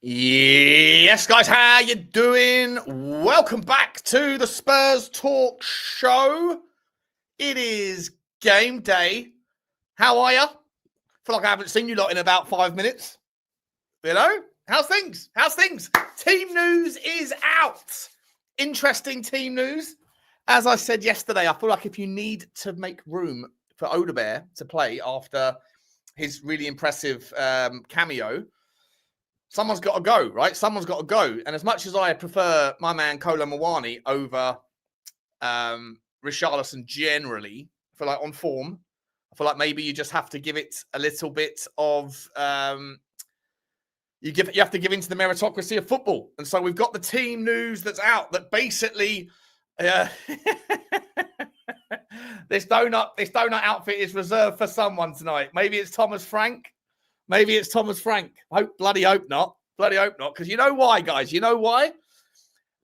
Yes, guys, how you doing? Welcome back to the Spurs Talk Show. It is game day. How are you? Feel like I haven't seen you lot in about 5 minutes. You know? How's things? Team news is out. Interesting team news. As I said yesterday, I feel like if you need to make room for Udogie to play after his really impressive cameo, someone's got to go, right? Someone's got to go. And as much as I prefer my man Kolo Muani over Richalison generally, I feel like on form, I feel like maybe you just have to give it a little bit of you have to give into the meritocracy of football. And so we've got the team news that's out that basically this donut outfit is reserved for someone tonight. Maybe it's Thomas Frank. Bloody hope not. Because you know why, guys? You know why?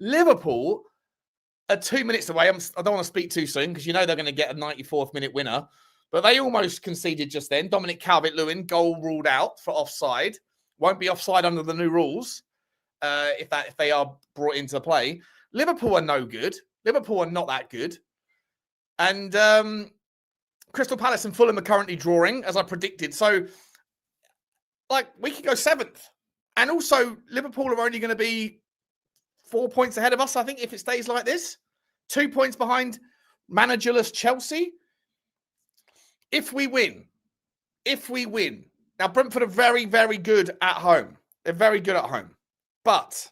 Liverpool are 2 minutes away. I don't want to speak too soon because you know they're going to get a 94th minute winner. But they almost conceded just then. Dominic Calvert-Lewin, goal ruled out for offside. Won't be offside under the new rules if they are brought into play. Liverpool are no good. Liverpool are not that good. And Crystal Palace and Fulham are currently drawing, as I predicted. So, we could go 7th. And also, Liverpool are only going to be 4 points ahead of us, I think, if it stays like this. 2 points behind managerless Chelsea. If we win. Now, Brentford are very, very good at home. They're very good at home. But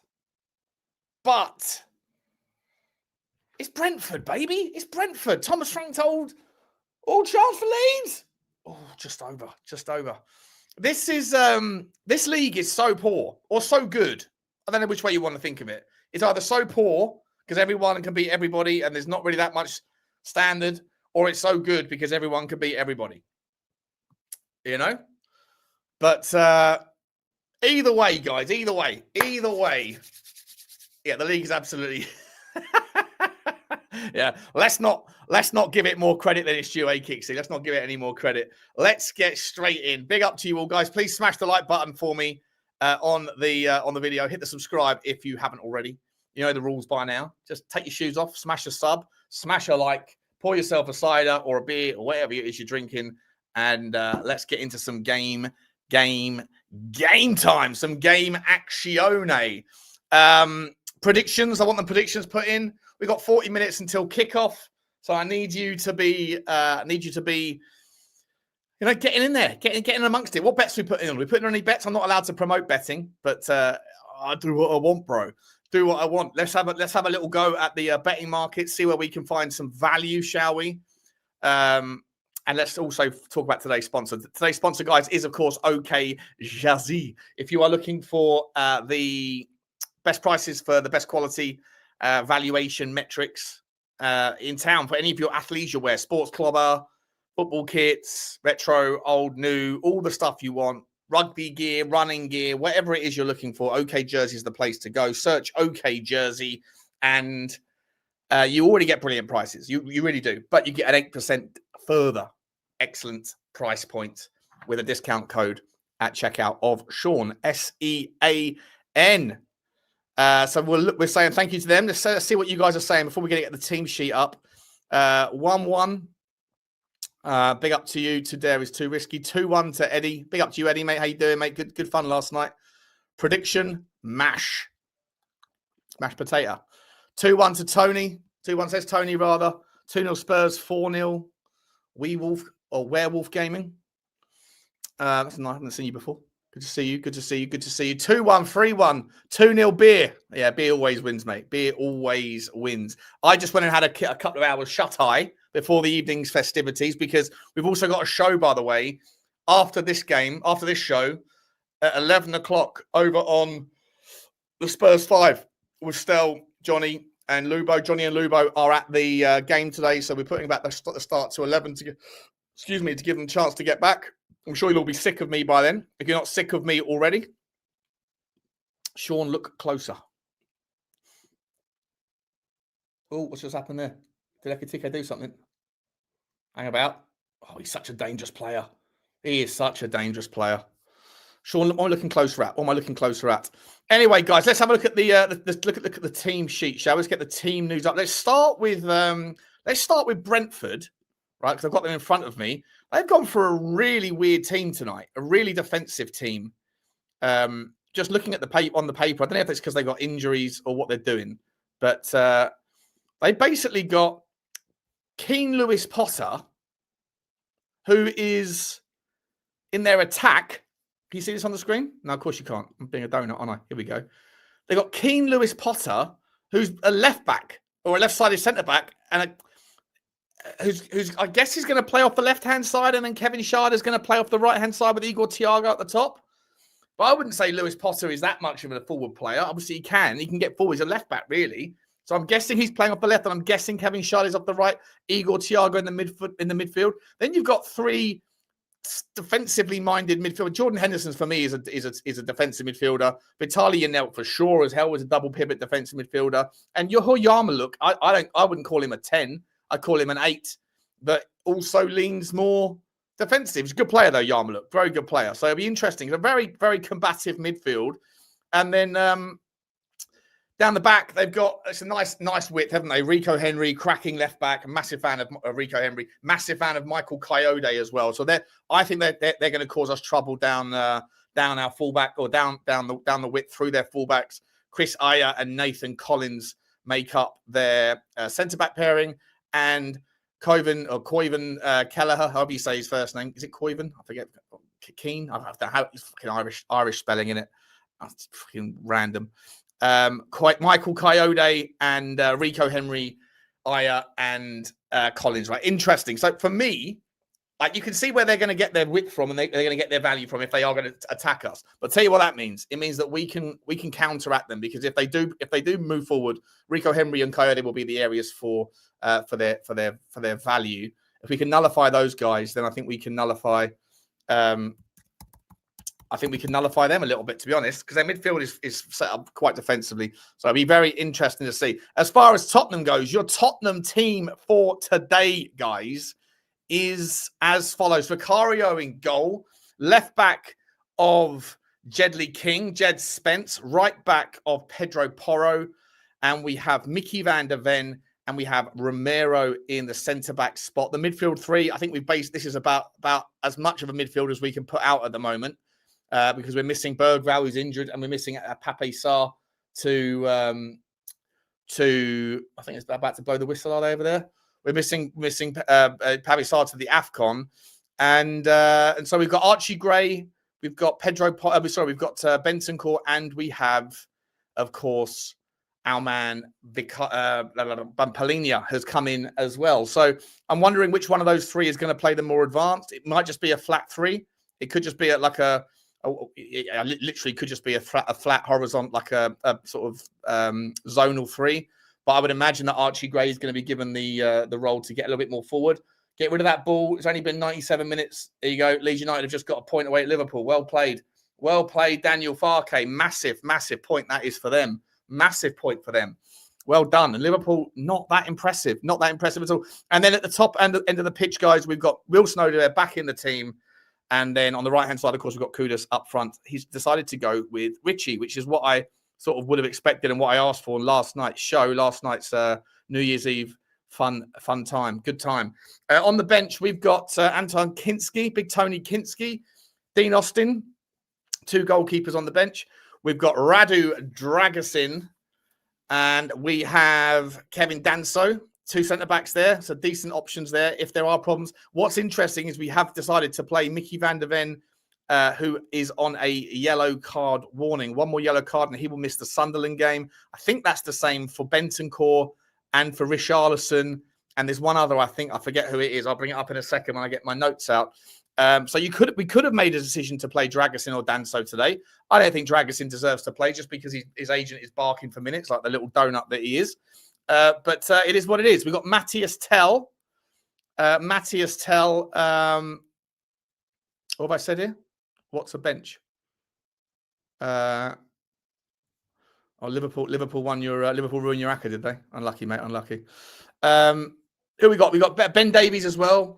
it's Brentford, baby. It's Brentford. Thomas Frank told all chance for Leeds. Oh, just over. This league is so poor or so good. I don't know which way you want to think of it. It's either so poor because everyone can beat everybody and there's not really that much standard, or it's so good because everyone can beat everybody. You know? But either way, guys, either way. Yeah, the league is absolutely yeah, let's not give it more credit than it's due, Kinsky. Let's not give it any more credit. Let's get straight in. Big up to you all, guys. Please smash the like button for me on the video. Hit the subscribe if you haven't already. You know the rules by now. Just take your shoes off, smash a sub, smash a like, pour yourself a cider or a beer or whatever it is you're drinking, and let's get into some game time, some game azione. Predictions. I want the predictions put in. We've got 40 minutes until kickoff, so I need you to be, getting in there, getting amongst it. What bets we putting on? We putting on any bets? I'm not allowed to promote betting, but I do what I want, bro. Do what I want. Let's have a little go at the betting market. See where we can find some value, shall we? And let's also talk about today's sponsor. Today's sponsor, guys, is of course OK Jazzy. If you are looking for the best prices for the best quality valuation metrics in town for any of your athleisure wear, sports clobber, football kits, retro, old, new, all the stuff you want, rugby gear, running gear, whatever it is you're looking for, OK Jersey is the place to go. Search OK Jersey and you already get brilliant prices. You really do. But you get an 8% further excellent price point with a discount code at checkout of Sean, SEAN. So we're saying thank you to them. Let's see what you guys are saying before we get the team sheet up. 1-1. Big up to you. To Dare is too risky. 2-1 to Eddie. Big up to you, Eddie, mate. How you doing, mate? Good fun last night. Prediction, mashed potato. 2-1 to Tony. 2-1 says Tony, rather. 2-0 Spurs, 4-0 Werewolf Gaming. That's nice. I haven't seen you before. Good to see you. 2-1, 3-1, 2-0 beer. Yeah, beer always wins, mate. Beer always wins. I just went and had a couple of hours shut-eye before the evening's festivities because we've also got a show, by the way, after this show, at 11 o'clock over on the Spurs 5 with Stel, Johnny and Lubo. Johnny and Lubo are at the game today, so we're putting back the start to 11 to give them a chance to get back. I'm sure you'll all be sick of me by then. If you're not sick of me already, Sean, look closer. Oh, what's just happened there? Did Ekitike do something? Hang about. Oh, he's such a dangerous player. He is such a dangerous player. Sean, what am I looking closer at? What am I looking closer at? Anyway, guys, let's have a look at look at the team sheet, shall we? Let's get the team news up. Let's start with Brentford, right? Because I've got them in front of me. They've gone for a really weird team tonight, a really defensive team. Just looking at on the paper, I don't know if it's because they got injuries or what they're doing, but they basically got Keane Lewis Potter, who is in their attack. Can you see this on the screen? No, of course you can't. I'm being a donut, aren't I? Here we go. They got Keane Lewis Potter, who's a left back or a left-sided centre back, and who's I guess he's going to play off the left-hand side, and then Kevin Schade is going to play off the right-hand side with Igor Thiago at the top. But I wouldn't say Lewis Potter is that much of a forward player. Obviously, he can get forward. He's a left back, really. So I'm guessing he's playing off the left, and I'm guessing Kevin Schade is off the right. Igor Thiago in the midfield. Then you've got three defensively minded midfielder. Jordan Henderson's for me is a defensive midfielder. Vitaly Janelt for sure as hell was a double pivot defensive midfielder. And Yoho Yarmouk, I wouldn't call him a 10. I'd call him an 8, but also leans more defensive. He's a good player though, Yarmouk. Very good player. So it'll be interesting. It's a very, very combative midfield. And then down the back, they've got it's a nice width, haven't they? Rico Henry, cracking left back, massive fan of Rico Henry, massive fan of Michael Coyote as well. So I think they're going to cause us trouble down our fullback or down the width through their fullbacks. Chris Ayer and Nathan Collins make up their centre back pairing, and Koivan Kelleher, however you say his first name, is it Koivan? I forget. Keane. I have to have fucking Irish spelling in it. That's fucking random. Michael Coyote and Rico Henry, Ayer and Collins, right? Interesting. So for me, like you can see where they're going to get their width from, and they're going to get their value from if they are going to attack us. But I'll tell you what that means. It means that we can counteract them, because if they do move forward, Rico Henry and Coyote will be the areas for their value. If we can nullify those guys, then I think we can nullify. I think we can nullify them a little bit, to be honest, because their midfield is set up quite defensively. So it'll be very interesting to see. As far as Tottenham goes, your Tottenham team for today, guys, is as follows. Vicario in goal. Left back of Jedley King, Jed Spence. Right back of Pedro Porro. And we have Micky van der Ven. And we have Romero in the centre-back spot. The midfield three, I think we've based this is about as much of a midfield as we can put out at the moment. Because we're missing Berghvall, who's injured, and we're missing Pape Sarr to I think it's about to blow the whistle, are they over there? We're missing Pape Sarr to the AFCON, and so we've got Archie Gray, we've got we've got Bentancur, and we have, of course, our man Pampalinia has come in as well. So I'm wondering which one of those three is going to play the more advanced. It might just be a flat three. It could just be literally could just be a flat horizontal, like a sort of zonal three. But I would imagine that Archie Gray is going to be given the role to get a little bit more forward. Get rid of that ball. It's only been 97 minutes. There you go. Leeds United have just got a point away at Liverpool. Well played. Well played, Daniel Farke. Massive, massive point that is for them. Massive point for them. Well done. And Liverpool, not that impressive. Not that impressive at all. And then at the top end of the pitch, guys, we've got Wilson Odoi back in the team. And then on the right-hand side, of course, we've got Kudus up front. He's decided to go with Richie, which is what I sort of would have expected and what I asked for in last night's New Year's Eve fun time. Good time. On the bench, we've got Anton Kinsky, Big Tony Kinsky, Dean Austin, 2 goalkeepers on the bench. We've got Radu Dragusin, and we have Kevin Danso. 2 centre-backs there, so decent options there if there are problems. What's interesting is we have decided to play Micky van der Ven, who is on a yellow card warning. 1 more yellow card and he will miss the Sunderland game. I think that's the same for Bentancur and for Richarlison. And there's one other, I think, I forget who it is. I'll bring it up in a second when I get my notes out. So we could have made a decision to play Dragusin or Danso today. I don't think Dragusin deserves to play just because his agent is barking for minutes, like the little donut that he is. But it is what it is. We've got Mathys Tel. Mathys Tel. What have I said here? What's a bench? Liverpool won your Liverpool ruined your acca, did they? Unlucky, mate. Unlucky. Who we got? We got Ben Davies as well.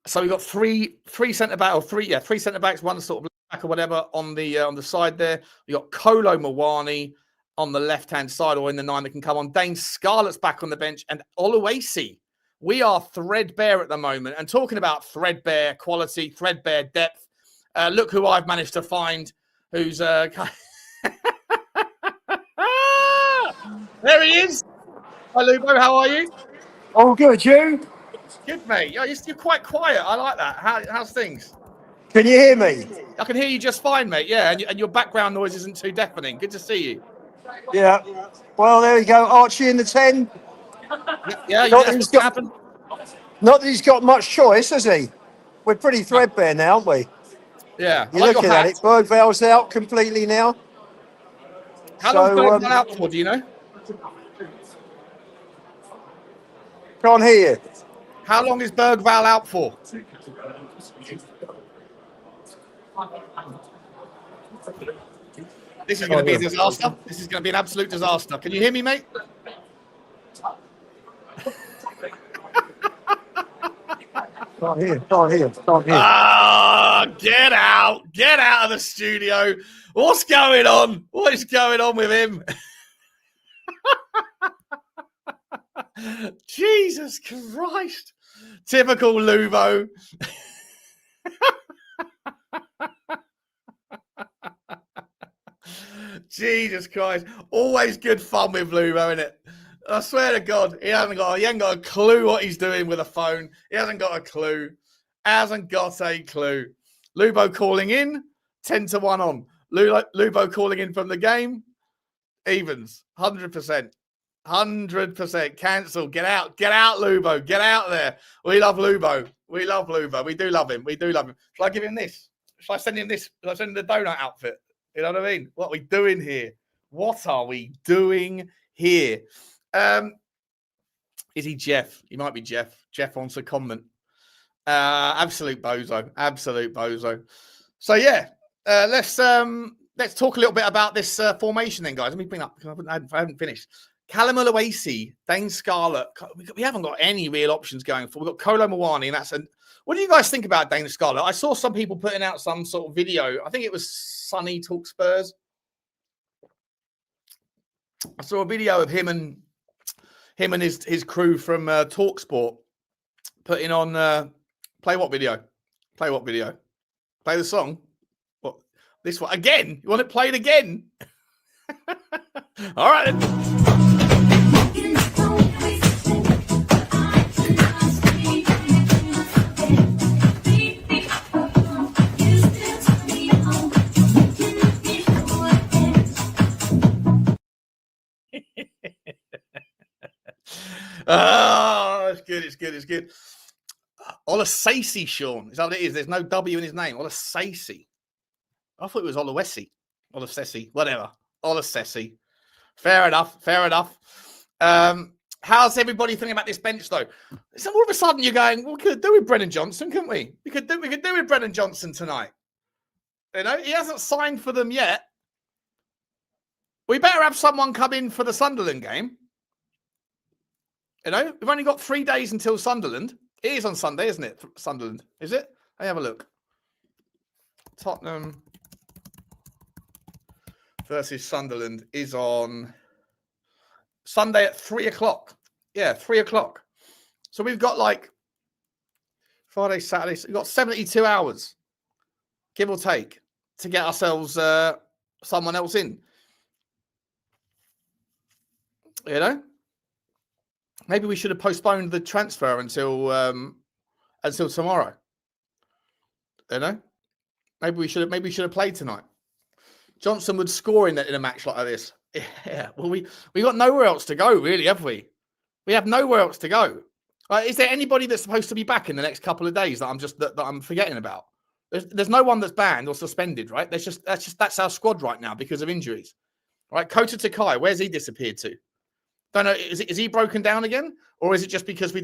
So we got three centre backs. Three centre backs. One sort of back or whatever on the side there. You got Kolo Muani on the left-hand side, or in the 9 that can come on. Dane Scarlett's back on the bench, and Oluwasi. We are threadbare at the moment. And talking about threadbare quality, threadbare depth, look who I've managed to find, who's... there he is. Hi, Lubo. How are you? All good, you? Good, mate. You're quite quiet. I like that. How's things? Can you hear me? I can hear you just fine, mate. Yeah, and your background noise isn't too deafening. Good to see you. Yeah. Well, there we go. Archie in the 10. Yeah, you think that's what's happened? Not that he's got much choice, has he? We're pretty threadbare now, aren't we? Yeah. You're looking at it. Berghvall's out completely now. How long's Berghvall out for, do you know? Can't hear you. How long is Berghvall out for? This is going to be a disaster. This is going to be an absolute disaster. Can you hear me, mate? Can't hear. Ah, get out of the studio. What's going on? What is going on with him? Jesus Christ. Typical Lubo. Jesus Christ. Always good fun with Lubo, isn't it? I swear to God, he ain't got a clue what he's doing with a phone. He hasn't got a clue. Lubo calling in, 10-1 on. Lubo calling in from the game, evens, 100%. 100%. Cancel. Get out, Lubo. Get out there. We love Lubo. We do love him. Shall I give him this? Shall I send him this? Shall I send him the donut outfit? You know what I mean? What are we doing here? Is he Jeff? He might be Jeff. Jeff wants a comment. Absolute bozo. So yeah, let's talk a little bit about this formation then, guys. Let me bring up, because I haven't finished. Callum Oluwasi, Dane Scarlett. We haven't got any real options going for. We've got Kolo Muani, and what do you guys think about Dane Scarlett? I saw some people putting out some sort of video. I think it was Sunny Talk Spurs. I saw a video of him and his crew from TalkSport putting on play what video? Play the song? What? This one again? You want it played again? All right then. Oh, it's good. Oluwasi, Sean. Is that what it is? There's no W in his name. Oluwasi. I thought it was Oluwasi. Whatever. Oluwasi. Fair enough. How's everybody thinking about this bench, though? So all of a sudden you're going, well, we could do with Brennan Johnson, couldn't we? We could do with Brennan Johnson tonight. You know, he hasn't signed for them yet. We better have someone come in for the Sunderland game. You know, we've only got 3 days until Sunderland. It is on Sunday, isn't it? Sunderland, is it? Let me have a look. Tottenham versus Sunderland is on Sunday at 3:00. Yeah, 3:00. So we've got like Friday, Saturday. So we've got 72 hours, give or take, to get ourselves someone else in. You know? Maybe we should have postponed the transfer until tomorrow. You know, maybe we should have played tonight. Johnson would score in a match like this. Yeah. Well, we got nowhere else to go, really, have we? We have nowhere else to go. Is there anybody that's supposed to be back in the next couple of days that I'm forgetting about? There's no one that's banned or suspended, right? That's our squad right now because of injuries. Right, Kota Takai, where's he disappeared to? Don't know. Is he broken down again, or is it just because we've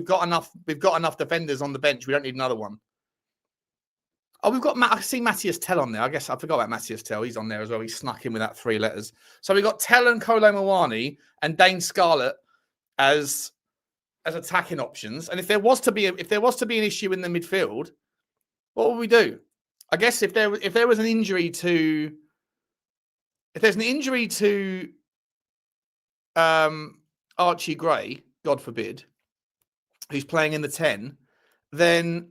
got enough defenders on the bench? We don't need another one. Oh, I see Mathys Tel on there. I guess I forgot about Mathys Tel. He's on there as well. He snuck in with that 3 letters. So we've got Tel and Kolo Muani and Dane Scarlett as attacking options. And if there was to be an issue in the midfield, what would we do? I guess if there was an injury to, if there's an injury to Archie Gray, God forbid, who's playing in the 10, then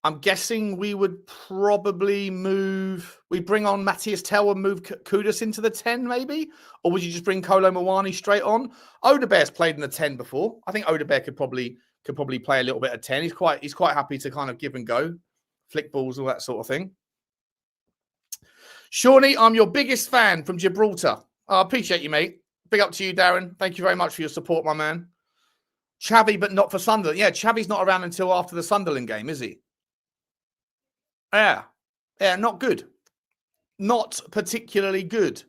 I'm guessing we would probably we bring on Mathys Tel and move Kudus into the 10 maybe? Or would you just bring Kolo Muani straight on? Odebear's played in the 10 before. I think Odebear could probably play a little bit of 10. He's quite happy to kind of give and go, flick balls, all that sort of thing. Shawnee, I'm your biggest fan from Gibraltar. I appreciate you, mate. Big up to you, Darren. Thank you very much for your support, my man. Xavi, but not for Sunderland. Yeah, Xavi's not around until after the Sunderland game, is he? Yeah, not good. Not particularly good.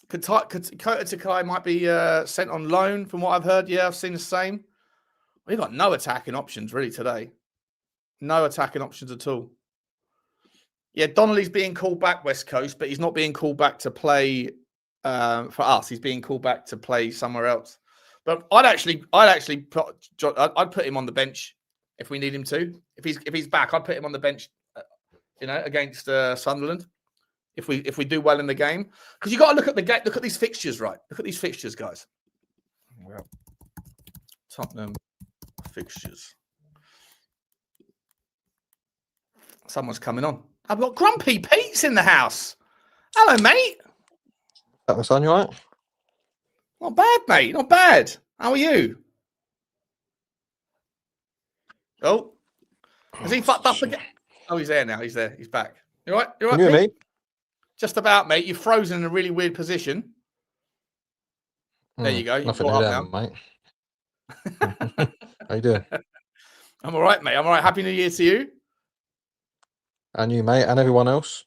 Kota Takai might be sent on loan, from what I've heard. Yeah, I've seen the same. We've got no attacking options, really, today. No attacking options at all. Yeah, Donnelly's being called back West Coast, but he's not being called back to play for us. He's being called back to play somewhere else. But I'd put him on the bench if we need him to. If he's back, I'd put him on the bench, against Sunderland. If we do well in the game, because you got to look at these fixtures, right? Look at these fixtures, guys. Well, Tottenham fixtures. Someone's coming on. I've got Grumpy Pete's in the house. Hello, mate. That was on, you all right? Not bad, mate. Not bad. How are you? Oh, has he fucked up again? Oh, he's there now. He's there. He's back. You all right? You all right, mate? Just about, mate. You're frozen in a really weird position. There you go. You're Nothing caught to up them, now. mate. How you doing? I'm all right, mate. I'm all right. Happy New Year to you. And you, mate, and everyone else.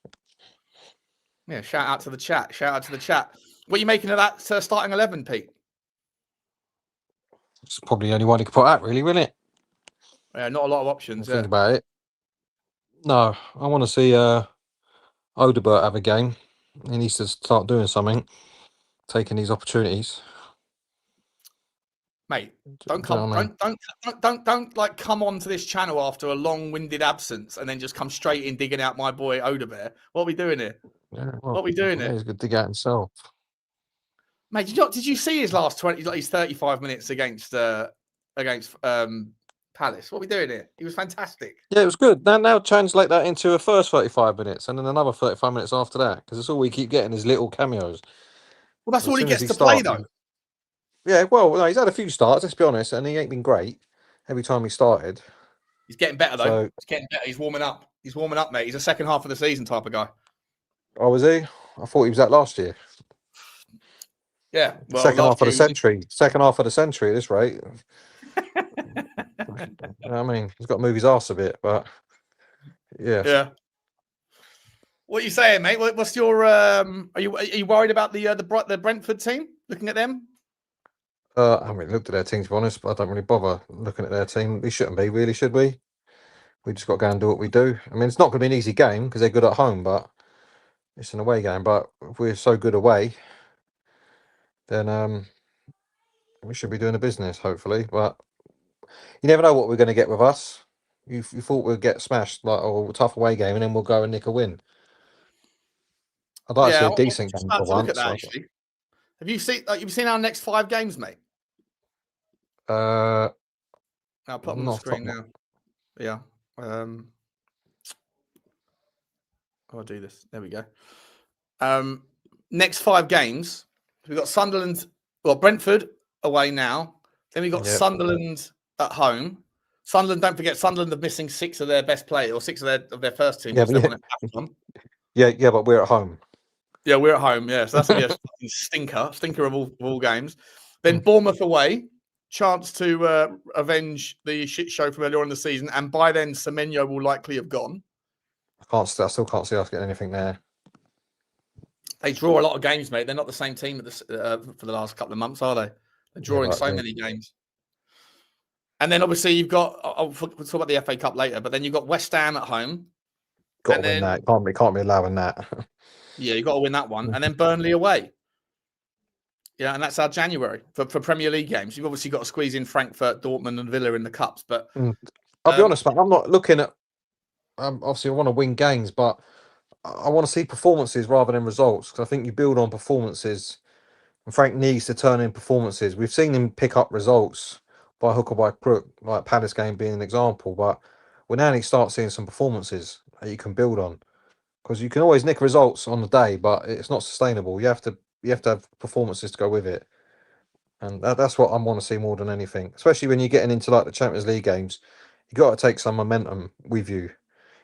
Yeah, shout out to the chat. What are you making of that starting 11, Pete? It's probably the only one you could put out, really, isn't it? Yeah, not a lot of options. Think about it. No, I want to see Odegaard have a game. He needs to start doing something, taking these opportunities. Mate, don't come on to this channel after a long-winded absence and then just come straight in digging out my boy Odegaard. What are we doing here? Yeah, well, what are we doing here? He's good to dig out himself. Mate, did you see his last 35 minutes against Palace? What are we doing here? He was fantastic. Yeah, it was good. Now translate that into a first 35 minutes and then another 35 minutes after that, because it's all we keep getting is little cameos. Well, that's all he gets to play, though. Yeah, well, no, he's had a few starts, let's be honest, and he ain't been great every time he started. He's getting better, though. He's getting better. He's warming up. He's warming up, mate. He's a second half of the season type of guy. Oh, was he? I thought he was that last year. Yeah. Well, second half of the century. Second half of the century at this rate. I mean, he's got to move his arse a bit, but yeah. Yeah. What are you saying, mate? What's your are you worried about the Brentford team? Looking at them? I haven't really looked at their team, to be honest, but I don't really bother looking at their team. We shouldn't be, really, should we? We just got to go and do what we do. I mean, it's not going to be an easy game because they're good at home, but it's an away game. But if we're so good away, then we should be doing a business, hopefully. But you never know what we're going to get with us. You thought we'd get smashed, like a tough away game, and then we'll go and nick a win. I'd like to see a decent game for once. Look at that, actually. Have you seen our next 5 games, mate? I'll put them on the screen now. Yeah. I'll do this. There we go. Next 5 games. We've got Sunderland, Brentford away now. Then we've got Sunderland at home. Sunderland, don't forget, Sunderland are missing 6 of their best players, or 6 of their first team. Yeah, but we're at home. Yeah, we're at home. Yeah, so that's going to be a fucking stinker of all games. Then Bournemouth away, chance to avenge the shit show from earlier on in the season, and by then Semenyo will likely have gone. I still can't see us getting anything there. They draw a lot of games, mate. They're not the same team for the last couple of months, are they? They're drawing so many games. And then obviously you've got, we'll talk about the FA Cup later, but then you've got West Ham at home. Got to win that. Can't be allowing that. Yeah, you've got to win that one. And then Burnley away. Yeah, and that's our January for Premier League games. You've obviously got to squeeze in Frankfurt, Dortmund and Villa in the Cups. But I'll be honest, man, I'm not looking at obviously I want to win games, but I want to see performances rather than results, because I think you build on performances, and Frank needs to turn in performances. We've seen him pick up results by hook or by crook, like Palace game being an example, but we now need to start seeing some performances that you can build on, because you can always nick results on the day, but it's not sustainable. You have to have performances to go with it, and that's what I want to see more than anything. Especially when you're getting into like the Champions League games, you got to take some momentum with you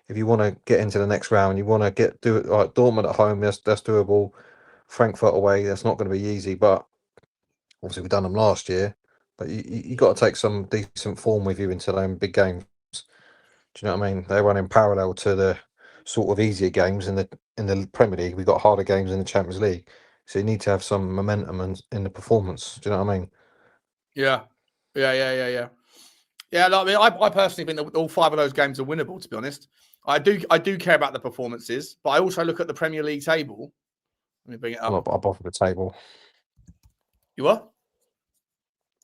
if you want to get into the next round. You want to do it like Dortmund at home. That's doable. Frankfurt away, that's not going to be easy, but obviously we've done them last year. But you got to take some decent form with you into them big games. Do you know what I mean? They run in parallel to the sort of easier games in the Premier League. We've got harder games in the Champions League, so you need to have some momentum in the performance. Do you know what I mean? Yeah. Yeah, like, I mean, I personally think that all 5 of those games are winnable. To be honest, I do care about the performances, but I also look at the Premier League table. Let me bring it I'm up. not bothered with the table. You are?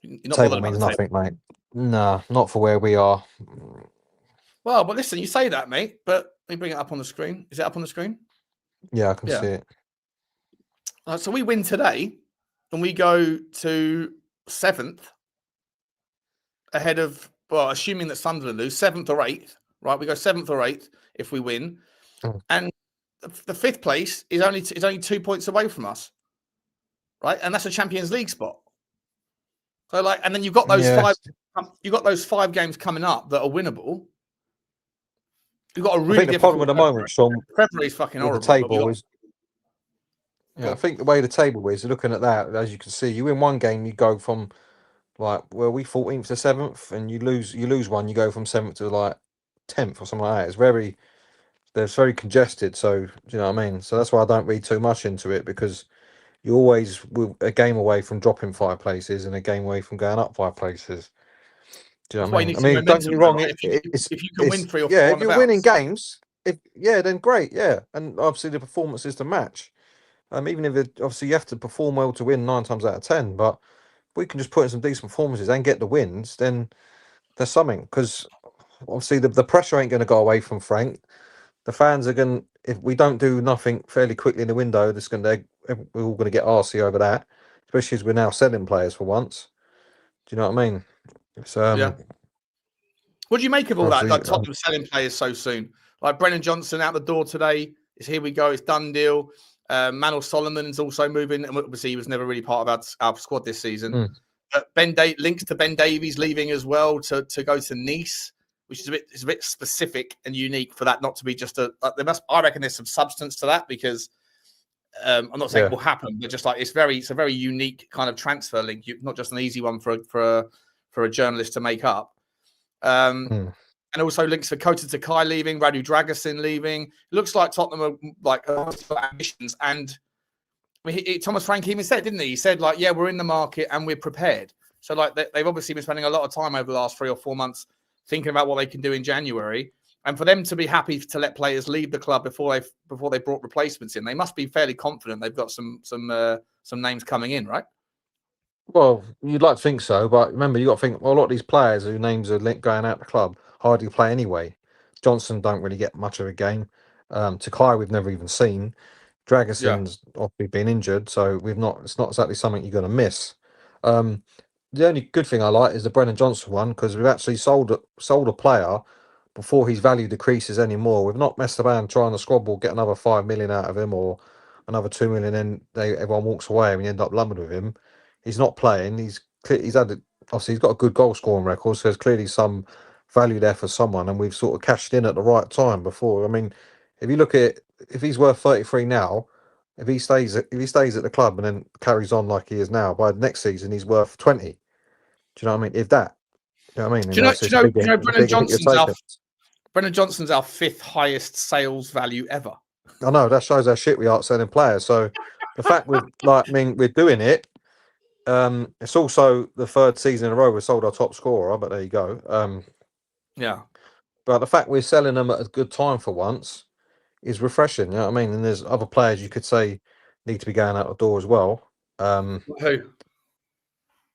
You're not Table bothered about means the table? nothing, mate. Nah, not for where we are. Well, but listen, you say that, mate. But let me bring it up on the screen. Is it up on the screen? Yeah, I can Yeah. see it. So we win today, and we go to 7th, ahead of, well, assuming that Sunderland lose, 7th or 8th, right? We go 7th or 8th if we win, and the 5th place is only 2 points away from us, right? And that's a Champions League spot. So, like, and then you've got those those 5 games coming up that are winnable. You've got a really I think the difficult problem at the moment, Sean, February's fucking with the horrible. But table is, I think the way the table is, looking at that, as you can see, you win one game, you go from like, were we 14th to 7th, and you lose one, you go from 7th to like 10th or something like that. It's very congested. So do you know what I mean? So that's why I don't read too much into it, because you're always a game away from dropping 5 places and a game away from going up 5 places. Do you know that's what why I you mean? need I some mean, don't get momentum, me though, wrong. right? If you can win 3 or 4 yeah, on if the you're winning bounce. games, then great, yeah, and obviously the performance is to match. Even if obviously you have to perform well to win 9 times out of 10, but if we can just put in some decent performances and get the wins, then there's something. Because obviously the pressure ain't going to go away from Frank. The fans are going. If we don't do nothing fairly quickly in the window, we're all going to get arsey over that. Especially as we're now selling players for once. Do you know what I mean? It's Yeah. What do you make of all that? obviously Like Tottenham selling players so soon. Like Brennan Johnson out the door today. It's here we go. It's done deal. Manor Solomon's also moving, and obviously he was never really part of our squad this season. But links to Ben Davies leaving as well to go to Nice, which is a bit specific and unique for that not to be just I reckon there's some substance to that, because I'm not saying it will happen, but just like it's a very unique kind of transfer link. Not just an easy one for a journalist to make up. And also links for Kota Takai leaving, Radu Dragusin leaving. It looks like Tottenham are like ambitions. And I mean, Thomas Frank even said, didn't he? He said, like, yeah, we're in the market and we're prepared. So like they've obviously been spending a lot of time over the last 3 or 4 months thinking about what they can do in January. And for them to be happy to let players leave the club before they brought replacements in, they must be fairly confident they've got some names coming in, right? Well, you'd like to think so, but remember, you got to think, well, a lot of these players whose names are going out the club hardly play anyway. Johnson don't really get much of a game. Takai we've never even seen. Dragason's obviously been injured, so it's not exactly something you're going to miss. The only good thing I like is the Brennan Johnson one, because we've actually sold a player before his value decreases anymore. We've not messed around trying to squabble, get another 5 million out of him or another 2 million, and everyone walks away and we end up lumbered with him. He's not playing. He's obviously he's got a good goal scoring record, so there's clearly some value there for someone, and we've sort of cashed in at the right time before. I mean, if you look at if he's worth 33 now, if he stays at the club and then carries on like he is now, by next season he's worth 20. Do you know what I mean? If that, you know what I mean? Do And that's it's a big, Brennan big hit you're taking. Brennan Johnson's our 5th highest sales value ever. I know, that shows how shit we are at selling players. So the fact we're doing it. It's also the 3rd season in a row we sold our top scorer, but there you go. Yeah. But the fact we're selling them at a good time for once is refreshing. You know what I mean? And there's other players you could say need to be going out the door as well. Who?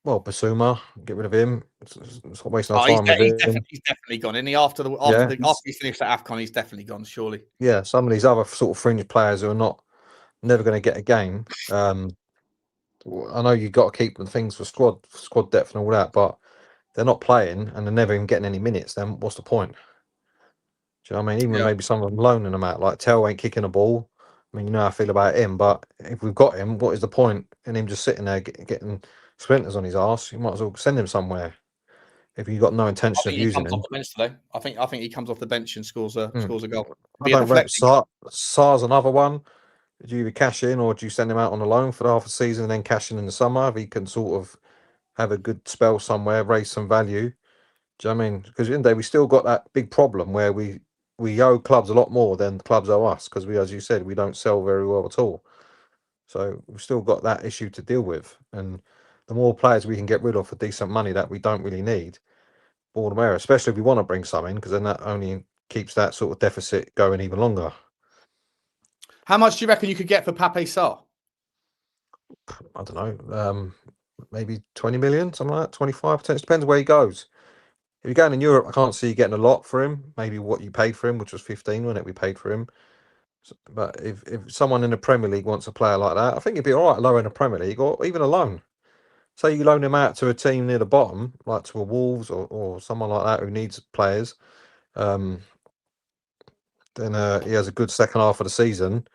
Well, Bissouma, get rid of him. It's not wasting our Oh, he's, time with him. he's definitely gone. Isn't he? After Yeah, he finished at AFCON, he's definitely gone. Surely. yeah. Some of these other sort of fringe players who are never going to get a game. I know you got to keep the things for squad depth and all that, but they're not playing and they're never even getting any minutes. Then what's the point? Do you know what I mean? Even Yeah. maybe some of them loaning them out, like Tel ain't kicking a ball. I mean, you know how I feel about him, but if we've got him, what is the point in him just sitting there getting splinters on his arse? You might as well send him somewhere if you've got no I intention of think he using comes off him. the bench today. I think he comes off the bench and scores a goal. I Be a don't rate deflecting. Sarr's another one. Do you either cash in or do you send him out on a loan for the half a season and then cash in the summer if he can sort of have a good spell somewhere, raise some value? Do you know what I mean? Because at the end of the day, we still got that big problem where we owe clubs a lot more than clubs owe us because we, as you said, we don't sell very well at all. So we've still got that issue to deal with. And the more players we can get rid of for decent money that we don't really need, all the merrier, especially if we want to bring some in, because then that only keeps that sort of deficit going even longer. How much do you reckon you could get for Pape Sarr? I don't know, maybe 20 million, something like that, 25, it depends where he goes. If you're going in Europe, I can't see you getting a lot for him. Maybe what you paid for him, which was 15, wasn't it? We paid for him. But if someone in the Premier League wants a player like that, I think he'd be all right lower in the Premier League or even a loan. Say you loan him out to a team near the bottom, like to a Wolves or someone like that who needs players. Then he has a good second half of the season.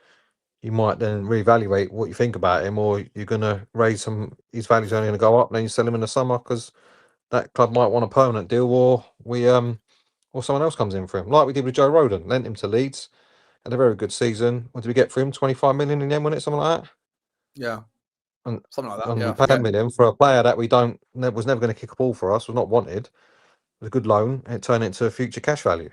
You might then reevaluate what you think about him, or you're going to raise some. His value's only going to go up, and then you sell him in the summer because that club might want a permanent deal, or or someone else comes in for him, like we did with Joe Roden. Lent him to Leeds, had a very good season. What did we get for him? 25 million in the end, wasn't it? Something like that. Yeah, And something like that. and Yeah, we I paid forget. 10 million for a player that was never going to kick a ball for us, was not wanted. It was a good loan. It turned into a future cash value.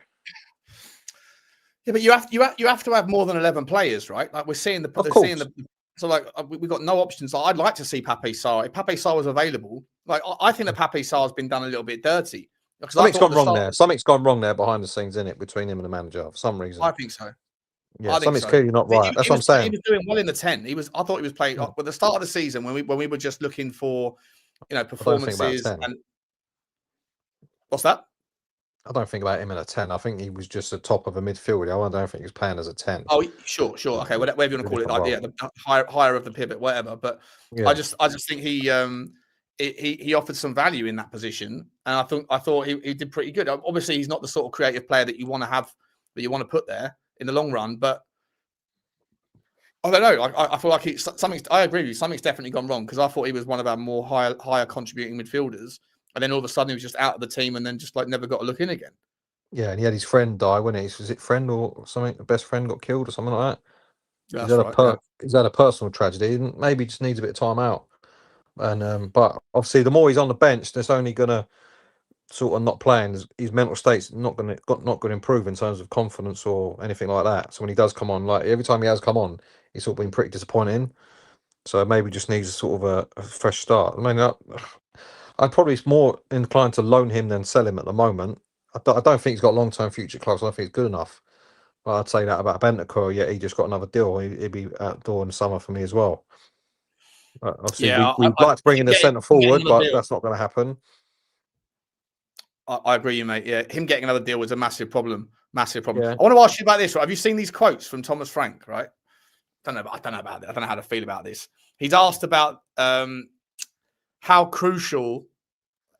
Yeah, but you have to have more than 11 players, right? Like we're seeing Of course. so like we've got no options. I'd like to see Pape Sarr. If Pape Sarr was available, like I think that Pape Sarr has been done a little bit dirty because I Something's thought at gone the wrong start. there. Something's gone wrong there behind the scenes, in it, between him and the manager for some reason. I think so. Yeah, I think something's so. clearly not right. That's what I'm He saying. was doing well in the 10. I thought he was playing Mm. at the start of the season when we were just looking for, I don't think about a performances 10. and what's that? I don't think about him in a 10. I think he was just the top of a midfielder. I don't think he was playing as a 10. Oh, sure. Okay, whatever you want to call it, like the higher of the pivot, whatever. But Yeah. I just think he offered some value in that position, and I thought he did pretty good. Obviously, he's not the sort of creative player that you want to have, that you want to put there in the long run. But I don't know. I feel like something. I agree with you. Something's definitely gone wrong because I thought he was one of our more higher contributing midfielders, and then all of a sudden he was just out of the team, and then just like never got a look in again. Yeah, and he had his friend die, wasn't he? Was it friend or something? The best friend got killed or something like that. Yeah, that's right. Yeah. He's had a personal tragedy, and maybe just needs a bit of time out. And but obviously, the more he's on the bench, that's only gonna sort of not playing. His mental state's not going to improve in terms of confidence or anything like that. So when he does come on, like every time he has come on, he's sort of been pretty disappointing. So maybe just needs a sort of a fresh start. I mean, I'd probably more inclined to loan him than sell him at the moment. I don't think he's got long-term future clubs. I don't think he's good enough. But I'd say that about Bentancur. Yeah, he just got another deal. He'd be outdoor in the summer for me as well. Obviously, Yeah, we'd like to bring in a centre forward, another but deal. that's not going to happen. I agree, you mate. Yeah, him getting another deal was a massive problem. Massive problem. Yeah. I want to ask you about this. Right? Have you seen these quotes from Thomas Frank? Right? I don't know about it. I don't know how to feel about this. He's asked about how crucial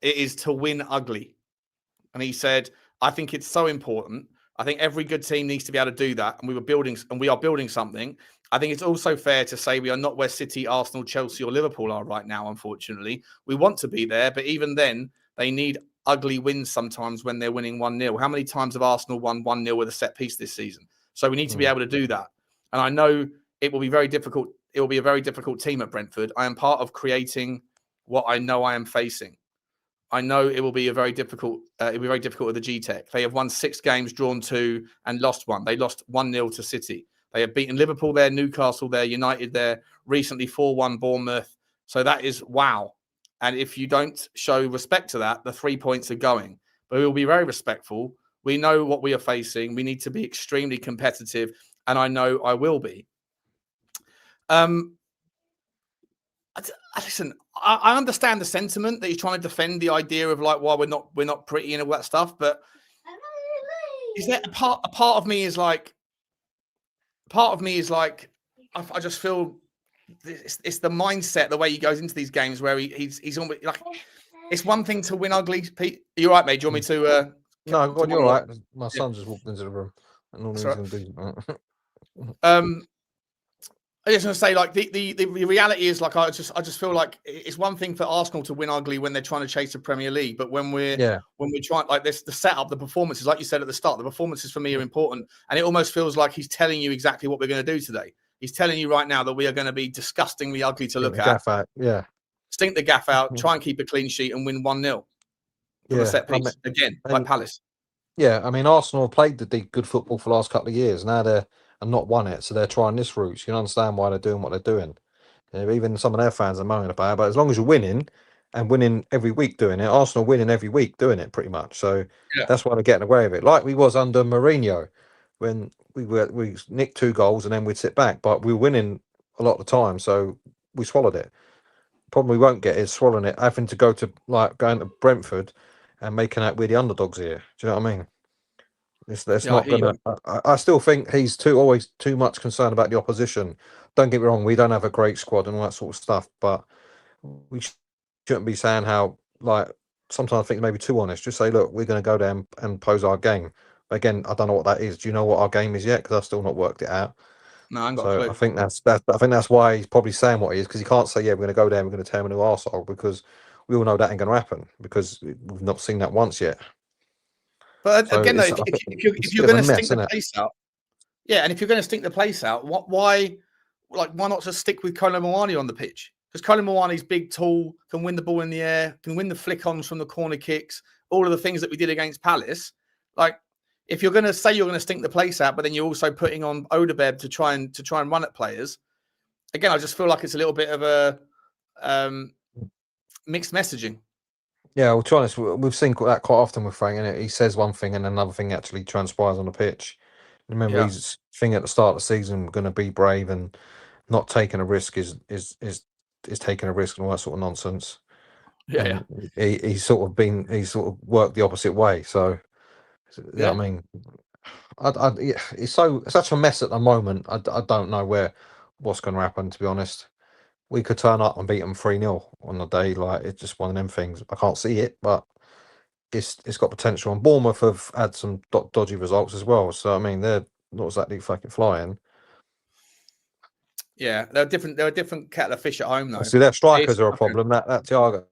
it is to win ugly, and he said, "I think it's so important. I think every good team needs to be able to do that, and we are building something. I think it's also fair to say we are not where City, Arsenal, Chelsea, or Liverpool are right now. Unfortunately, we want to be there, but even then, they need ugly wins sometimes when they're winning 1-0. How many times have Arsenal won 1-0 with a set piece this season? So we need to be able to do that. And I know it will be very difficult. It will be a very difficult team at Brentford. I am part of creating what I know I am facing. I know it will be very difficult. It'll be very difficult with the G-Tech. They have won 6 games, drawn 2, and lost 1. They lost 1-0 to City. They have beaten Liverpool there, Newcastle there, United there, recently 4-1 Bournemouth. So that is wow. And if you don't show respect to that, the 3 points are going. But we will be very respectful. We know what we are facing. We need to be extremely competitive, and I know I will be. Listen, I understand the sentiment that he's trying to defend the idea of like, well, we're not pretty and all that stuff, but is there a part of me is like, I just feel it's the mindset, the way he goes into these games where he's almost like, it's one thing to win ugly. Pete, are you right, mate? Do you want me to? No, God, you're right. My son just walked into the room. I normally he's going to do. I just want to say, like the reality is, like I just feel like it's one thing for Arsenal to win ugly when they're trying to chase the Premier League, but when we're trying like this, the setup, the performances, like you said at the start, the performances for me are important, and it almost feels like he's telling you exactly what we're going to do today. He's telling you right now that we are going to be disgustingly ugly to look at. Stink the gaff out, try and keep a clean sheet, and win 1-0 from a set piece again, like Palace. Yeah, I mean, Arsenal played the good football for the last couple of years. Now they're not won it, so they're trying this route. You can understand why they're doing what they're doing. Even some of their fans are moaning about it, but as long as you're winning and winning every week doing it, Arsenal winning every week doing it pretty much. So that's why they're getting away with it. Like we was under Mourinho when we nicked 2 goals and then we'd sit back, but we were winning a lot of the time, so we swallowed it. Problem we won't get is swallowing it, having to go to going to Brentford and making out we're the underdogs here. Do you know what I mean? It's not gonna. I still think he's always too much concerned about the opposition. Don't get me wrong, we don't have a great squad and all that sort of stuff, but we shouldn't be saying how, like, sometimes I think maybe too honest. Just say, look, we're going to go there and pose our game. But again, I don't know what that is. Do you know what our game is yet? Because I've still not worked it out. No, I ain't got a clue. I think that's why he's probably saying what he is, because he can't say, yeah, we're going to go there and we're going to tear him a new arsehole, because we all know that ain't going to happen, because we've not seen that once yet. But again, though, if you're going to stink the place out, and if you're going to stink the place out, why not just stick with Kolo Muani on the pitch? Because Kolo Muani's big, tall, can win the ball in the air, can win the flick-ons from the corner kicks, all of the things that we did against Palace. Like, if you're going to say you're going to stink the place out, but then you're also putting on Odebeb to try and run at players, again, I just feel like it's a little bit of a mixed messaging. Yeah, well, to be honest, we've seen that quite often with Frank, and he says one thing and another thing actually transpires on the pitch. Remember, his thing at the start of the season, going to be brave and not taking a risk is taking a risk and all that sort of nonsense. He's sort of worked the opposite way. So I mean, it's such a mess at the moment. I don't know what's going to happen, to be honest. We could turn up and beat them 3-0 on the day. Like, it's just one of them things. I can't see it, but it's got potential. And Bournemouth have had some dodgy results as well. So I mean, they're not exactly fucking flying. Yeah, they're different. They're a different kettle of fish at home, though. See, their strikers are a problem. That Thiago,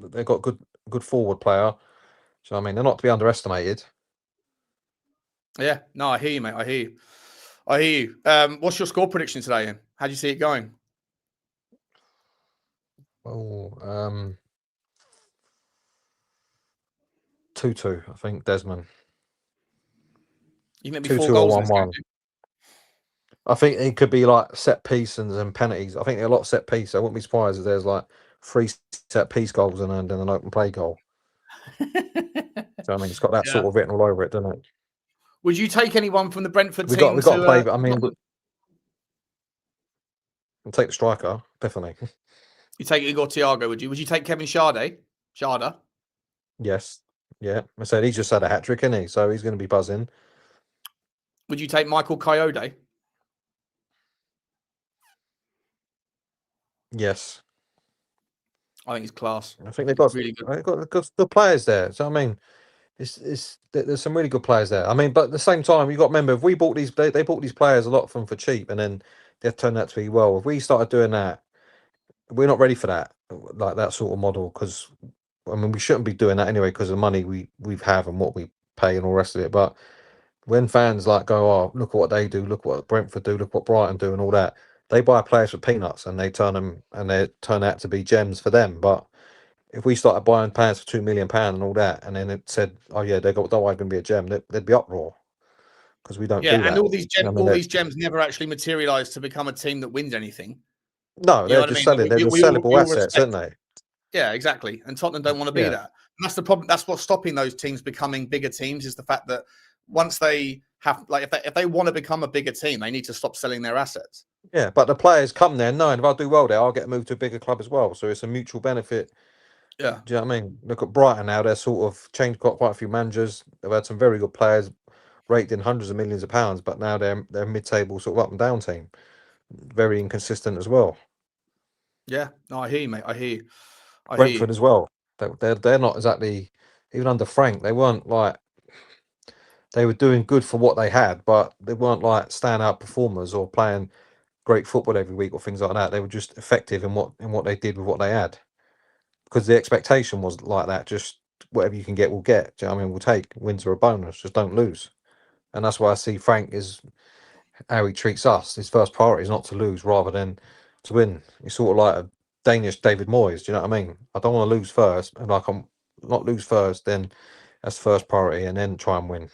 they've got good forward player. So I mean, they're not to be underestimated. Yeah, no, I hear you, mate. I hear you. What's your score prediction today, Ian? How do you see it going? Oh, 2-2. I think Desmond. You think it'll be 4 goals? 1-1. I think it could be like set piece and penalties. I think a lot of set piece. I wouldn't be surprised if there's like 3 set piece goals and then an open play goal. So I mean, it's got that sort of written all over it, doesn't it? Would you take anyone from the Brentford team? We've got to play. I mean, we'll take the striker, definitely. You take Igor Thiago, would you? Would you take Kevin Sharda? Yes. Yeah. I said he's just had a hat-trick, isn't he? So he's going to be buzzing. Would you take Michael Coyote? Yes. I think he's class. I think they've got really good. They've got good players there. So I mean, there's some really good players there. I mean, but at the same time, you've got to remember, if we bought these, they bought these players, a lot of them for cheap, and then they've turned out to be well. If we started doing that, we're not ready for that, like that sort of model, because I mean, we shouldn't be doing that anyway because of the money we have and what we pay and all the rest of it. But when fans like go, oh, look at what they do, look what Brentford do, look what Brighton do, and all that, they buy players for peanuts and they turn out to be gems for them. But if we started buying players for £2 million and all that, and then it said, oh yeah, they're going to be a gem, they'd be uproar, because we don't do that. And all these gems never actually materialise to become a team that wins anything. No, they're just selling. They're just sellable assets, aren't they? Yeah, exactly. And Tottenham don't want to be that. And that's the problem. That's what's stopping those teams becoming bigger teams, is the fact that once they have, like, if they want to become a bigger team, they need to stop selling their assets. Yeah, but the players come there knowing if I do well there, I'll get moved to a bigger club as well. So it's a mutual benefit. Yeah, Do you know what I mean? Look at Brighton now; they're sort of changed quite a few managers. They've had some very good players, rated in hundreds of millions of pounds, but now they're mid-table sort of up and down team. Very inconsistent as well. yeah. No, I hear you, mate. I hear you. Brentford as well. They're not exactly, even under Frank, they weren't like, they were doing good for what they had, but they weren't like standout performers or playing great football every week or things like that. They were just effective in what they did with what they had, because the expectation was like that. Just whatever you can get, we'll get. Do you know what I mean? We'll take wins are a bonus. Just don't lose. And that's why I see Frank is how he treats us. His first priority is not to lose rather than to win. He's sort of like a Danish David Moyes. Do you know what I mean? I don't want to lose first, and like I'm not lose first, then that's first priority, and then try and win.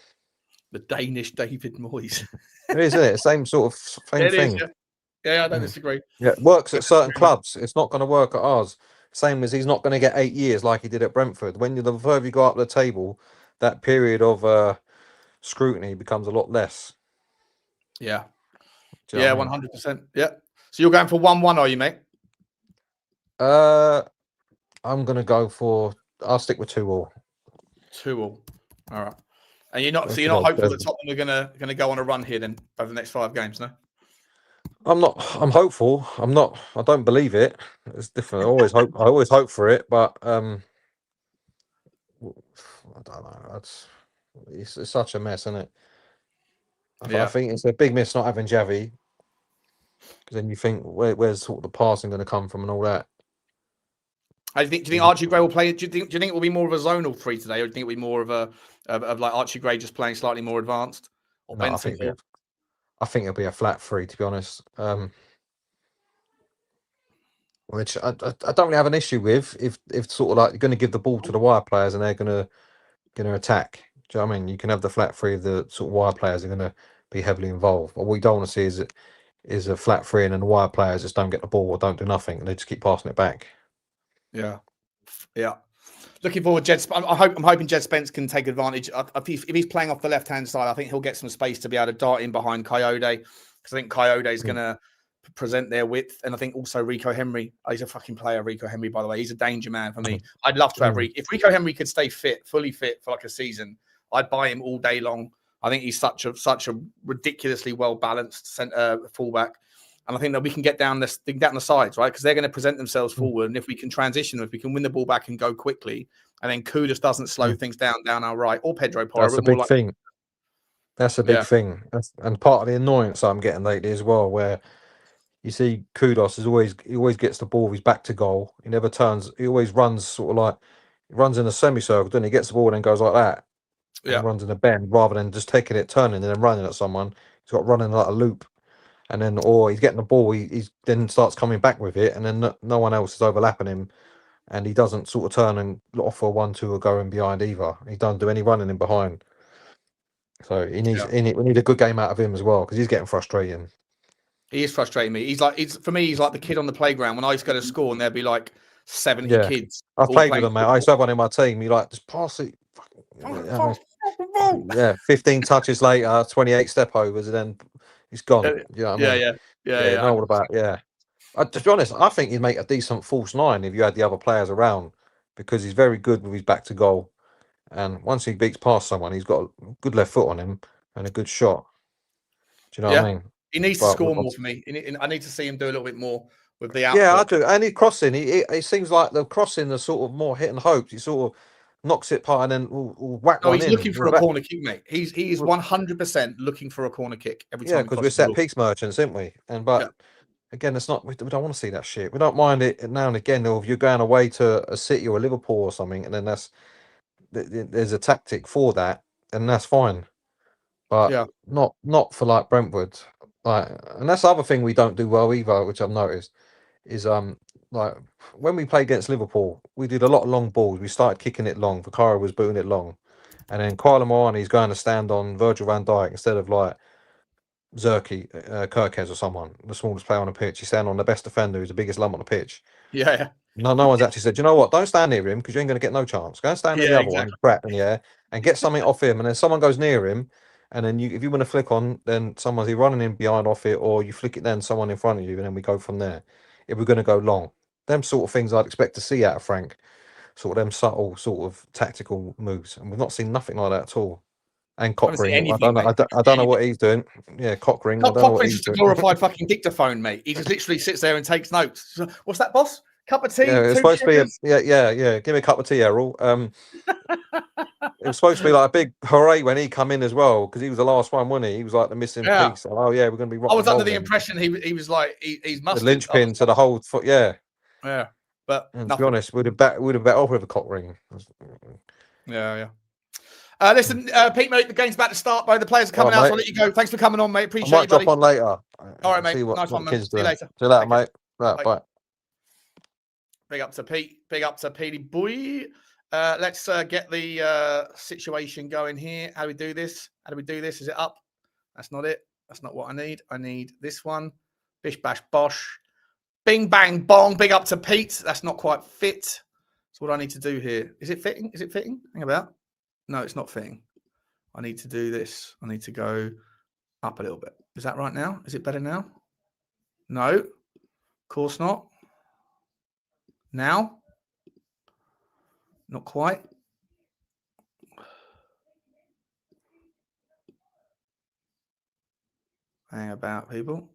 The Danish David Moyes. It is, isn't it? Same sort of same It is. thing. Yeah, I don't Mm. disagree. Yeah, it works at certain clubs. It's not going to work at ours. Same as he's not going to get 8 years like he did at Brentford. When the further you go up the table, that period of scrutiny becomes a lot less. Yeah, Do you know yeah, what I mean? 100%. Yeah. So you're going for 1-1, are you, mate? I'm going to go for. I'll stick with 2-2. 2-2. All right. And you're not. So That's you're the not most hopeful that pleasant. Tottenham are gonna go on a run here then over the next 5 games, no? I'm not. I'm hopeful. I'm not. I don't believe it. It's different. I always hope. I always hope for it, but I don't know. It's such a mess, isn't it? I Yeah. think it's a big miss not having Javi, because then you think where's sort of the passing going to come from and all that. Do you think Archie Gray will play? Do you think it will be more of a zonal 3 today, or do you think it will be more of a of like Archie Gray just playing slightly more advanced, or No, Benson Hill? I think it'll be a flat 3, to be honest. Which I don't really have an issue with if sort of like you're going to give the ball to the wire players and they're going to attack. Do you know what I mean? You can have the flat 3 of the sort of wire players are going to be heavily involved. But what we don't want to see is a flat 3 and then the wire players just don't get the ball or don't do nothing and they just keep passing it back. Yeah, yeah. Looking forward, Jed. I'm hoping Jed Spence can take advantage. If he's playing off the left hand side, I think he'll get some space to be able to dart in behind Coyote, because I think Coyote is going to present their width, and I think also Rico Henry. He's a fucking player, Rico Henry. By the way, he's a danger man for me. I'd love to have if Rico Henry could stay fully fit for like a season. I'd buy him all day long. I think he's such a ridiculously well balanced fullback. And I think that we can get down the sides, right? Because they're going to present themselves forward. And if we can transition, if we can win the ball back and go quickly, and then Kudus doesn't slow things down our right, or Pedro Porro. That's a big thing. That's a big Yeah. thing. And part of the annoyance I'm getting lately as well, where you see Kudos he always gets the ball with his back to goal. He never turns. He always runs sort of like he runs in a semicircle. Then he gets the ball and then goes like that. And runs in a bend rather than just taking it, turning, and then running at someone. He's got running like a loop. And then, or he's getting the ball, he's then starts coming back with it, and then no one else is overlapping him, and he doesn't sort of turn and offer 1-2 or go in behind either. He doesn't do any running in behind. So we need a good game out of him as well, because he's getting frustrating. He is frustrating me. He's like the kid on the playground when I used to go to school and there'd be like 70 kids. I've played with him, mate. I used to have one in my team. You like just pass it. Yeah, 15 touches later, 28 step overs, and then he's gone. You know what I mean? Yeah. Know all about to be honest, I think he'd make a decent false 9 if you had the other players around, because he's very good with his back to goal, and once he beats past someone, he's got a good left foot on him and a good shot. Do you know what I mean? He needs to score more for me. I need to see him do a little bit more with the output. Yeah, I do. And he's crossing. It seems like the crossing is sort of more hit and hopes. He sort of knocks it part and then will whack one in. He's looking for a corner kick, mate. He is 100% looking for a corner kick every time. Yeah, because we're set piece merchants, aren't we? But again, it's not. We don't want to see that shit. We don't mind it now and again. Or if you're going away to a City or a Liverpool or something, and then there's a tactic for that, and that's fine. But not for like Brentford. And that's the other thing we don't do well either, which I've noticed, is like when we played against Liverpool, we did a lot of long balls. We started kicking it long. Vicario was booting it long, and then Kyler Moani's going to stand on Virgil van Dijk instead of like Zerky, Kirkes or someone, the smallest player on the pitch. He's standing on the best defender who's the biggest lump on the pitch. Yeah. No one's actually said, you know what? Don't stand near him because you ain't going to get no chance. Go and stand near the other one, crap in the air, and get something off him. And then someone goes near him, And then if you want to flick on, then someone's either running in behind off it, or you flick it then someone in front of you, and then we go from there. If we're going to go long, them sort of things I'd expect to see out of Frank, sort of them subtle sort of tactical moves, and we've not seen nothing like that at all. And Honestly, Cockring, I anything, don't know, mate. I don't know what he's doing. Yeah, Cockring, I don't know what Cochrane's he's just a doing. glorified fucking dictaphone, mate. He just literally sits there and takes notes. So, what's that, boss? Cup of tea? Yeah, it's Two supposed to be sugars? yeah. Give me a cup of tea, Errol. It was supposed to be like a big hooray when he come in as well, because he was the last one, wasn't he? He was like the missing Yeah. piece. Oh yeah, we're going to be. I was under the rolling. impression he was like he's The mustard. linchpin to the whole foot. Yeah. Yeah, but And to nothing. be honest, we'd have bet off with a cock ring. Yeah. Listen, Pete, mate, the game's about to start. Both the players are coming out, so I'll let you go. Thanks for coming on, mate. I Appreciate might you, buddy. drop on later. All right, mate. See what Nice one, the man. kids See you doing. later. See you later, Take care. mate. Right, bye. Big up to Pete. Big up to Petey boy. Let's get the situation going here. How do we do this? Is it up? That's not it. That's not what I need. I need this one. Bish, bash, bosh. Bing, bang, bong. Big up to Pete. That's not quite fit. So what I need to do here. Is it fitting? Hang about. No, it's not fitting. I need to do this. I need to go up a little bit. Is that right now? Is it better now? No. Of course not. Now? Not quite. Hang about, people.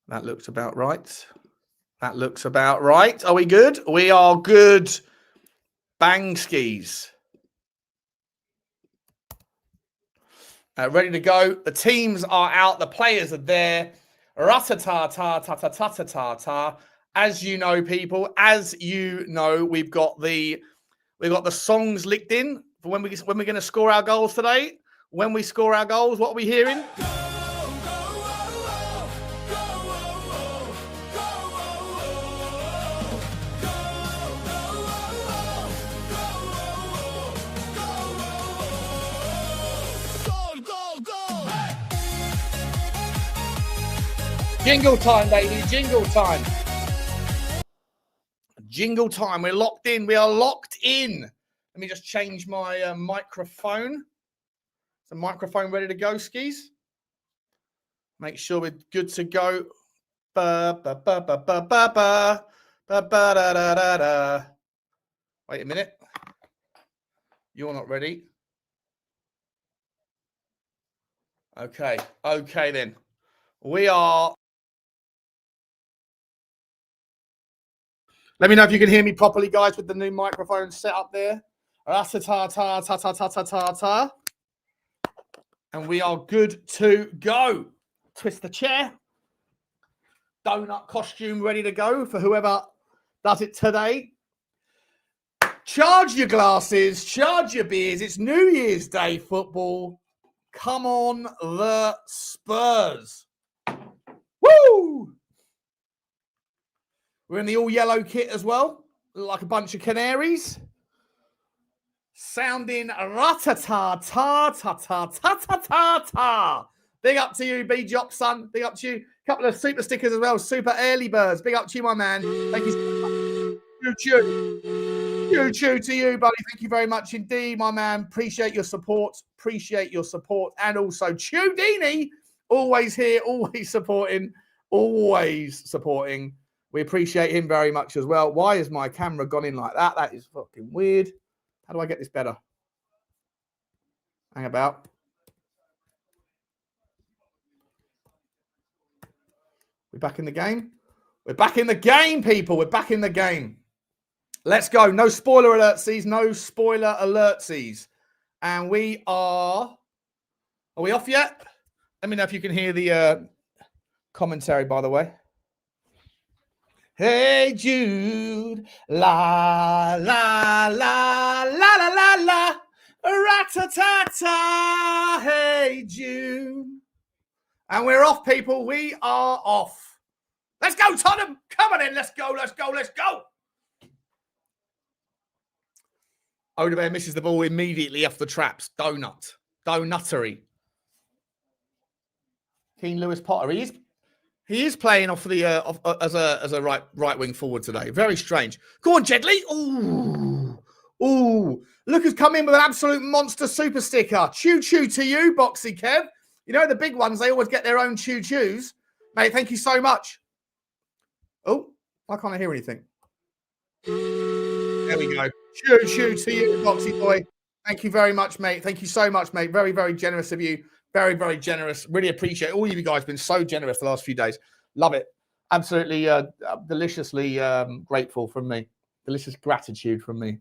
That looks about right. Are we good? We are good. Bang skis. Ready to go. The teams are out. The players are there. Ra-ta-ta-ta-ta-ta-ta-ta-ta. As you know, people, we've got the songs licked in for when we're going to score our goals today. When we score our goals, what are we hearing? Jingle time, baby. Jingle time. Jingle time. We're locked in. We are locked in. Let me just change my microphone. Is the microphone ready to go, skis? Make sure we're good to go. Wait a minute. You're not ready. Okay then. We are. Let me know if you can hear me properly, guys, with the new microphone set up there. Ta-ta-ta-ta-ta-ta-ta-ta. And we are good to go. Twist the chair. Donut costume ready to go for whoever does it today. Charge your glasses, charge your beers. It's New Year's Day football. Come on, the Spurs. Woo! We're in the all-yellow kit as well, like a bunch of canaries. Sounding ra-ta-ta-ta-ta-ta-ta-ta-ta. Big up to you, B-Jop, son. Big up to you. Couple of super stickers as well, super early birds. Big up to you, my man. Thank you. Choo-choo to you, buddy. Thank you very much indeed, my man. Appreciate your support. And also, Chudini, always here, always supporting. We appreciate him very much as well. Why has my camera gone in like that? That is fucking weird. How do I get this better? Hang about. We're back in the game. We're back in the game, people. We're back in the game. Let's go. No spoiler alertsies. No spoiler alertsies. And we are we off yet? Let me know if you can hear the commentary, by the way. Hey, Jude. La, la, la, la, la, la, la. Rat-a-ta-ta. Hey, Jude. And we're off, people. We are off. Let's go, Tottenham. Come on in. Let's go. Odebear misses the ball immediately off the traps. Donuttery. Keane Lewis Potter. He is playing off the as a right wing forward today. Very strange. Go on, Jedley. Ooh, look who's come in with an absolute monster super sticker. Choo-choo to you, Boxy Kev. You know, the big ones, they always get their own choo-choos. Mate, thank you so much. Oh, why can't I hear anything? There we go. Choo-choo to you, Boxy boy. Thank you very much, mate. Thank you so much, mate. Very, very generous of you. Very, very generous. Really appreciate it. All of you guys have been so generous the last few days. Love it. Absolutely deliciously grateful from me. Delicious gratitude from me.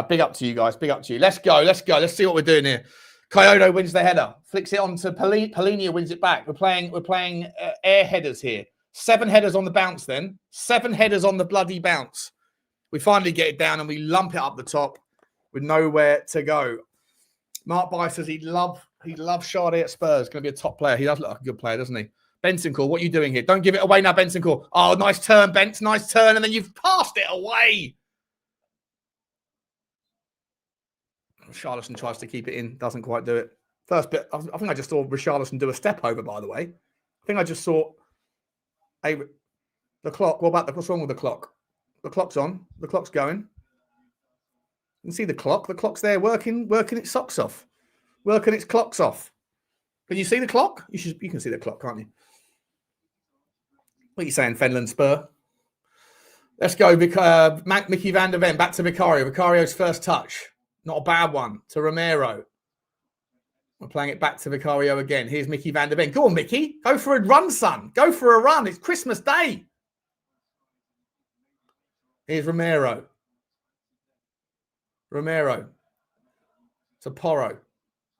Big up to you guys. Big up to you. Let's go. Let's go. Let's see what we're doing here. Kyoto wins the header. Flicks it on to Polinia, wins it back. We're playing air headers here. 7 headers on the bounce then. 7 headers on the bloody bounce. We finally get it down and we lump it up the top with nowhere to go. Mark By says he'd love Sade at Spurs. Going to be a top player. He does look like a good player, doesn't he? Benson Call, what are you doing here? Don't give it away now, Benson Call. Oh, nice turn, Bence. Nice turn. And then you've passed it away. Richarlison tries to keep it in. Doesn't quite do it. First bit, I think I just saw Richarlison do a step over, by the way. I think I just saw the clock. What's wrong with the clock? The clock's on. The clock's going. You can see the clock. The clock's there working its socks off. Working its clocks off. Can you see the clock? You can see the clock, can't you? What are you saying, Fenland Spur? Let's go. Micky van der Ven back to Vicario. Vicario's first touch. Not a bad one to Romero. We're playing it back to Vicario again. Here's Micky van der Ven. Go on, Mickey. Go for a run, son. Go for a run. It's Christmas Day. Here's Romero. Romero to Porro.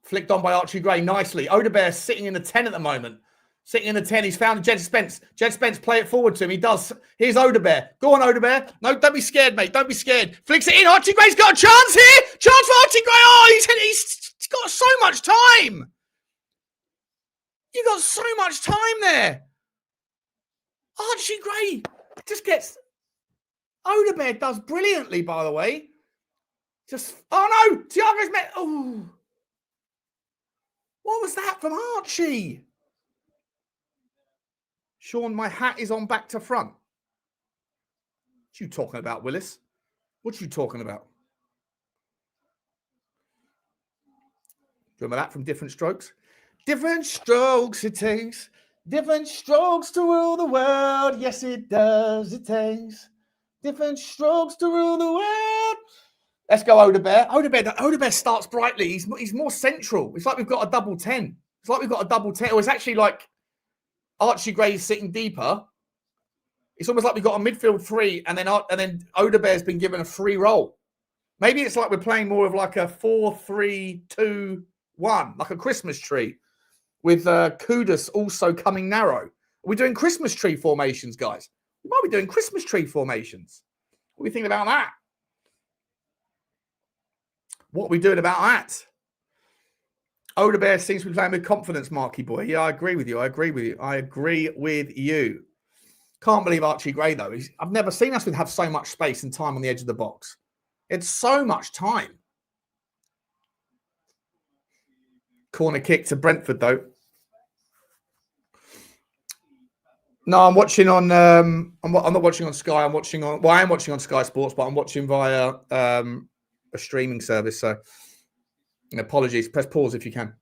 Flicked on by Archie Gray nicely. Odebear sitting in the 10 at the moment. Sitting in the 10. He's found Jed Spence. Jed Spence, play it forward to him. He does. Here's Odebear. Go on, Odebear. No, don't be scared, mate. Don't be scared. Flicks it in. Archie Gray's got a chance here. Chance for Archie Gray. Oh, he's got so much time. You got so much time there. Archie Gray just gets... Odebear does brilliantly, by the way. Oh, no. Thiago's met... Oh. What was that from Archie? Sean, my hat is on back to front. What you talking about, Willis? What you talking about? Remember that from Different Strokes? Different strokes it takes. Different strokes to rule the world. Yes, it does. It takes different strokes to rule the world. Let's go, Odebear. Odebear starts brightly. He's more central. It's like we've got a double 10. It's like we've got a double 10. Or it's actually like Archie Gray is sitting deeper. It's almost like we've got a midfield 3 and then Odebear's been given a free role. Maybe it's like we're playing more of like a 4-3-2-1, like a Christmas tree with Kudus also coming narrow. Are we doing Christmas tree formations, guys? We might be doing Christmas tree formations. What do we think about that? What are we doing about that? Odebear seems to be playing with confidence, Marky boy. Yeah, I agree with you. I agree with you. Can't believe Archie Gray, though. I've never seen us have so much space and time on the edge of the box. It's so much time. Corner kick to Brentford, though. No, I'm watching on... I'm not watching on Sky. I'm watching on... Well, I am watching on Sky Sports, but I'm watching via a streaming service, so... Apologies. Press pause if you can.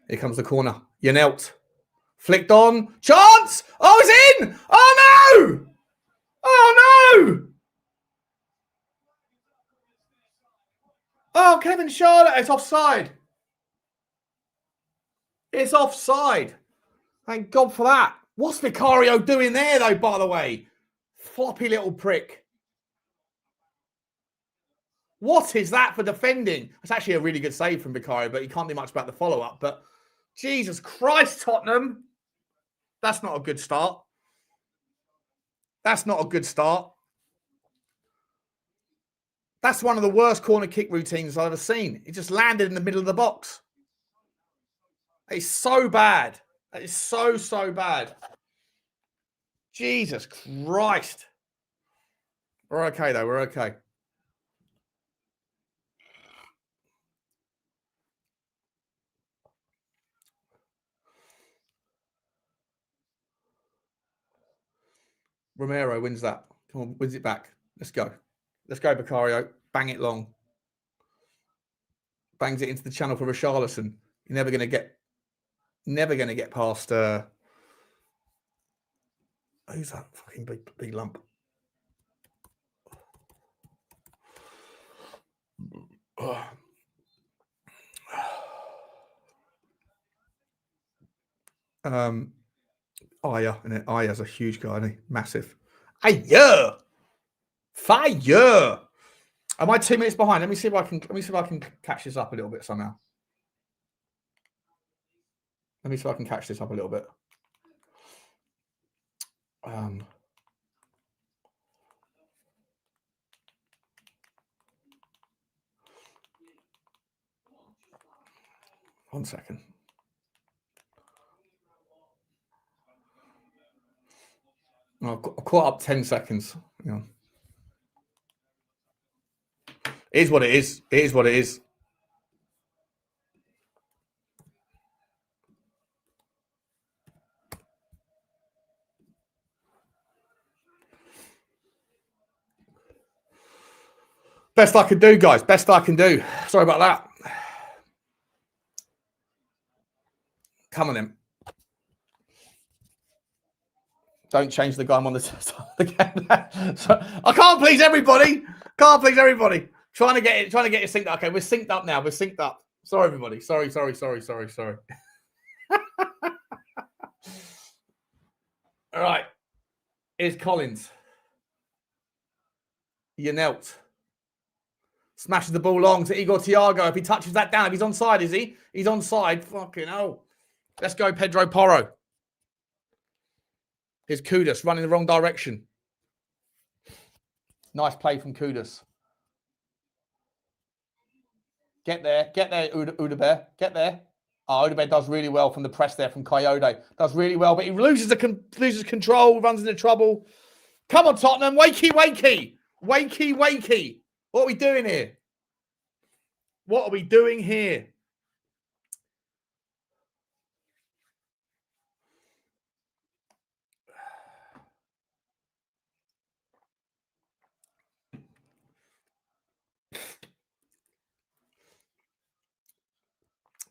Here comes the corner. Yanelt. Flicked on. Chance! Oh, it's in! Oh, no! Oh, no! Oh, Kevin Charlotte, it's offside. It's offside. Thank God for that. What's Vicario doing there, though, by the way? Floppy little prick. What is that for defending? It's actually a really good save from Vicario, but he can't do much about the follow-up. But Jesus Christ, Tottenham. That's not a good start. That's not a good start. That's one of the worst corner kick routines I've ever seen. It just landed in the middle of the box. It's so bad. That is so bad. Jesus Christ. We're okay, though. We're okay. Romero wins that. Come on, wins it back. Let's go. Let's go, Vicario. Bang it long. Bangs it into the channel for Richalison. You're never going to get past... who's that fucking big lump? Aya, and Aya's a huge guy, isn't he? Massive. Fire! Am I 2 minutes behind? Let me see if I can catch this up a little bit somehow. Let me see if I can catch this up a little bit. One second. I've caught up 10 seconds. Hang on. It is what it is. It is what it is. Best I can do, guys. Best I can do. Sorry about that. Come on, then. Don't change the guy I'm on the game. So, I can't please everybody. Can't please everybody. Trying to get it synced up. Okay, we're synced up now. We're synced up. Sorry, everybody. Sorry. All right. Here's Collins. Yanelt. Smashes the ball long to Igor Thiago. If he touches that down, if he's onside, is he? He's onside. Fucking hell. Let's go, Pedro Porro. Here's Kudus running the wrong direction. Nice play from Kudus. Get there, Udogie. Get there. Oh, Udogie does really well from the press there from Coyote. Does really well, but he loses control, runs into trouble. Come on, Tottenham. Wakey. What are we doing here? What are we doing here?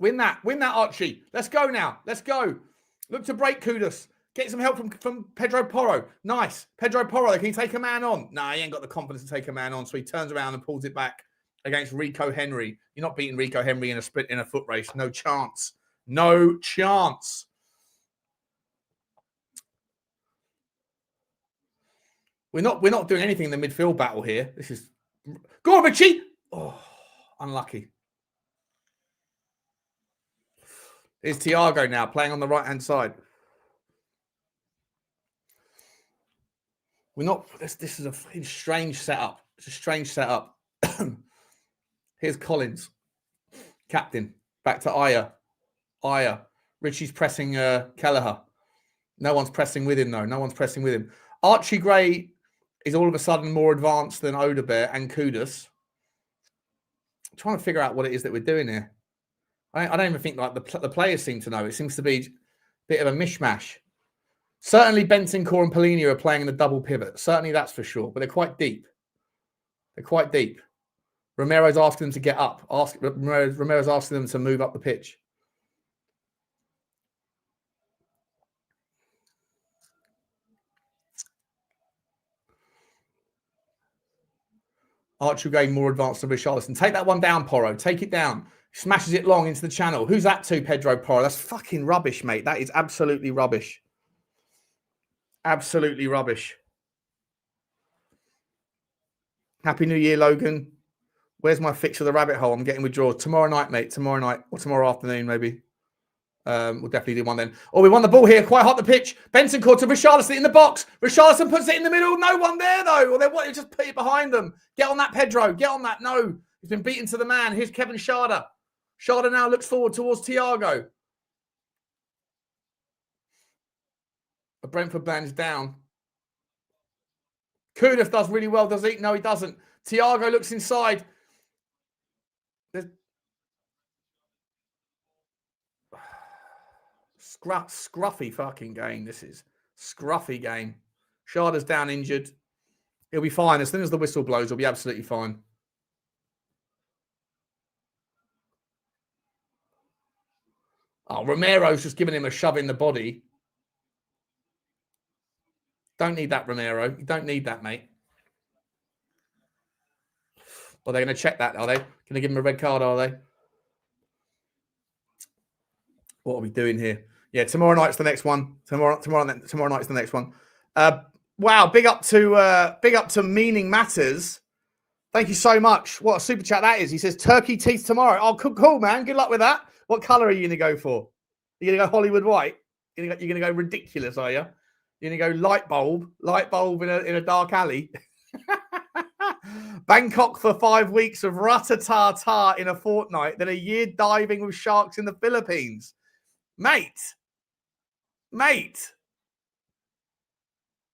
Win that, Archie. Let's go now. Let's go. Look to break Kudus. Get some help from Pedro Porro. Nice. Pedro Porro, can he take a man on? No, he ain't got the confidence to take a man on, so he turns around and pulls it back against Rico Henry. You're not beating Rico Henry in a sprint in a foot race. No chance. No chance. We're not doing anything in the midfield battle here. This is... Go on, Richie! Oh, unlucky. Here's Thiago now playing on the right-hand side. We're not... This is a strange setup. It's a strange setup. Here's Collins. Captain. Back to Aya. Richie's pressing Kelleher. No one's pressing with him, though. No one's pressing with him. Archie Gray is all of a sudden more advanced than Udogie and Kudus. I'm trying to figure out what it is that we're doing here. I don't even think like the players seem to know. It seems to be a bit of a mishmash. Certainly Bentancur and Polini are playing in the double pivot. Certainly that's for sure. But they're quite deep. Romero's asking them to get up. Romero's asking them to move up the pitch. Archie Gray more advanced than Richalison. Take that one down, Porro. Take it down. Smashes it long into the channel. Who's that to, Pedro Porro? That's fucking rubbish, mate. That is absolutely rubbish. Absolutely rubbish. Happy New Year, Logan. Where's my fixture of the rabbit hole? I'm getting withdrawn. Tomorrow night, mate. Tomorrow night. Or tomorrow afternoon, maybe. We'll definitely do one then. Oh, we won the ball here. Quite hot the pitch. Bentancur to Richalison in the box. Richalison puts it in the middle. No one there, though. Or they want to just put it behind them. Get on that, Pedro. Get on that. No. He's been beaten to the man. Here's Kevin Schade. Schade now looks forward towards Thiago. The Brentford band's down. Kudus does really well, does he? No, he doesn't. Thiago looks inside. Scruffy fucking game, this is. Scruffy game. Sharda's down injured. He'll be fine. As soon as the whistle blows, he'll be absolutely fine. Oh, Romero's just giving him a shove in the body. Don't need that, Romero. You don't need that, mate. Well, they're going to check that, are they? Going to give him a red card, are they? What are we doing here? Yeah, tomorrow night's the next one. Tomorrow night's the next one. Wow, big up to Meaning Matters. Thank you so much. What a super chat that is. He says turkey teeth tomorrow. Oh, cool, man. Good luck with that. What colour are you going to go for? Are you going to go Hollywood white? You're going to go ridiculous, are you? You're going to go light bulb in a dark alley. Bangkok for 5 weeks of ratatata in a fortnight, then a year diving with sharks in the Philippines. Mate.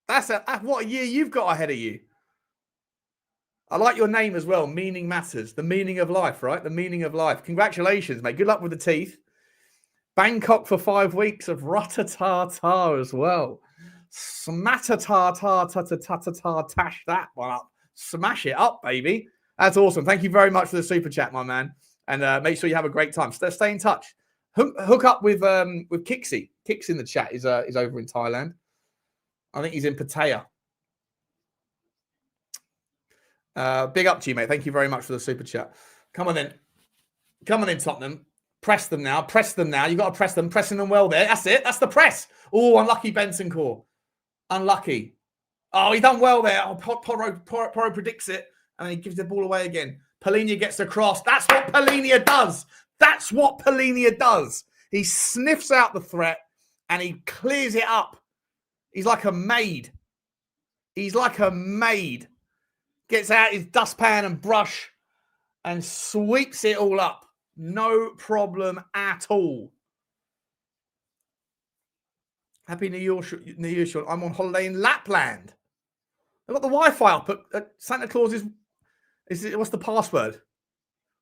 That's what a year you've got ahead of you. I like your name as well. Meaning Matters. The meaning of life, right? The meaning of life. Congratulations, mate. Good luck with the teeth. Bangkok for 5 weeks of ratatata as well. Tash that one up. Smash it up, baby. That's awesome. Thank you very much for the super chat, my man. And make sure you have a great time. Stay in touch. Hook up with Kinsky. Kix in the chat is over in Thailand. I think he's in Pattaya. Big up to you, mate. Thank you very much for the super chat. Come on in, Tottenham. Press them now. You've got to press them. Pressing them well there. That's it. That's the press. Oh, unlucky Benson Core. Unlucky. Oh, he done well there. Oh, Porro predicts it. And then he gives the ball away again. Polinia gets the cross. That's what Polinia does. He sniffs out the threat and he clears it up. He's like a maid. Gets out his dustpan and brush and sweeps it all up. No problem at all. Happy New Year, Sean. I'm on holiday in Lapland. I've got the Wi-Fi up at Santa Claus what's the password?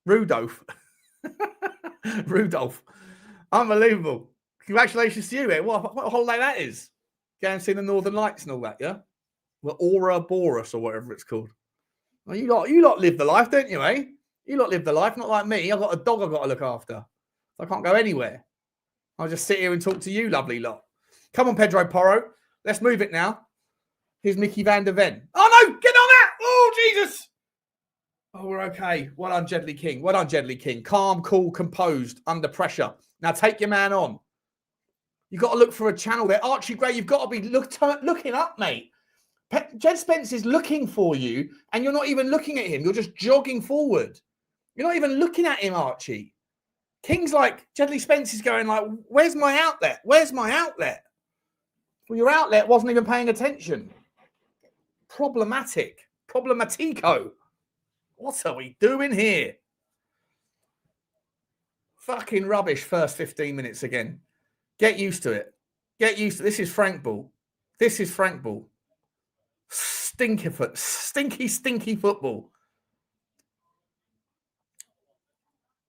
Rudolph. Rudolph. Unbelievable. Congratulations to you, mate. What a holiday that is. Go and see the Northern Lights and all that, yeah? Well, Aura Boreas or whatever it's called. Well, you lot live the life, don't you, eh? You lot live the life, not like me. I've got a dog I've got to look after. I can't go anywhere. I'll just sit here and talk to you, lovely lot. Come on, Pedro Porro. Let's move it now. Here's Micky van der Ven. Oh, no! Get on that! Oh, Jesus! Oh, we're okay. Well done, Jedley King. Calm, cool, composed, under pressure. Now take your man on. You've got to look for a channel there. Archie Gray, you've got to be looking up, mate. Jed Spence is looking for you, and you're not even looking at him. You're just jogging forward. You're not even looking at him, Archie. King's like, Jedley Spence is going like, where's my outlet? Well, your outlet wasn't even paying attention. Problematico. What are we doing here? Fucking rubbish first 15 minutes again. Get used to it. This is Frank Ball. Stinky football.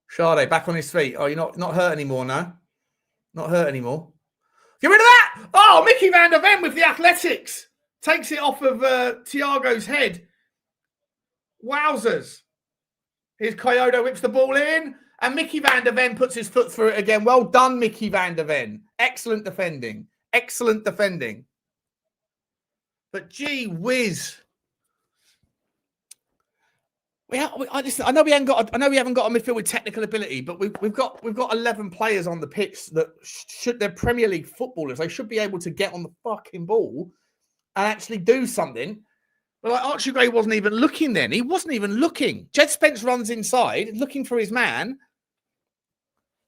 Sade back on his feet. Oh, you're not hurt anymore, no? Not hurt anymore. Get rid of that! Oh, Micky van der Ven with the athletics. Takes it off of Thiago's head. Wowzers. Here's Kyoto, whips the ball in. And Micky van der Ven puts his foot through it again. Well done, Micky van der Ven. Excellent defending. But gee whiz. I know we haven't got a midfield with technical ability, but we've got 11 players on the pitch that they're Premier League footballers. They should be able to get on the fucking ball and actually do something. But like Archie Gray wasn't even looking then. He wasn't even looking. Jed Spence runs inside looking for his man.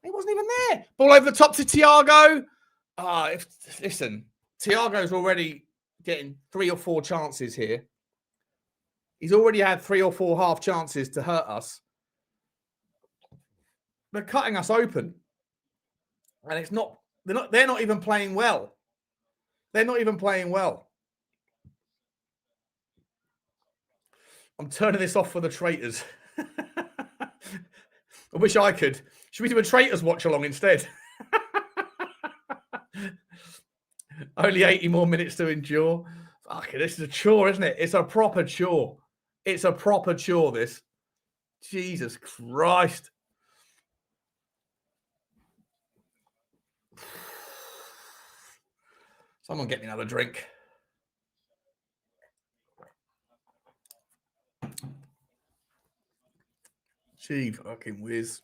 He wasn't even there. Ball over the top to Thiago. Listen, Thiago's already getting 3 or 4 chances here. He's already had 3 or 4 half chances to hurt us. They're cutting us open. And they're not even playing well. They're not even playing well. I'm turning this off for the traitors. I wish I could. Should we do a traitors watch along instead? Only 80 more minutes to endure. Fucking, this is a chore, isn't it? It's a proper chore. It's a proper chore, this. Jesus Christ. Someone get me another drink. Gee, fucking whiz.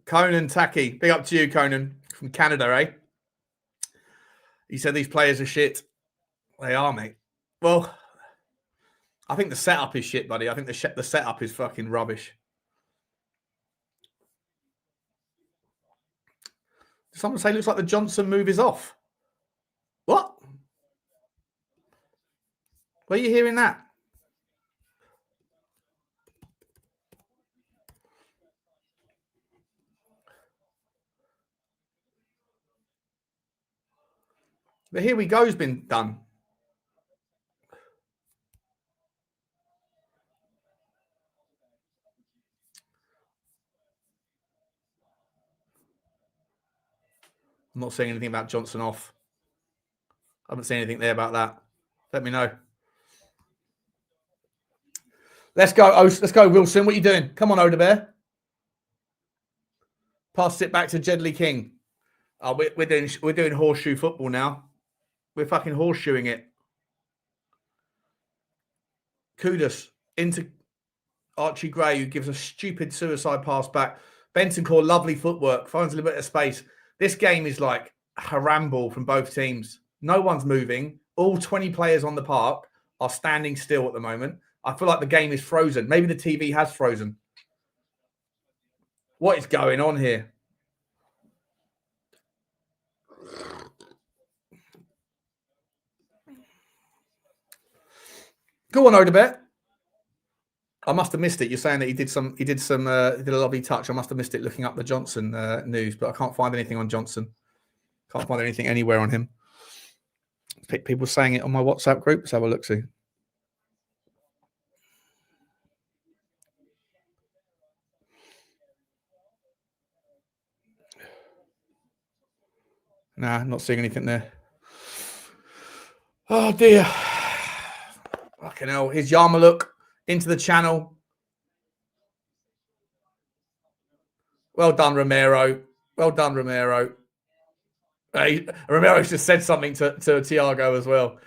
Conan Taki. Big up to you, Conan. From Canada, eh? He said these players are shit. They are, mate. Well, I think the setup is shit, buddy. I think the setup is fucking rubbish. Someone say it looks like the Johnson move is off. What? Where are you hearing that? The Here We Go's been done. I'm not saying anything about Johnson off. I haven't seen anything there about that. Let me know. Let's go, let's go, Wilson. What are you doing? Come on, Odebear. Pass it back to Jedley King. Oh, we're doing horseshoe football now. We're fucking horseshoeing it. Kudos into Archie Gray, who gives a stupid suicide pass back. Bentancur, lovely footwork, finds a little bit of space. This game is like haramble from both teams. No one's moving. All 20 players on the park are standing still at the moment. I feel like the game is frozen. Maybe the TV has frozen. What is going on here? Go on, Odebet. I must have missed it. You're saying that he did a lovely touch. I must have missed it looking up the Johnson news, but I can't find anything on Johnson. Can't find anything anywhere on him. People saying it on my WhatsApp group. Let's have a look, see. Nah, not seeing anything there. Oh, dear. Fucking hell. Here's Yarmaluk into the channel. Well done, Romero. Well done, Romero. Romero's just said something to Thiago as well.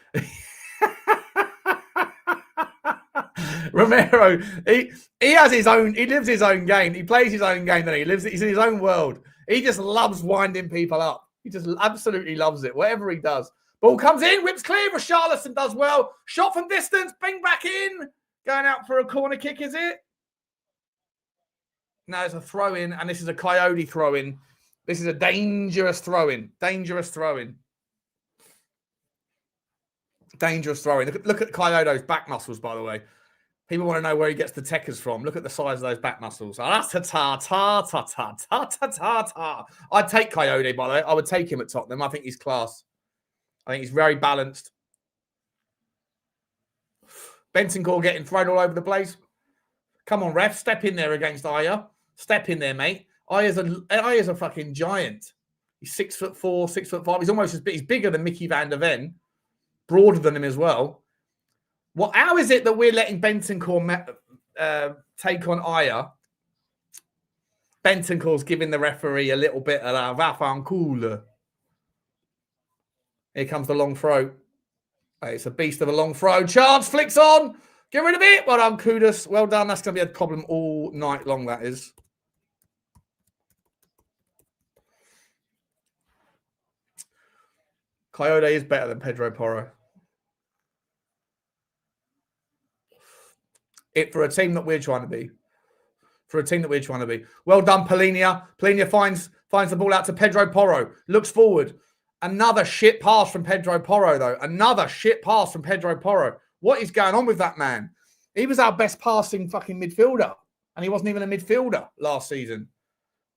Romero, he has his own, he lives his own game. He plays his own game, then he's in his own world. He just loves winding people up. He just absolutely loves it, whatever he does. Ball comes in, whips clear. Richalison does well. Shot from distance, bing back in. Going out for a corner kick, is it? No, it's a throw-in, and this is a Coyote throw-in. This is a dangerous throw-in. Dangerous throw-in. Dangerous throw-in. Look at Coyote's back muscles, by the way. People want to know where he gets the techers from. Look at the size of those back muscles. I'd take Coyote, by the way. I would take him at Tottenham. I think he's class. I think he's very balanced. Bentancur getting thrown all over the place. Come on, ref. Step in there against Aya. Step in there, mate. Aya's a fucking giant. He's 6'4", 6'5". He's almost as big. He's bigger than Micky van der Ven. Broader than him as well. How is it that we're letting Bentancur take on Aya? Bentancur's giving the referee a little bit of a Vafan cool. Here comes the long throw. It's a beast of a long throw. Chance flicks on. Get rid of it. Well done, Kudos. Well done. That's going to be a problem all night long, that is. Coyote is better than Pedro Porro. For a team that we're trying to be. For a team that we're trying to be. Well done, Polinia. Polinia finds the ball out to Pedro Porro. Looks forward. Another shit pass from Pedro Porro, though. Another shit pass from Pedro Porro. What is going on with that man? He was our best passing fucking midfielder. And he wasn't even a midfielder last season.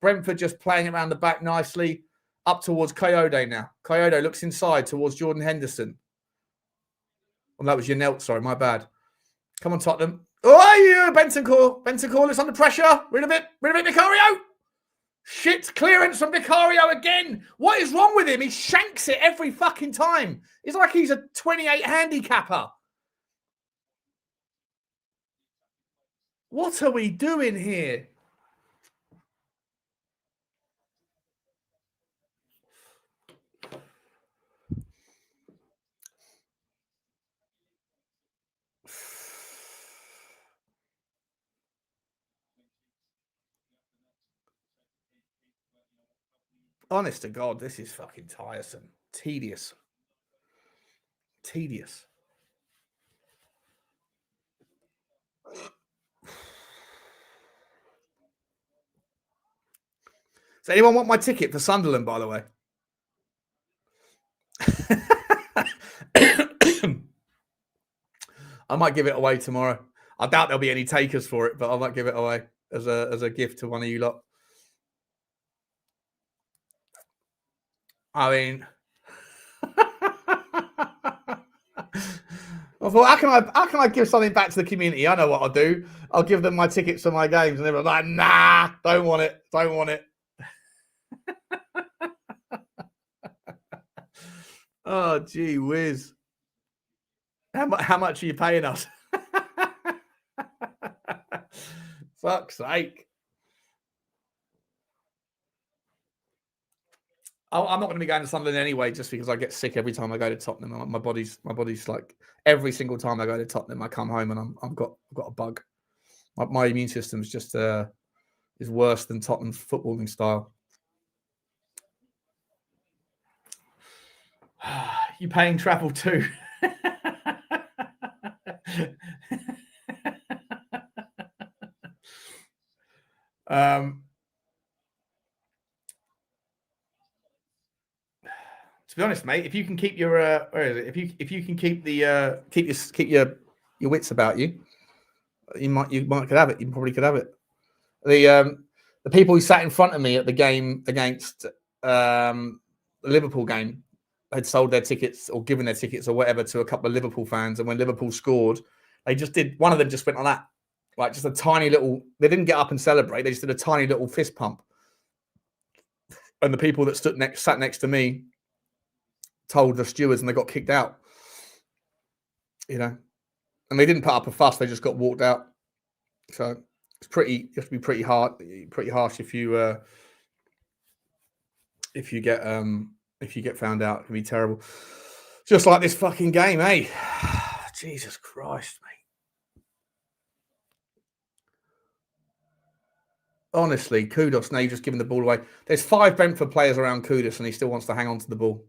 Brentford just playing it around the back nicely. up towards Coyote now. Coyote looks inside towards Jordan Henderson. Oh, that was your Nelt. Sorry, my bad. Come on, Tottenham. Oh, you Bentancur. Bentancur is under pressure. Rid of it, Vicario. Shit clearance from Vicario again. What is wrong with him? He shanks it every fucking time. It's like he's a 28 handicapper. What are we doing here? Honest to God, this is fucking tiresome. Tedious. Does anyone want my ticket for Sunderland, by the way? I might give it away tomorrow. I doubt there'll be any takers for it, but I might give it away as a gift to one of you lot. I mean, I thought, how can I give something back to the community? I know what I'll do. I'll give them my tickets for my games, and they were like, "Nah, don't want it. Don't want it." Oh, gee whiz! How much are you paying us? Fuck's sake! I'm not going to be going to Sunderland anyway, just because I get sick every time I go to Tottenham. My body's like every single time I go to Tottenham, I come home and I've got a bug. My immune system's just is worse than Tottenham's footballing style. You paying travel too? To be honest, mate, if you can keep your where is it? If you can keep the keep your wits about you, you might could have it. You probably could have it. The people who sat in front of me at the game against the Liverpool game had sold their tickets or given their tickets or whatever to a couple of Liverpool fans, and when Liverpool scored, they just did. One of them just went on that, like just a tiny little. They didn't get up and celebrate. They just did a tiny little fist pump, and the people that sat next to me told the stewards, and they got kicked out. You know, and they didn't put up a fuss. They just got walked out. So it's pretty. You have to be pretty harsh if you get found out. It can be terrible. Just like this fucking game, eh? Jesus Christ, mate. Honestly, Kudus. Now you've just given the ball away. There's 5 Brentford players around Kudus, and he still wants to hang on to the ball.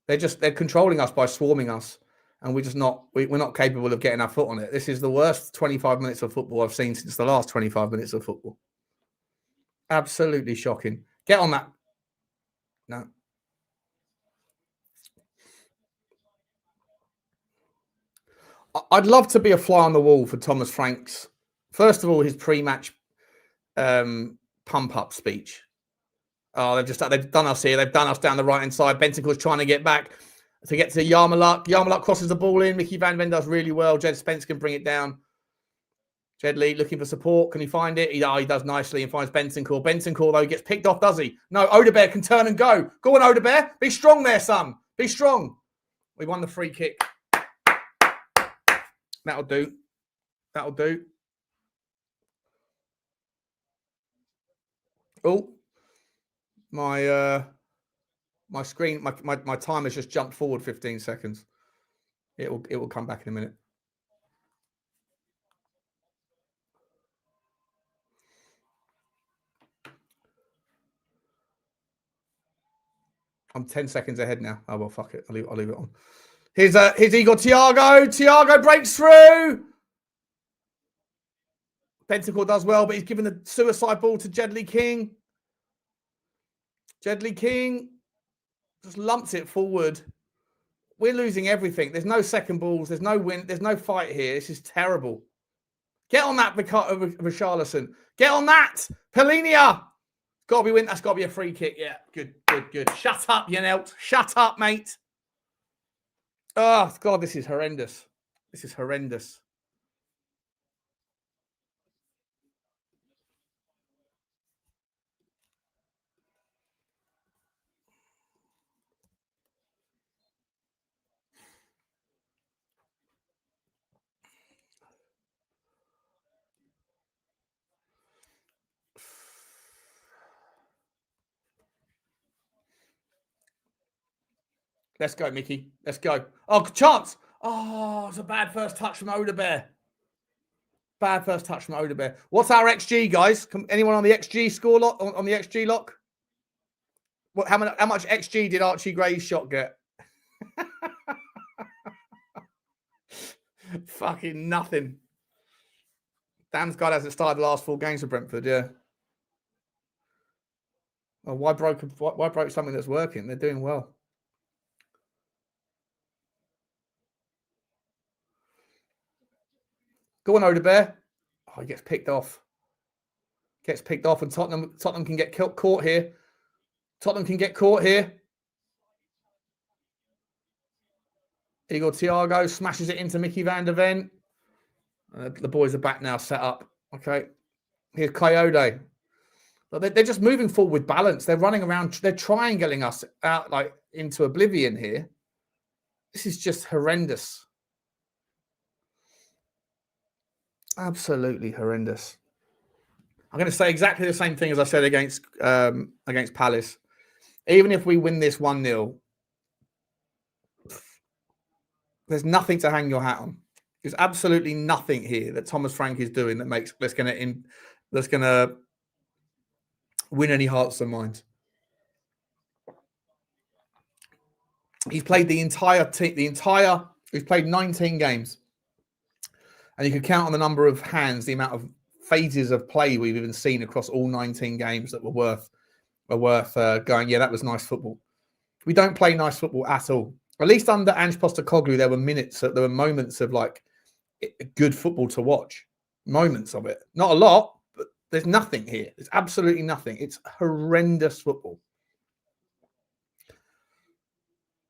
They're controlling us by swarming us, and we're not capable of getting our foot on it. This is the worst 25 minutes of football I've seen since the last 25 minutes of football. Absolutely shocking. Get on that. No. I'd love to be a fly on the wall for Thomas Frank's. First of all, his pre-match pump-up speech. Oh, they've done us here. They've done us down the right-hand side. Bentancur's trying to get back to get to Yarmulke. Yarmulke crosses the ball in. Micky Van Ven does really well. Jed Spence can bring it down. Jed Lee looking for support. Can he find it? He does nicely and finds Bentancur. Bentancur, though, gets picked off, does he? No, Odebear can turn and go. Go on, Odebear. Be strong there, son. Be strong. We won the free kick. That'll do. That'll do. Oh. My screen, my time has just jumped forward 15 seconds. It will come back in a minute. I'm 10 seconds ahead now. Oh well, fuck it. I'll leave it on. Here's Igor Thiago. Thiago breaks through. Bentancur does well, but he's given the suicide ball to Jedley King. Jedley King just lumps it forward. We're losing everything. There's no second balls. There's no win. There's no fight here. This is terrible. Get on that, Richalison. Get on that. Polinia. Got to be win. That's got to be a free kick. Yeah, good. Shut up, Yanelt. Shut up, mate. Oh, God, this is horrendous. Let's go, Micky. Let's go. Oh, chance. Oh, it's a bad first touch from Odebear. What's our XG, guys? Anyone on the XG score lock? On the XG lock? What? How much XG did Archie Gray's shot get? Fucking nothing. Dam's God hasn't started the last 4 games for Brentford. Yeah. Well, why broke something that's working? They're doing well. Go on, Odebear. Oh, he gets picked off. And Tottenham can get caught here. Igor Thiago smashes it into Micky van der Ven. The boys are back now, set up. Okay. Here's Coyote. They're just moving forward with balance. They're running around. They're triangling us out like into oblivion here. This is just horrendous. Absolutely horrendous. I'm going to say exactly the same thing as I said against Palace. Even if we win this 1-0, there's nothing to hang your hat on. There's absolutely nothing here that Thomas Frank is doing that's going to win any hearts and minds. He's played he's played 19 games. And you can count on the number of hands, the amount of phases of play we've even seen across all 19 games that were worth going, yeah, that was nice football. We don't play nice football at all. At least under Ange Postecoglou, there were moments of like good football to watch. Moments of it. Not a lot, but there's nothing here. There's absolutely nothing. It's horrendous football.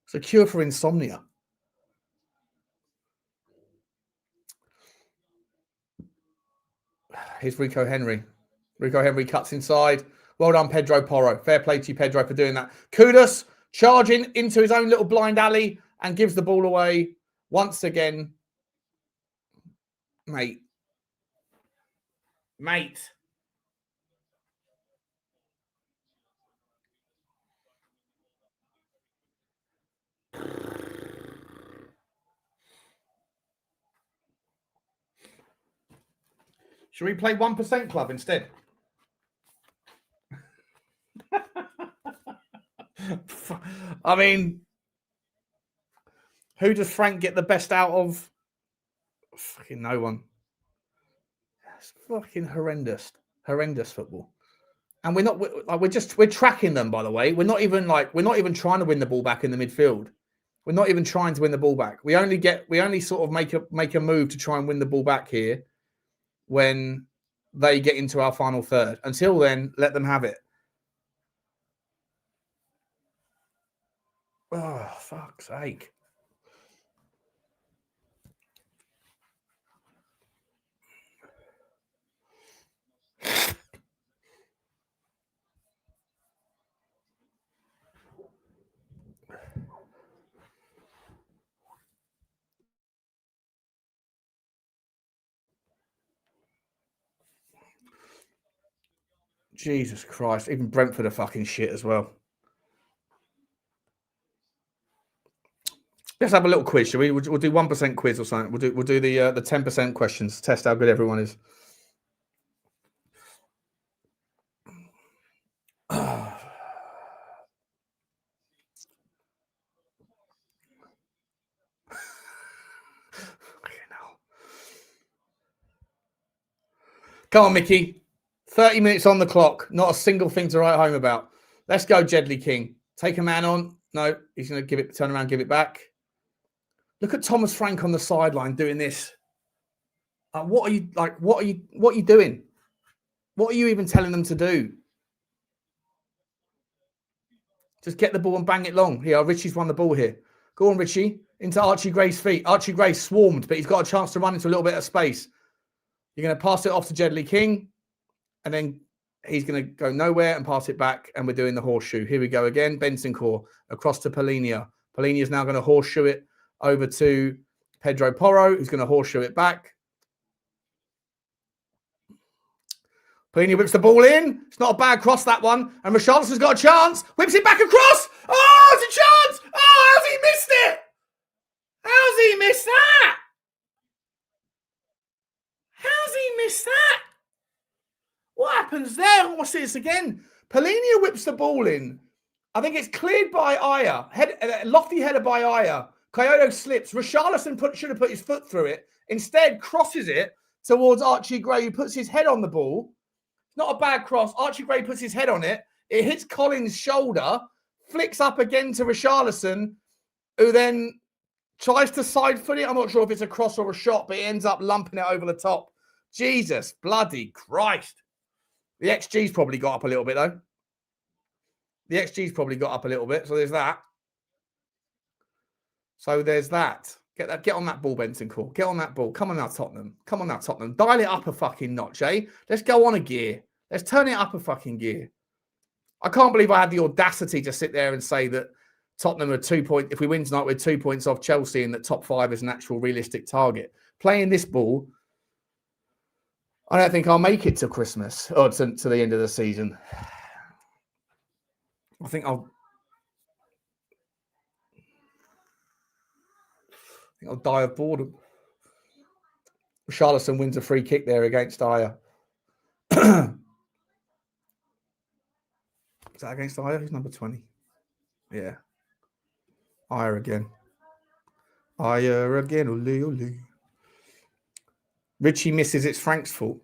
It's a cure for insomnia. Here's Rico Henry. Rico Henry cuts inside. Well done, Pedro Porro. Fair play to you, Pedro, for doing that. Kudus charging into his own little blind alley and gives the ball away once again. Mate. Should we play 1% Club instead? I mean, who does Frank get the best out of? Fucking no one. It's fucking horrendous. Horrendous football. And we're tracking them, by the way. We're not even trying to win the ball back in the midfield. We're not even trying to win the ball back. We only sort of make a move to try and win the ball back here when they get into our final third. Until then, let them have it. Oh, fuck's sake. Jesus Christ. Even Brentford are fucking shit as well. Let's have a little quiz, shall we? We'll do 1% quiz or something. We'll do the 10% questions. Test how good everyone is. Come on, Micky. 30 minutes on the clock. Not a single thing to write home about. Let's go, Jedley King. Take a man on. No, he's going to turn around, give it back. Look at Thomas Frank on the sideline doing this. What are you doing? What are you even telling them to do? Just get the ball and bang it long. Here, Richie's won the ball here. Go on, Richie. Into Archie Gray's feet. Archie Gray swarmed, but he's got a chance to run into a little bit of space. You're going to pass it off to Jedley King, and then he's going to go nowhere and pass it back, and we're doing the horseshoe. Here we go again. Bentancur across to Polinia. Polinia is now going to horseshoe it over to Pedro Porro, who's going to horseshoe it back. Polinia whips the ball in. It's not a bad cross, that one. And Richalison's got a chance. Whips it back across. Oh, it's a chance. Oh, how's he missed it? How's he missed that? How's he missed that? What happens there? What's this again? Polinia whips the ball in. I think it's cleared by Aya. Lofty header by Aya. Kyoto slips. Richarlison should have put his foot through it. Instead, crosses it towards Archie Gray, who puts his head on the ball. Not a bad cross. Archie Gray puts his head on it. It hits Collins' shoulder, flicks up again to Richarlison, who then tries to side foot it. I'm not sure if it's a cross or a shot, but he ends up lumping it over the top. Jesus bloody Christ. The XG's probably got up a little bit, though. The XG's probably got up a little bit, so there's that. So there's that. Get on that ball, Bentancur. Get on that ball. Come on now, Tottenham. Come on now, Tottenham. Dial it up a fucking notch, eh? Let's go on a gear. Let's turn it up a fucking gear. I can't believe I had the audacity to sit there and say that Tottenham are 2 points. If we win tonight, we're 2 points off Chelsea and that top 5 is an actual realistic target. Playing this ball, I don't think I'll make it to Christmas or to the end of the season. I think I'll die of boredom. Richarlison wins a free kick there against Aya. Is that against Aya? Who's number 20? Yeah. Aya again. Aya again. Ole, ole. Richie misses. It's Frank's fault.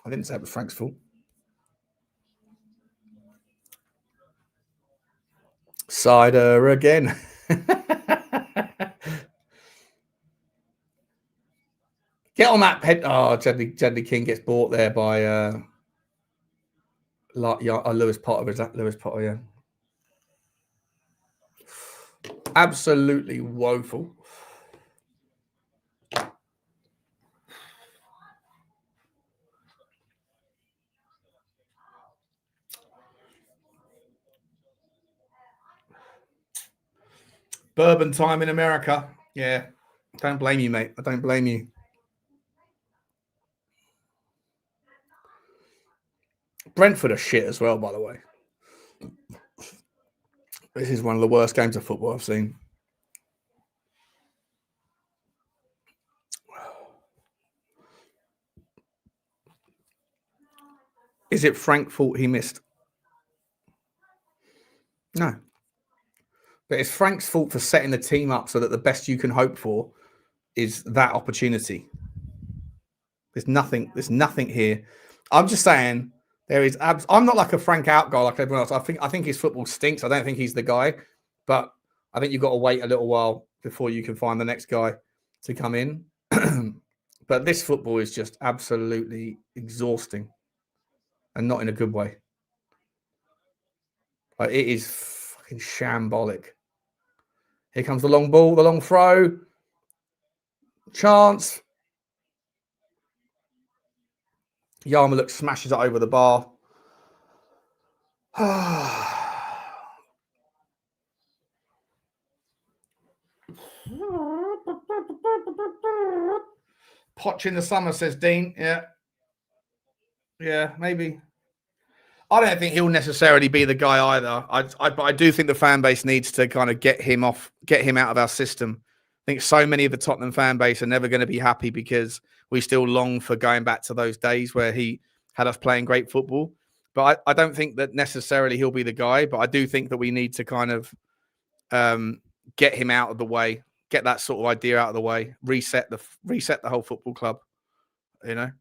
I didn't say it was Frank's fault. Cider again. Get on that head. Oh, Jedley King gets bought there by Lewis Potter. Is that Lewis Potter? Yeah. Absolutely woeful. Bourbon time in America. Yeah. Don't blame you, mate. I don't blame you. Brentford are shit as well, by the way. This is one of the worst games of football I've seen. Is it Frank's fault he missed? No. But it's Frank's fault for setting the team up so that the best you can hope for is that opportunity. There's nothing here. I'm just saying there is. I'm not like a Frank out guy like everyone else. I think his football stinks. I don't think he's the guy, but I think you've got to wait a little while before you can find the next guy to come in. But this football is just absolutely exhausting, and not in a good way. Like, it is fucking shambolic. Here comes the long ball, the long throw. Chance. Yarmulke smashes it over the bar. Potch in the summer, says Dean. Yeah. Yeah, maybe. I don't think he'll necessarily be the guy either. But I do think the fan base needs to kind of get him out of our system. I think so many of the Tottenham fan base are never going to be happy because we still long for going back to those days where he had us playing great football. But I don't think that necessarily he'll be the guy. But I do think that we need to kind of get him out of the way, get that sort of idea out of the way, reset the whole football club. You know,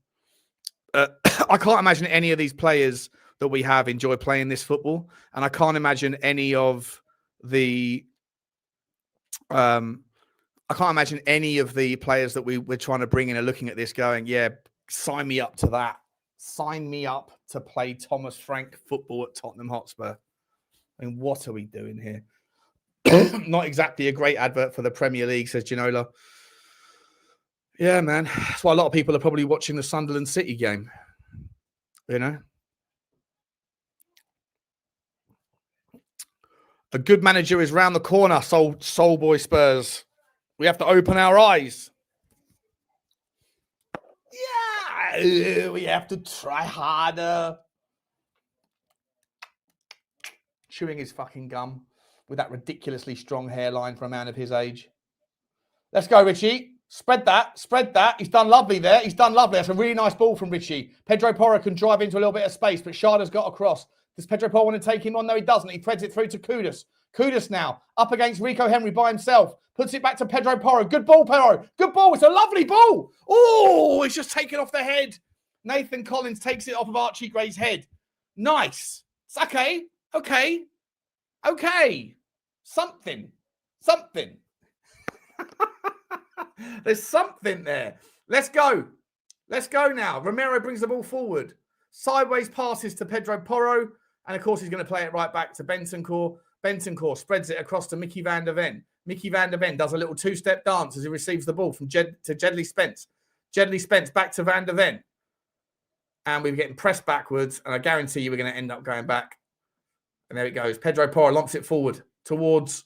I can't imagine any of these players that we have enjoy playing this football, and I can't imagine any of the players that we're trying to bring in are looking at this going, yeah, sign me up to that. Sign me up to play Thomas Frank football at Tottenham Hotspur. I mean, what are we doing here? Not exactly a great advert for the Premier League, says Ginola. Yeah, man. That's why a lot of people are probably watching the Sunderland City game. You know? A good manager is round the corner, soul boy Spurs. We have to open our eyes. Yeah, we have to try harder. Chewing his fucking gum with that ridiculously strong hairline for a man of his age. Let's go, Richie. Spread that. He's done lovely there. That's a really nice ball from Richie. Pedro Porro can drive into a little bit of space, but Sharda's got across. Does Pedro Porro want to take him on? No, he doesn't. He threads it through to Kudus. Kudus now up against Rico Henry by himself. Puts it back to Pedro Porro. Good ball, Porro. Good ball. It's a lovely ball. Oh, it's just taken off the head. Nathan Collins takes it off of Archie Gray's head. Nice. It's okay. Okay. Something. There's something there. Let's go now. Romero brings the ball forward. Sideways passes to Pedro Porro. And of course, he's going to play it right back to Bentancur. Bentancur spreads it across to Micky van der Ven. Micky van der Ven does a little two-step dance as he receives the ball from to Jedley Spence. Jedley Spence back to van der Ven. And we're getting pressed backwards. And I guarantee you we're going to end up going back. And there it goes. Pedro Porro lumps it forward towards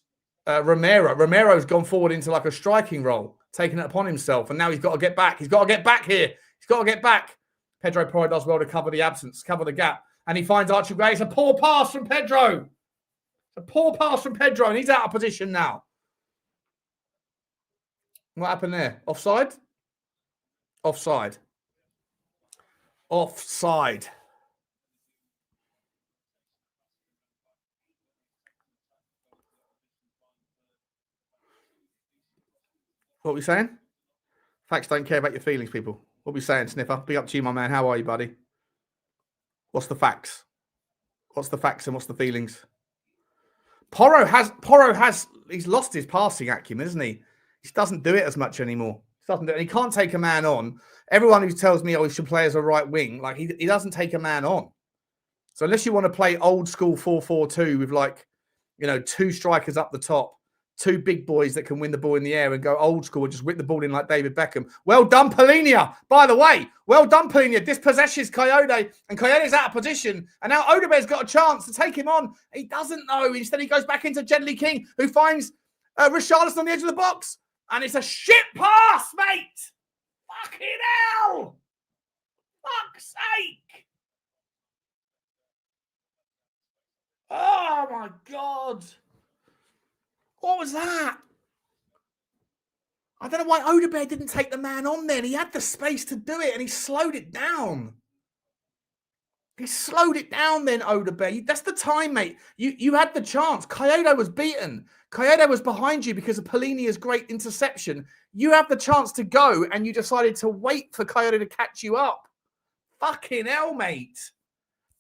Romero. Romero's gone forward into like a striking role, taking it upon himself. And now he's got to get back. He's got to get back here. He's got to get back. Pedro Porro does well to cover the absence, cover the gap. And he finds Archie Gray. It's a poor pass from Pedro. And he's out of position now. What happened there? Offside. What are we saying? Facts don't care about your feelings, people. What are we saying, Sniffer? Be up to you, my man. How are you, buddy? What's the facts? What's the facts and what's the feelings? Porro has he's lost his passing acumen, isn't he? He just doesn't do it as much anymore. He can't take a man on. Everyone who tells me, he should play as a right wing, like he doesn't take a man on. So unless you want to play old school 4-4-2 with two strikers up the top, two big boys that can win the ball in the air and go old school and just whip the ball in like David Beckham. Well done, Polinia. By the way, well done, Polinia. Dispossesses Coyote, and Coyote's out of position. And now Odobe's got a chance to take him on. He doesn't know. Instead, he goes back into Jedley King, who finds Richalison on the edge of the box. And it's a shit pass, mate. Fucking hell. Fuck's sake. Oh, my God. What was that? I don't know why Odobe didn't take the man on then. He had the space to do it and he slowed it down. He slowed it down then, Odobe. That's the time, mate. You had the chance. Coyote was beaten. Coyote was behind you because of Polinia's great interception. You have the chance to go and you decided to wait for Coyote to catch you up. Fucking hell, mate.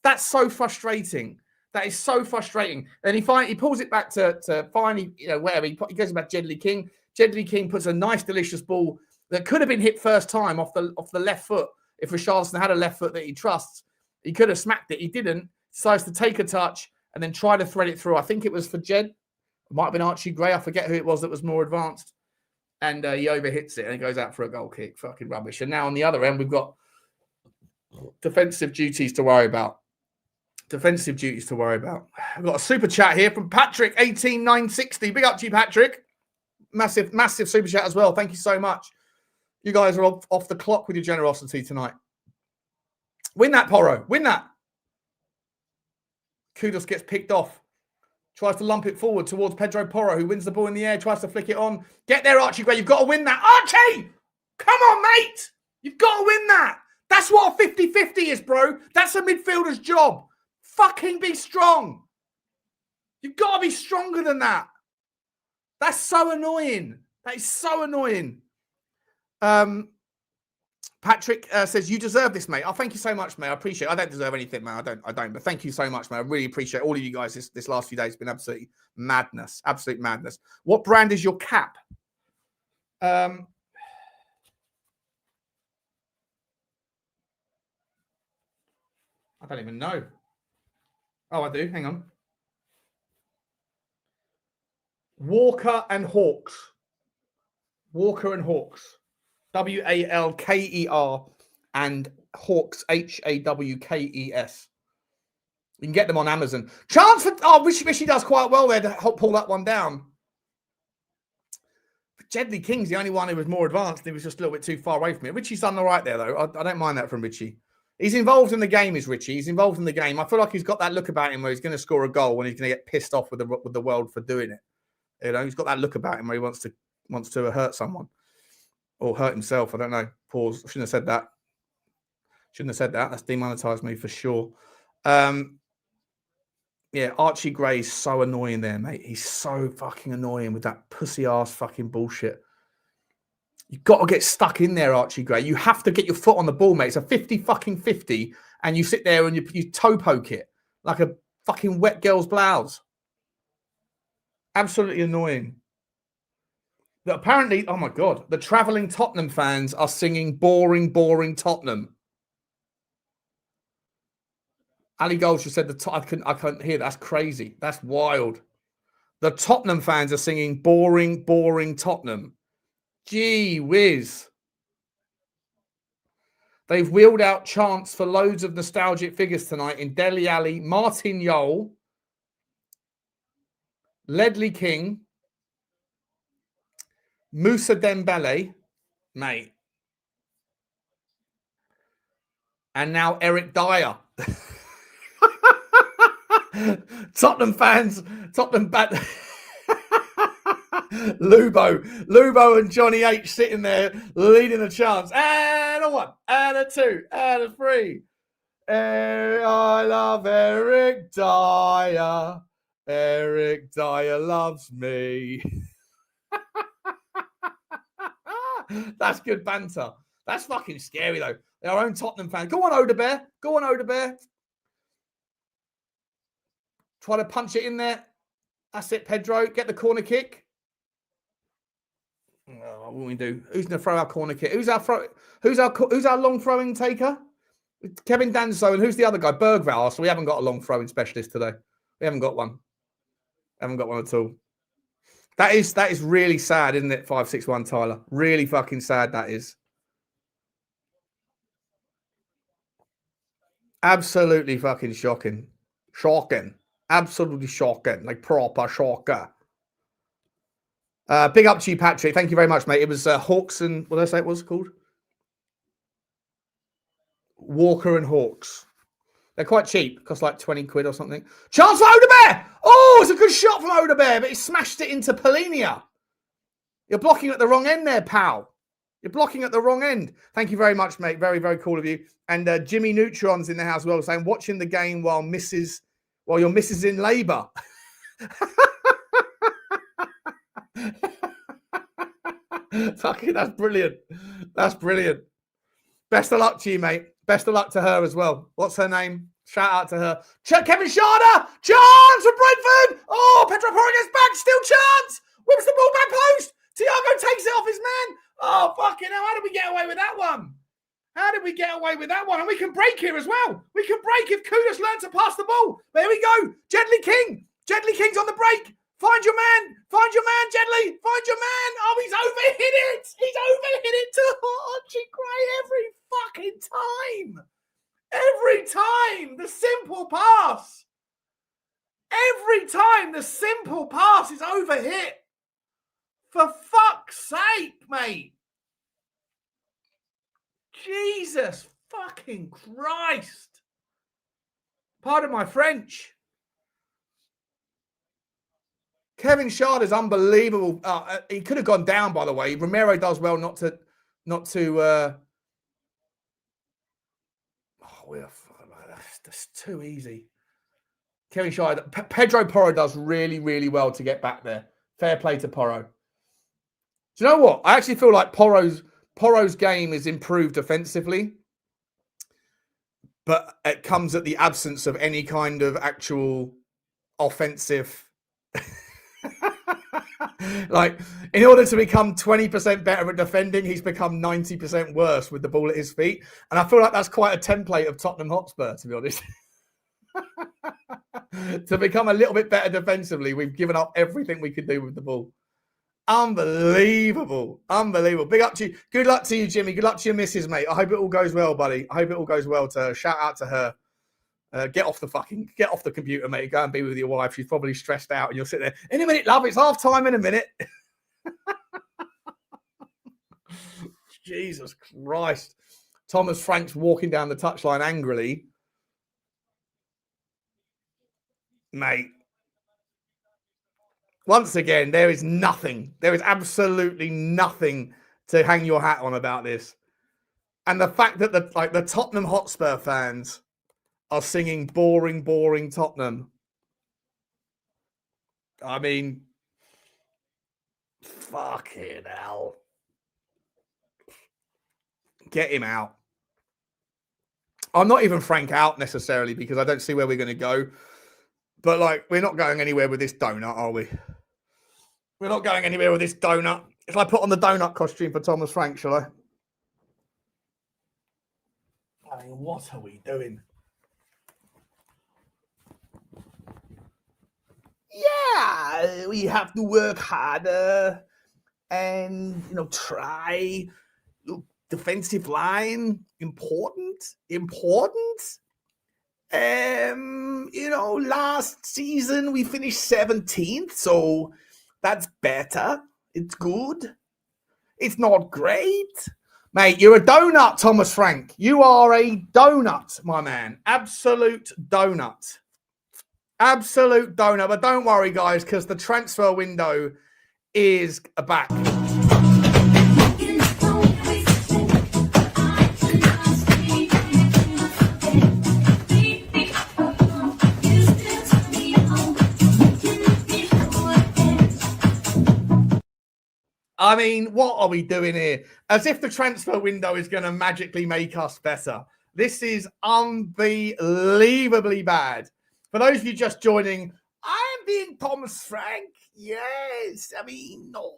That's so frustrating. That is so frustrating. And he pulls it back to finally, whatever. He goes about Jedley King. Jedley King puts a nice, delicious ball that could have been hit first time off the left foot. If Richarlison had a left foot that he trusts, he could have smacked it. He didn't. Decides to take a touch and then try to thread it through. I think it was for Jed. It might have been Archie Gray. I forget who it was that was more advanced. And he overhits it and it goes out for a goal kick. Fucking rubbish. And now on the other end, we've got defensive duties to worry about. I've got a super chat here from Patrick, 18960. Big up to you, Patrick. Massive super chat as well. Thank you so much. You guys are off the clock with your generosity tonight. Win that, Porro. Win that. Kudos gets picked off. Tries to lump it forward towards Pedro Porro, who wins the ball in the air, tries to flick it on. Get there, Archie Gray. You've got to win that. Archie! Come on, mate. You've got to win that. That's what a 50-50 is, bro. That's a midfielder's job. Fucking be strong. You've got to be stronger than that. That's so annoying. That is so annoying. Patrick says, you deserve this, mate. Oh, thank you so much, mate. I appreciate it. I don't deserve anything, man. I don't. But thank you so much, mate. I really appreciate all of you guys this last few days. It's been absolutely madness. Absolute madness. What brand is your cap? I don't even know. Oh, I do. Hang on. Walker and Hawks. Walker and Hawks. Walker and Hawks, Hawkes. You can get them on Amazon. Chance for... Oh, Richie does quite well there to help pull that one down. But Jedley King's the only one who was more advanced. He was just a little bit too far away from it. Richie's done all right there, though. I don't mind that from Richie. He's involved in the game, is Richie. He's involved in the game. I feel like he's got that look about him where he's going to score a goal when he's going to get pissed off with the world for doing it. You know, he's got that look about him where he wants to hurt someone or hurt himself. I don't know. Pause. I shouldn't have said that. That's demonetized me for sure. Yeah, Archie Gray is so annoying there, mate. He's so fucking annoying with that pussy ass fucking bullshit. You've got to get stuck in there, Archie Gray. You have to get your foot on the ball, mate. It's a 50-50, and you sit there and you toe poke it like a fucking wet girl's blouse. Absolutely annoying. But apparently, oh my God, the travelling Tottenham fans are singing boring, boring Tottenham. Ali Gold just said I couldn't hear. That's crazy. That's wild. The Tottenham fans are singing boring, boring Tottenham. Gee whiz. They've wheeled out chants for loads of nostalgic figures tonight in Dele Alli, Martin Yole, Ledley King, Moussa Dembele, mate, and now Eric Dyer. Tottenham fans, Lubo and Johnny H sitting there leading the chants. And a 1, and a 2, and a 3. I love Eric Dyer. Eric Dyer loves me. That's good banter. That's fucking scary, though. Our own Tottenham fan. Go on, Odebear. Go on, Odebear. Try to punch it in there. That's it, Pedro. Get the corner kick. Oh, what will we do? Who's going to throw our corner kick? Who's our long throwing taker? Kevin Danso. And who's the other guy? Berghvall. So we haven't got a long throwing specialist today. We haven't got one. Haven't got one at all. That is really sad, isn't it? 561 Tyler. Really fucking sad that is. Absolutely fucking shocking. Shocking. Absolutely shocking. Like proper shocker. Big up to you, Patrick. Thank you very much, mate. It was Hawks and what did I say it was called? Walker and Hawks. They're quite cheap. Cost like 20 quid or something. Chance for Odebear! Oh, it's a good shot from Odebear, but he smashed it into Polinia. You're blocking at the wrong end there, pal. You're blocking at the wrong end. Thank you very much, mate. Very, very cool of you. And Jimmy Neutron's in the house as well, saying, watching the game while your missus in labour. Fucking, that's brilliant. That's brilliant. Best of luck to you, mate. Best of luck to her as well. What's her name? Shout out to her. Kevin Sharder. Chance for Brentford. Oh, Pedro Porro gets back. Still chance. Whips the ball back post. Thiago takes it off his man. Oh, fucking hell. How did we get away with that one? How did we get away with that one? And we can break here as well. We can break if Kudus learns to pass the ball. There we go. Jedley King. Jedley King's on the break. Find your man. Find your man, Jedley. Find your man. Oh, he's overhit it. He's overhit it to Archie Gray every fucking time. Every time. The simple pass. Every time the simple pass is overhit. For fuck's sake, mate. Jesus fucking Christ. Pardon my French. Kevin Shard is unbelievable. He could have gone down, by the way. Romero does well not to. That's too easy. Kevin Shard. Pedro Porro does really, really well to get back there. Fair play to Porro. Do you know what? I actually feel like Porro's game is improved offensively, but it comes at the absence of any kind of actual offensive. Like, in order to become 20% better at defending, he's become 90% worse with the ball at his feet. And I feel like that's quite a template of Tottenham Hotspur, to be honest. to become a little bit better defensively, we've given up everything we could do with the ball. Unbelievable. Unbelievable. Big up to you. Good luck to you, Jimmy. Good luck to your missus, mate. I hope it all goes well, buddy. I hope it all goes well to her. Shout out to her. Get off the computer, mate. Go and be with your wife. She's probably stressed out and you'll sit there. In a minute, love. It's half time in a minute. Jesus Christ. Thomas Frank's walking down the touchline angrily. Mate. Once again, there is nothing. There is absolutely nothing to hang your hat on about this. And the fact that the Tottenham Hotspur fans are singing boring, boring Tottenham. I mean, fucking hell. Get him out. I'm not even Frank out necessarily because I don't see where we're going to go. But, like, we're not going anywhere with this donut, are we? We're not going anywhere with this donut. Shall I put on the donut costume for Thomas Frank, shall I? I mean, what are we doing? Yeah, we have to work harder and, try. Defensive line, important. Last season we finished 17th, so that's better. It's good. It's not great. Mate, you're a donut, Thomas Frank. You are a donut, my man. Absolute donut. Absolute donut. But don't worry, guys, because the transfer window is back. I mean, what are we doing here? As if the transfer window is going to magically make us better. This is unbelievably bad. For those of you just joining, I'm being Thomas Frank. Yes, I mean, not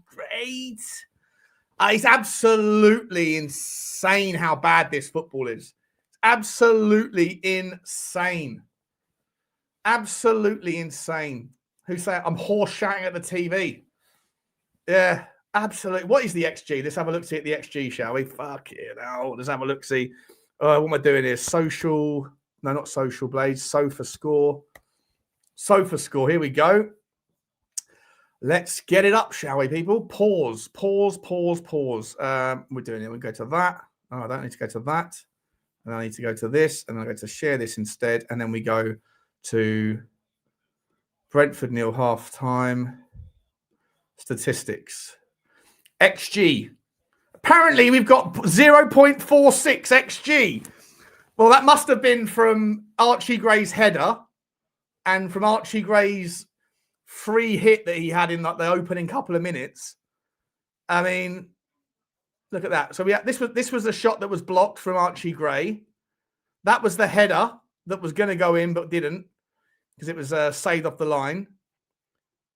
great. It's absolutely insane how bad this football is. Absolutely insane. Absolutely insane. Who's saying I'm horse shouting at the TV? Yeah, absolutely. What is the XG? Let's have a look-see at the XG, shall we? Fuck it. Let's have a look-see. What am I doing here? Social. No, not Social Blades. Sofa Score. Sofa Score. Here we go. Let's get it up, shall we, people? Pause. We're doing it. We go to that. Oh, I don't need to go to that. And I need to go to this. And I go to share this instead. And then we go to Brentford nil half time. Statistics. XG. Apparently, we've got 0.46 XG. Well, that must have been from Archie Gray's header and from Archie Gray's free hit that he had in the opening couple of minutes. I mean, look at that. So this was a shot that was blocked from Archie Gray. That was the header that was going to go in but didn't because it was saved off the line.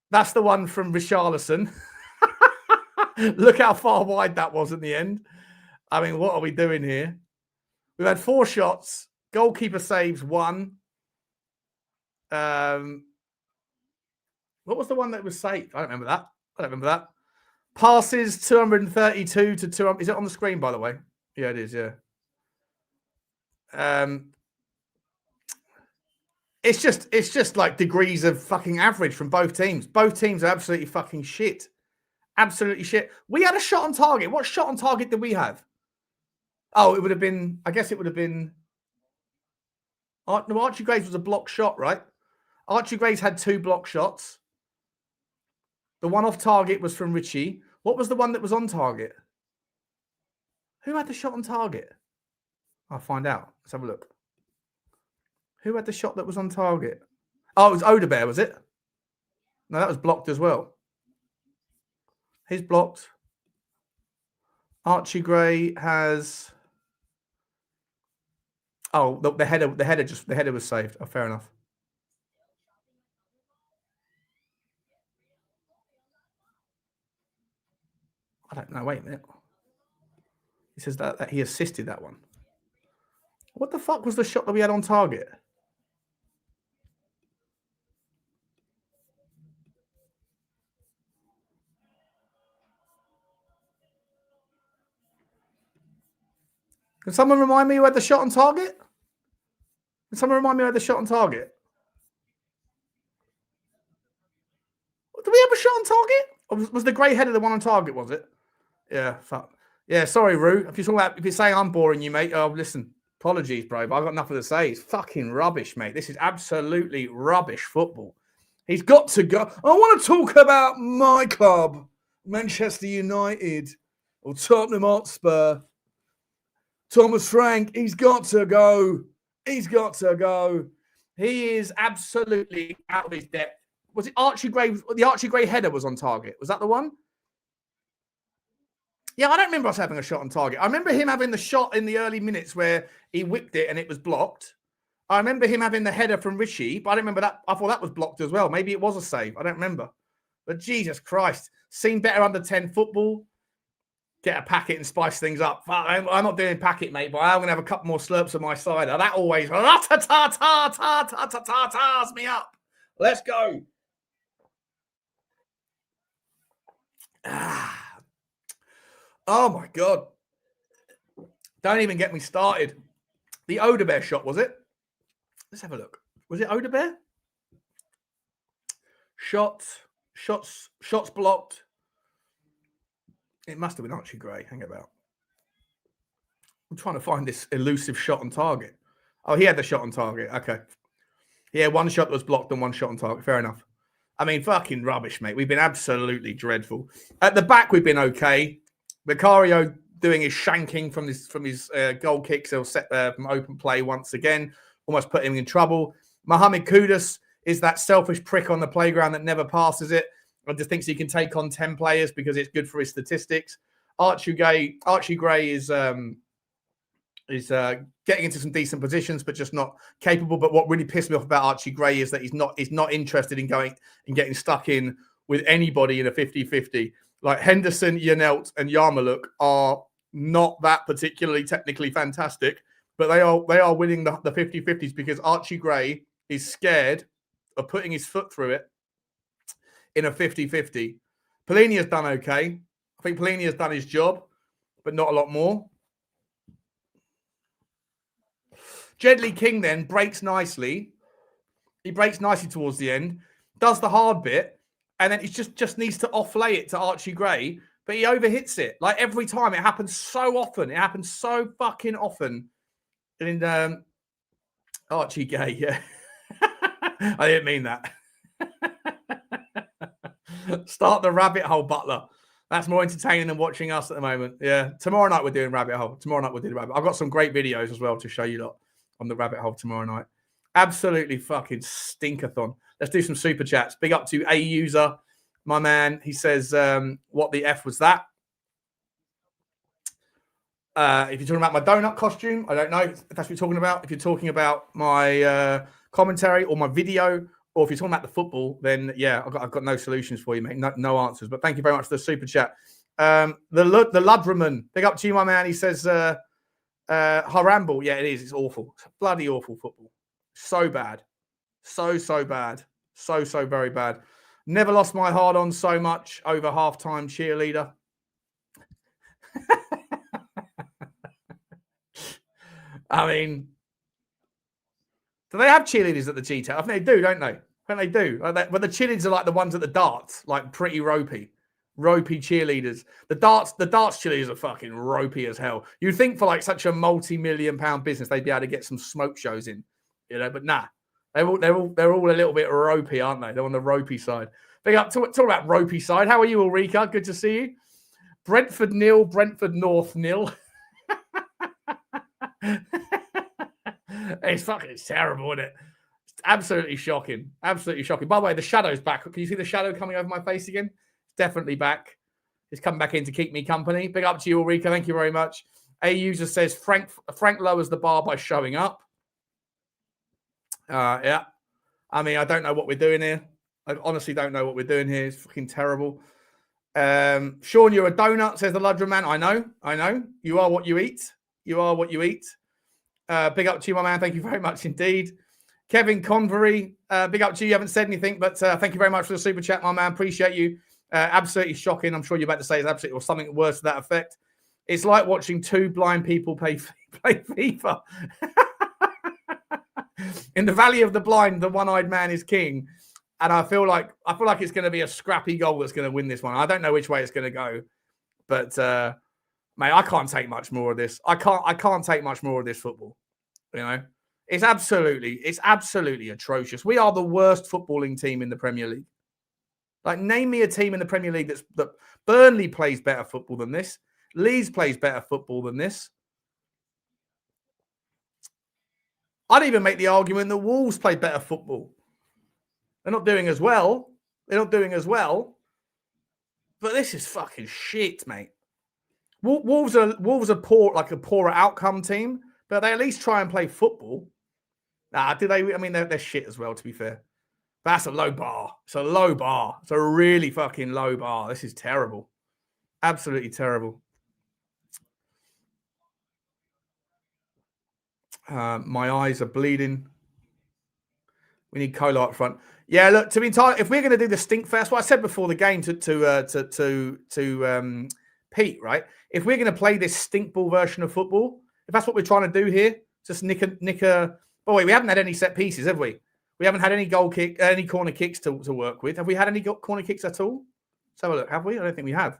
That's the one from Richalison. Look how far wide that was in the end. I mean, what are we doing here? We've had 4 shots. Goalkeeper saves 1. What was the one that was saved? I don't remember that. Passes 232 to 200. Is it on the screen, by the way? Yeah, it is, yeah. It's just like degrees of fucking average from both teams. Both teams are absolutely fucking shit. Absolutely shit. We had a shot on target. What shot on target did we have? Oh, it would have been, I guess it would have been. No, Archie Gray's was a block shot, right? Archie Gray's had 2 block shots. The one off target was from Richie. What was the one that was on target? Who had the shot on target? I'll find out. Let's have a look. Who had the shot that was on target? Oh, it was Udogie, was it? No, that was blocked as well. He's blocked. Archie Gray has. Oh, the header was saved. Oh, fair enough. I don't know. Wait a minute. He says that he assisted that one. What the fuck was the shot that we had on target? Can someone remind me who had the shot on target? Can someone remind me who had the shot on target? Did we have a shot on target? Or was the grey header the one on target, was it? Yeah, fuck. Yeah, sorry, Roo. If you're saying I'm boring you, mate, listen, apologies, bro, but I've got nothing to say. It's fucking rubbish, mate. This is absolutely rubbish football. He's got to go. I want to talk about my club, Manchester United or Tottenham Hotspur. Thomas Frank, he's got to go. He's got to go. He is absolutely out of his depth. Was it Archie Gray? The Archie Gray header was on target. Was that the one? Yeah, I don't remember us having a shot on target. I remember him having the shot in the early minutes where he whipped it and it was blocked. I remember him having the header from Richie, but I don't remember that. I thought that was blocked as well. Maybe it was a save. I don't remember. But Jesus Christ, seen better under 10 football. Get a packet and spice things up. I'm not doing packet, mate, but I'm going to have a couple more slurps of my cider. That always tars me up. Let's go. Oh, my God. Don't even get me started. The Udogie shot, was it? Let's have a look. Was it Udogie? Shots blocked. It must have been Archie Gray. Hang about. I'm trying to find this elusive shot on target. Oh, he had the shot on target. Okay. Yeah, one shot was blocked and one shot on target. Fair enough. I mean, fucking rubbish, mate. We've been absolutely dreadful. At the back, we've been okay. Vicario doing his shanking from his goal kicks. He'll set from open play once again. Almost put him in trouble. Mohamed Kudus is that selfish prick on the playground that never passes it. I just thinks he can take on 10 players because it's good for his statistics. Archie Gray is getting into some decent positions, but just not capable. But what really pissed me off about Archie Gray is that he's not interested in getting stuck in with anybody in a 50-50. Like Henderson, Yanelt, and Yarmouk are not that particularly technically fantastic, but they are winning the 50-50s because Archie Gray is scared of putting his foot through it in a 50-50. Pellegrini has done okay. I think Pellegrini has done his job, but not a lot more. Jedley King then breaks nicely. He breaks nicely towards the end, does the hard bit, and then he just needs to offlay it to Archie Gray, but he overhits it. Like every time. It happens so often. It happens so fucking often. And Archie Gray, yeah. I didn't mean that. Start the rabbit hole, Butler. That's more entertaining than watching us at the moment. Yeah. Tomorrow night we're doing rabbit hole. I've got some great videos as well to show you lot on the rabbit hole tomorrow night. Absolutely fucking stinkathon. Let's do some super chats. Big up to A user, my man. He says, what the F was that? If you're talking about my donut costume, I don't know if that's what you're talking about. If you're talking about my commentary or my video, or if you're talking about the football, then yeah, I've got no solutions for you, mate. No answers. But thank you very much for the super chat. The Ludgerman, big up to you, my man. He says, Haramble. Yeah, it is. It's awful. It's bloody awful football. So bad. So bad. So very bad. Never lost my heart on so much over halftime cheerleader. I mean, do they have cheerleaders at the G-Town? I think they do, don't they? I think they do. But the cheerleaders are like the ones at the darts, like pretty ropey cheerleaders. The darts cheerleaders are fucking ropey as hell. You'd think for like such a multi-million-pound business, they'd be able to get some smoke shows in, you know. But nah, they're all a little bit ropey, aren't they? They're on the ropey side. Big up, talk about ropey side. How are you, Ulrika? Good to see you. Brentford 0, Brentford North 0. It's terrible, isn't it? It's absolutely shocking. Absolutely shocking. By the way, the shadow's back. Can you see the shadow coming over my face again? It's definitely back. It's come back in to keep me company. Big up to you, Ulrika. Thank you very much. A user says Frank lowers the bar by showing up. Yeah. I mean, I don't know what we're doing here. I honestly don't know what we're doing here. It's fucking terrible. Sean, you're a donut, says the Ludger man. I know. You are what you eat. You are what you eat. Big up to you, my man. Thank you very much indeed. Kevin Convery, big up to you. You haven't said anything, but thank you very much for the super chat, my man. Appreciate you. Absolutely shocking. I'm sure you're about to say it's absolutely or something worse to that effect. It's like watching two blind people Play FIFA. In the Valley of the Blind, the one-eyed man is king. And I feel like it's going to be a scrappy goal that's going to win this one. I don't know which way it's going to go. But, mate, I can't take much more of this. I can't take much more of this football. You know? It's absolutely atrocious. We are the worst footballing team in the Premier League. Like, name me a team in the Premier League that Burnley plays better football than this. Leeds plays better football than this. I'd even make the argument that Wolves play better football. They're not doing as well. But this is fucking shit, mate. Wolves are poor, like a poorer outcome team, but they at least try and play football. Nah, do they? I mean, they're shit as well, to be fair. But that's a low bar. It's a low bar. It's a really fucking low bar. This is terrible. Absolutely terrible. My eyes are bleeding. We need Colo up front. Yeah, look, to be entirely, if we're going to do the stink fest, what I said before the game to Pete, right? If we're going to play this stink ball version of football, if that's what we're trying to do here, just nick a. Oh wait, we haven't had any set pieces, have we? We haven't had any any corner kicks to work with. Have we had any corner kicks at all? Let's have a look. Have we? I don't think we have.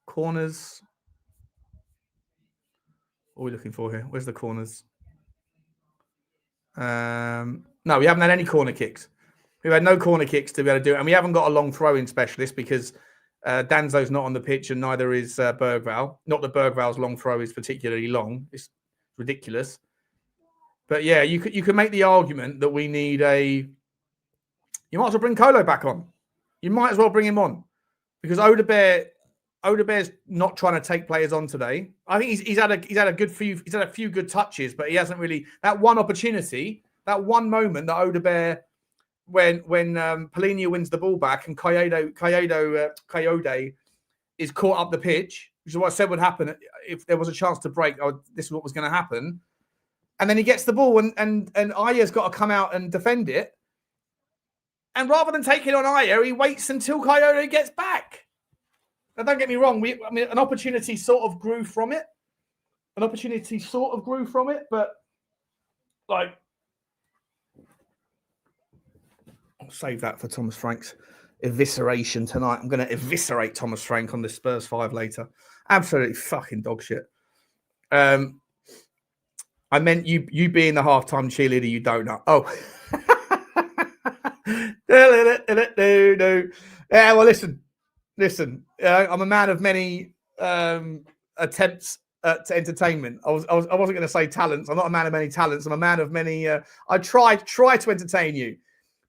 Corners. What are we looking for here? Where's the corners? No, we haven't had any corner kicks. We've had no corner kicks to be able to do it. And we haven't got a long throw-in specialist because Danzo's not on the pitch and neither is Berghvall. Not that Berghvall's long throw is particularly long. It's ridiculous. But yeah, you could make the argument that we need a... You might as well bring Colo back on. You might as well bring him on. Because Odebear's not trying to take players on today. I think he's had a few good touches, but he hasn't really... That one opportunity, that one moment that Odebear... When Polina wins the ball back and Coyote is caught up the pitch, which is what I said would happen if there was a chance to break. This is what was going to happen. And then he gets the ball and Aya's got to come out and defend it. And rather than taking on Aya, he waits until Coyote gets back. Now, don't get me wrong. An opportunity sort of grew from it. But like, I'll save that for Thomas Frank's evisceration tonight. I'm going to eviscerate Thomas Frank on the Spurs 5 later. Absolutely fucking dog shit. I meant you being the halftime cheerleader, you donut. Oh. Yeah, well, listen. I'm a man of many attempts at entertainment. I wasn't going to say talents. I'm not a man of many talents. I'm a man of many. I try to entertain you.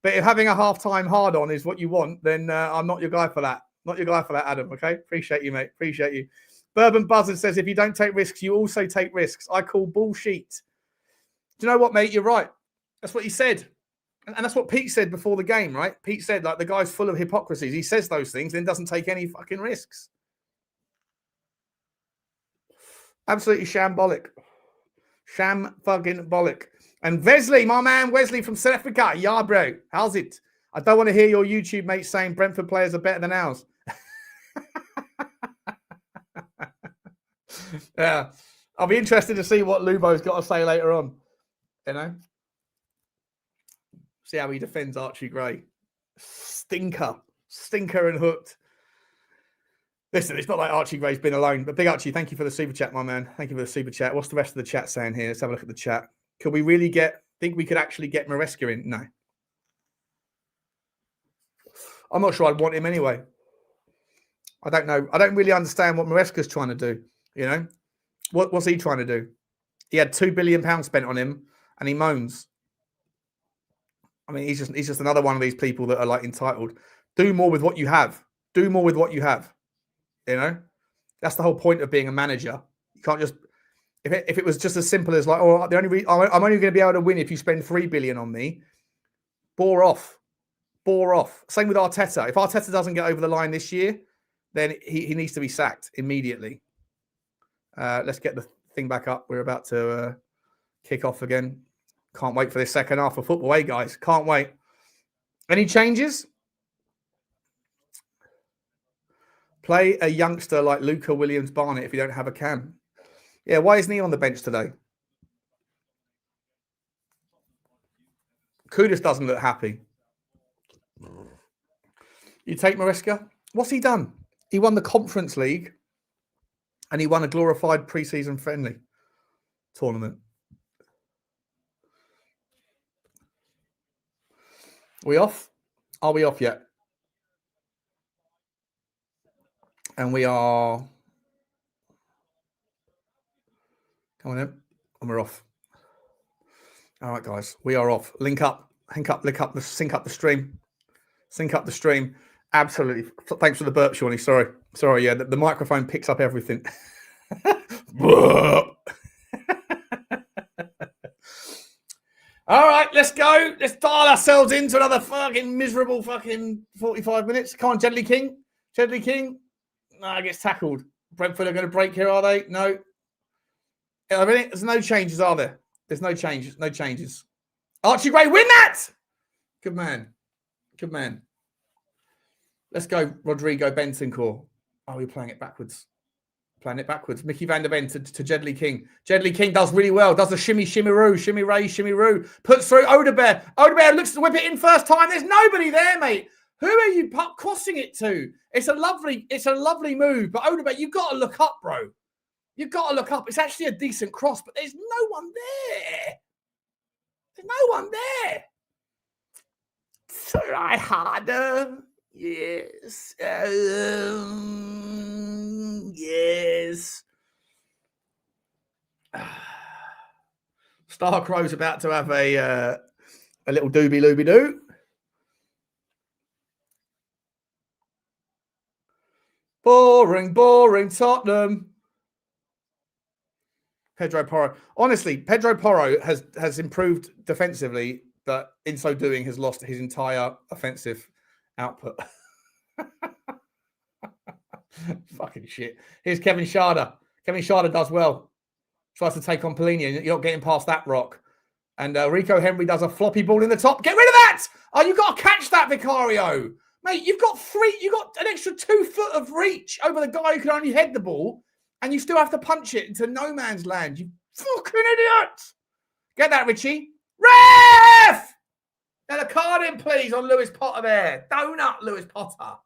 But if having a halftime hard on is what you want, then I'm not your guy for that. Not your guy for that, Adam. Okay, appreciate you, mate. Appreciate you. Bourbon Buzzard says, if you don't take risks, you also take risks. I call bullshit. Do you know what, mate? You're right. That's what he said. And that's what Pete said before the game, right? Pete said, like, the guy's full of hypocrisies. He says those things, then doesn't take any fucking risks. Absolutely shambolic. Sham fucking bollock. And Wesley, my man Wesley from South Africa. Yeah, bro. How's it? I don't want to hear your YouTube mates saying Brentford players are better than ours. Yeah. I'll be interested to see what Lubo's got to say later on. You know? See how he defends Archie Gray. Stinker and hooked. Listen, it's not like Archie Gray's been alone. But Big Archie, thank you for the super chat, my man. Thank you for the super chat. What's the rest of the chat saying here? Let's have a look at the chat. Could we really think we could actually get Maresca in? No. I'm not sure I'd want him anyway. I don't know. I don't really understand what Maresca's trying to do. You know? What's he trying to do? He had £2 billion spent on him and he moans. I mean, he's just another one of these people that are like entitled. Do more with what you have. Do more with what you have. You know? That's the whole point of being a manager. You can't just... If it was just as simple as like, oh, I'm only going to be able to win if you spend $3 billion on me. Bore off. Same with Arteta. If Arteta doesn't get over the line this year, then he needs to be sacked immediately. Let's get the thing back up. We're about to kick off again. Can't wait for this second half of football, guys? Can't wait. Any changes? Play a youngster like Luca Williams-Barnett if you don't have a cam. Yeah, why isn't he on the bench today? Kudus doesn't look happy. You take Maresca. What's he done? He won the Conference League and he won a glorified pre-season friendly tournament. We off? Are we off yet? And we are... Come on in. And we're off. All right, guys. We are off. Sync up the stream. Sync up the stream. Absolutely. Thanks for the burp, Shawnee. Sorry. Yeah, the microphone picks up everything. All right, let's go. Let's dial ourselves into another fucking miserable fucking 45 minutes. Come on, Jedley King. No, gets tackled. Brentford are going to break here, are they? No. There's no changes, are there? There's no changes. Archie Gray, win that! Good man. Let's go, Rodrigo Bentancur. Oh, we're playing it backwards. Micky van der Ven to Jedley King. Jedley King does really well. Does the shimmy-roo. Puts through Odebear. Odebear looks to whip it in first time. There's nobody there, mate. Who are you crossing it to? It's a lovely move. But Odebear, you've got to look up, bro. You've got to look up. It's actually a decent cross, but there's no one there. Try harder. Yes. Yes. Star Crow's about to have a little doobie-looby-doo. Boring Tottenham. Pedro Porro. Honestly, Pedro Porro has improved defensively, but in so doing has lost his entire offensive output. Fucking shit. Here's Kevin Schade. Kevin Schade does well. Tries to take on Polini. You're not getting past that rock. And Rico Henry does a floppy ball in the top. Get rid of that! Oh, you got to catch that, Vicario. Mate, you've got an extra 2 foot of reach over the guy who can only head the ball, and you still have to punch it into no man's land. You fucking idiot! Get that, Richie. Ref! Now the card in, please, on Lewis Potter there. Donut Lewis Potter.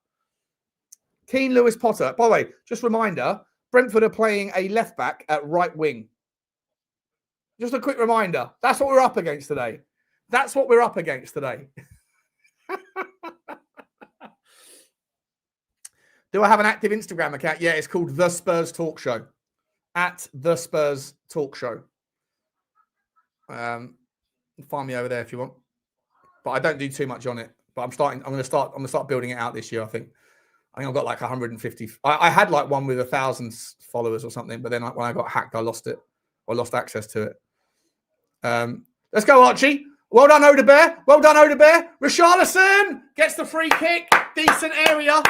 Keen Lewis Potter. By the way, just a reminder, Brentford are playing a left-back at right wing. Just a quick reminder. That's what we're up against today. Do I have an active Instagram account? Yeah, it's called The Spurs Talk Show. At The Spurs Talk Show. Find me over there if you want. But I don't do too much on it. But I'm going to start building it out this year, I think. I think I've got like 150. I had like one with 1,000 followers or something, but then when I got hacked, I lost it. I lost access to it. Let's go, Archie. Well done, Odebear. Richalison gets the free kick. Decent area.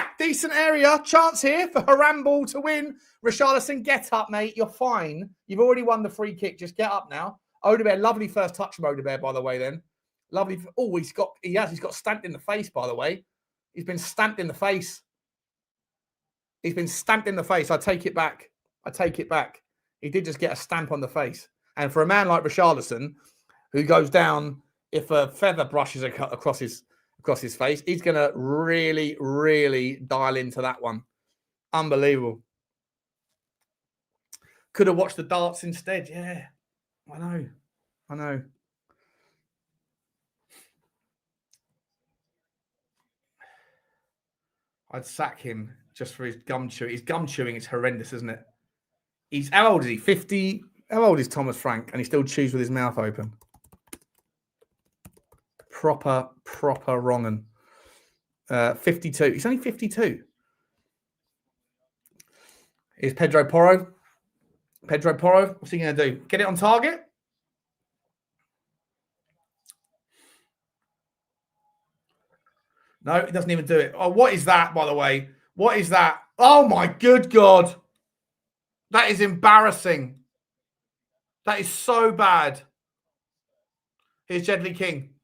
Chance here for Harambal to win. Richalison, get up, mate. You're fine. You've already won the free kick. Just get up now. Odebear, lovely first touch from Odebear, by the way, then. Lovely. Oh, he's got stamped in the face, by the way. He's been stamped in the face. I take it back. He did just get a stamp on the face. And for a man like Richarlison, who goes down if a feather brushes across his face, he's going to really, really dial into that one. Unbelievable. Could have watched the darts instead. Yeah, I know. I'd sack him just for his gum chewing. His gum chewing is horrendous, isn't it? How old is he? 50. How old is Thomas Frank? And he still chews with his mouth open. Proper wrong'un. 52. He's only 52. Here's Pedro Porro. What's he going to do? Get it on target? No, he doesn't even do it. Oh, what is that, by the way? What is that? Oh, my good God. That is embarrassing. That is so bad. Here's Jedley King.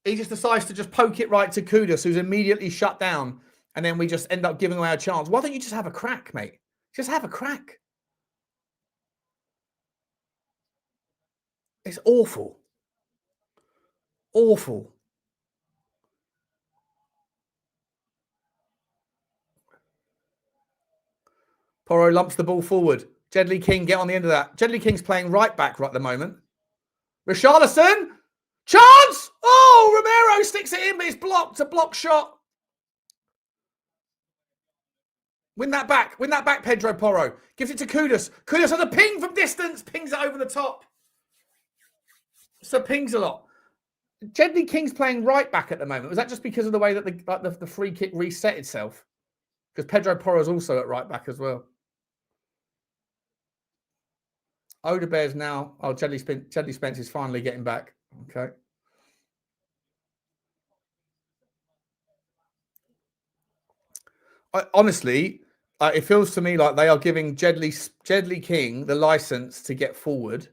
He just decides to just poke it right to Kudus, who's immediately shut down. And then we just end up giving away a chance. Why don't you just have a crack, mate? Just have a crack. It's awful. Awful. Porro lumps the ball forward. Jedley King, get on the end of that. Jedley King's playing right back right at the moment. Richalison. Chance! Oh, Romero sticks it in, but it's blocked. A block shot. Win that back. Win that back, Pedro Porro. Gives it to Kudus. Kudus has a ping from distance. Pings it over the top. So pings a lot. Jedley King's playing right back at the moment. Was that just because of the way that the free kick reset itself? Because Pedro Porro is also at right back as well. Odebear's now. Oh, Jedley Spence is finally getting back. Okay. Honestly, it feels to me like they are giving Jedley King the license to get forward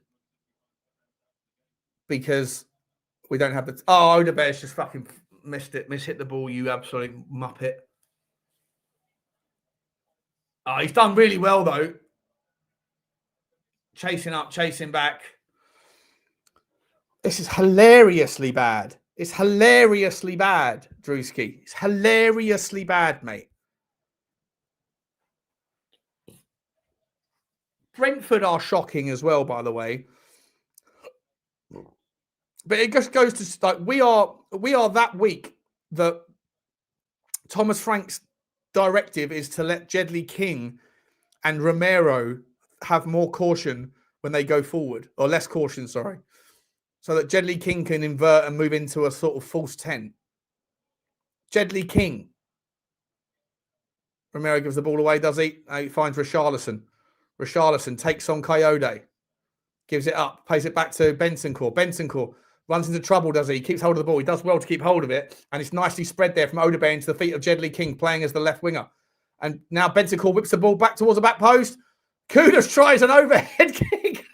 because we don't have the. Oh, Odebear's just fucking missed it. Hit the ball, you absolute muppet. Oh, he's done really well though. Chasing up, chasing back. This is hilariously bad. It's hilariously bad, Drewski. It's hilariously bad, mate. Brentford are shocking as well, by the way. But it just goes to like we are that weak that Thomas Frank's directive is to let Jedley King and Romero have more caution when they go forward, or less caution, sorry. So that Jedley King can invert and move into a sort of false 10. Jedley King. Romero gives the ball away, does he? He finds Richalison. Richalison takes on Coyote. Gives it up. Pays it back to Bentancur. Bentancur runs into trouble, does he? He keeps hold of the ball. He does well to keep hold of it. And it's nicely spread there from Odebear into the feet of Jedley King, playing as the left winger. And now Bentancur whips the ball back towards the back post. Kudus tries an overhead kick.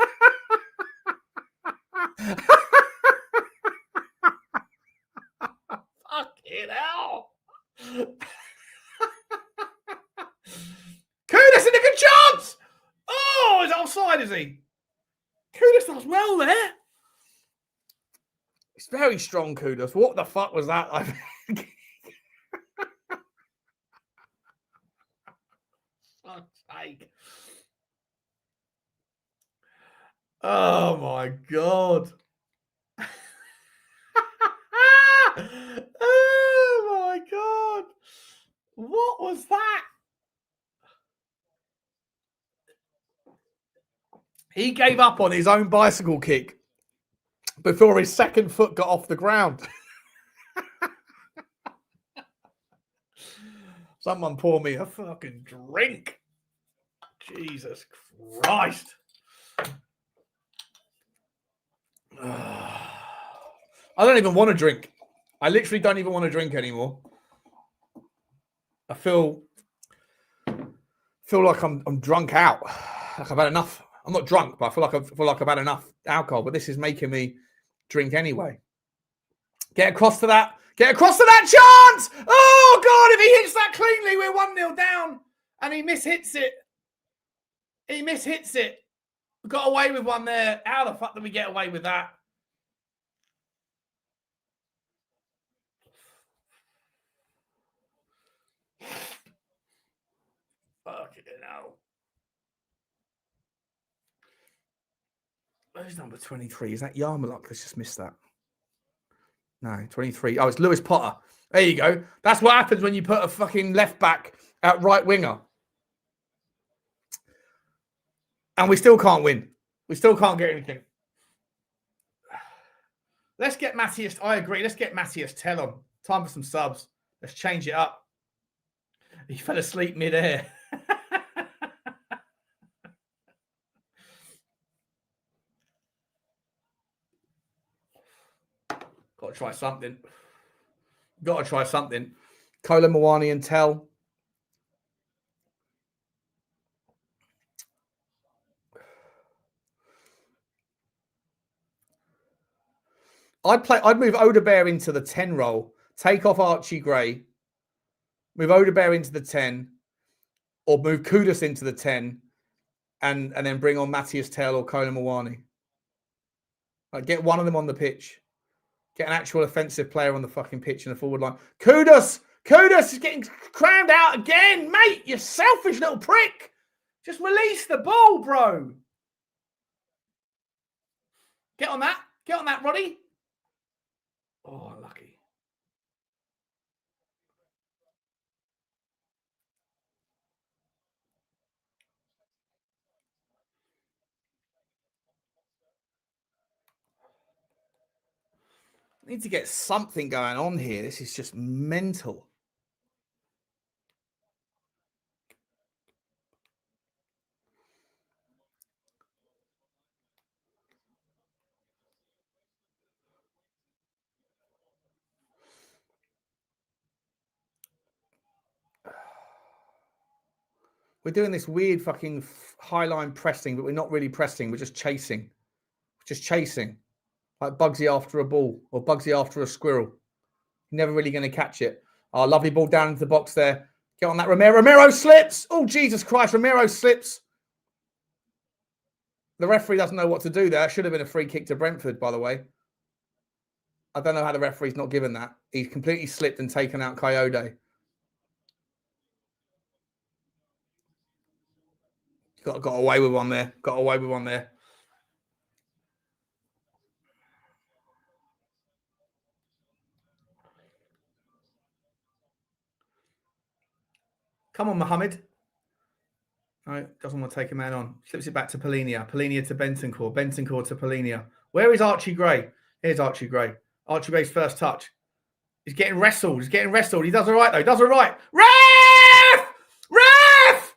Fucking hell. Kudus in a good chance. Oh, is it offside, is he? Kudus does well there. It's very strong, Kudus. What the fuck was that? I think. Fuck's sake. Oh my God. Oh my God. What was that? He gave up on his own bicycle kick before his second foot got off the ground. Someone pour me a fucking drink. Jesus Christ. I don't even want to drink. I literally don't even want to drink anymore. I feel like I'm drunk out. Like I've had enough. I'm not drunk, but I feel like I've had enough alcohol. But this is making me drink anyway. Get across to that. Get across to that chance. Oh God! If he hits that cleanly, we're 1-0 down, and he mishits it. He mishits it. We got away with one there. How the fuck did we get away with that? Fucking hell. Where's number 23? Is that Yarmaluk? Let's just miss that. No, 23. Oh, it's Lewis Potter. There you go. That's what happens when you put a fucking left back at right winger. And we still can't win. We still can't get anything. Let's get Mathys. I agree. Let's get Mathys Tel on. Time for some subs. Let's change it up. He fell asleep mid-air. Got to try something. Got to try something. Kola Mawani and Tel. I'd move Odebear into the 10 role, take off Archie Gray, move Odebear into the 10, or move Kudus into the 10, and then bring on Mathys Tel or Kola Mawani. Like, get one of them on the pitch. Get an actual offensive player on the fucking pitch in the forward line. Kudus is getting crammed out again, mate. You selfish little prick. Just release the ball, bro. Get on that. Get on that, Roddy. Oh, lucky. Need to get something going on here. This is just mental. We're doing this weird fucking high line pressing, but we're not really pressing. We're just chasing. We're just chasing. Like Bugsy after a ball or Bugsy after a squirrel. Never really going to catch it. Oh, lovely ball down into the box there. Get on that, Romero. Romero slips. Oh, Jesus Christ. Romero slips. The referee doesn't know what to do there. Should have been a free kick to Brentford, by the way. I don't know how the referee's not given that. He's completely slipped and taken out Coyote. Got away with one there. Got away with one there. Come on, Mohammed. No, doesn't want to take a man on. Slips it back to Polinia. Polinia to Bentancur. Bentancur to Polinia. Where is Archie Gray? Here's Archie Gray. Archie Gray's first touch. He's getting wrestled. He's getting wrestled. He does all right, though. He does all right. Ref! Ref!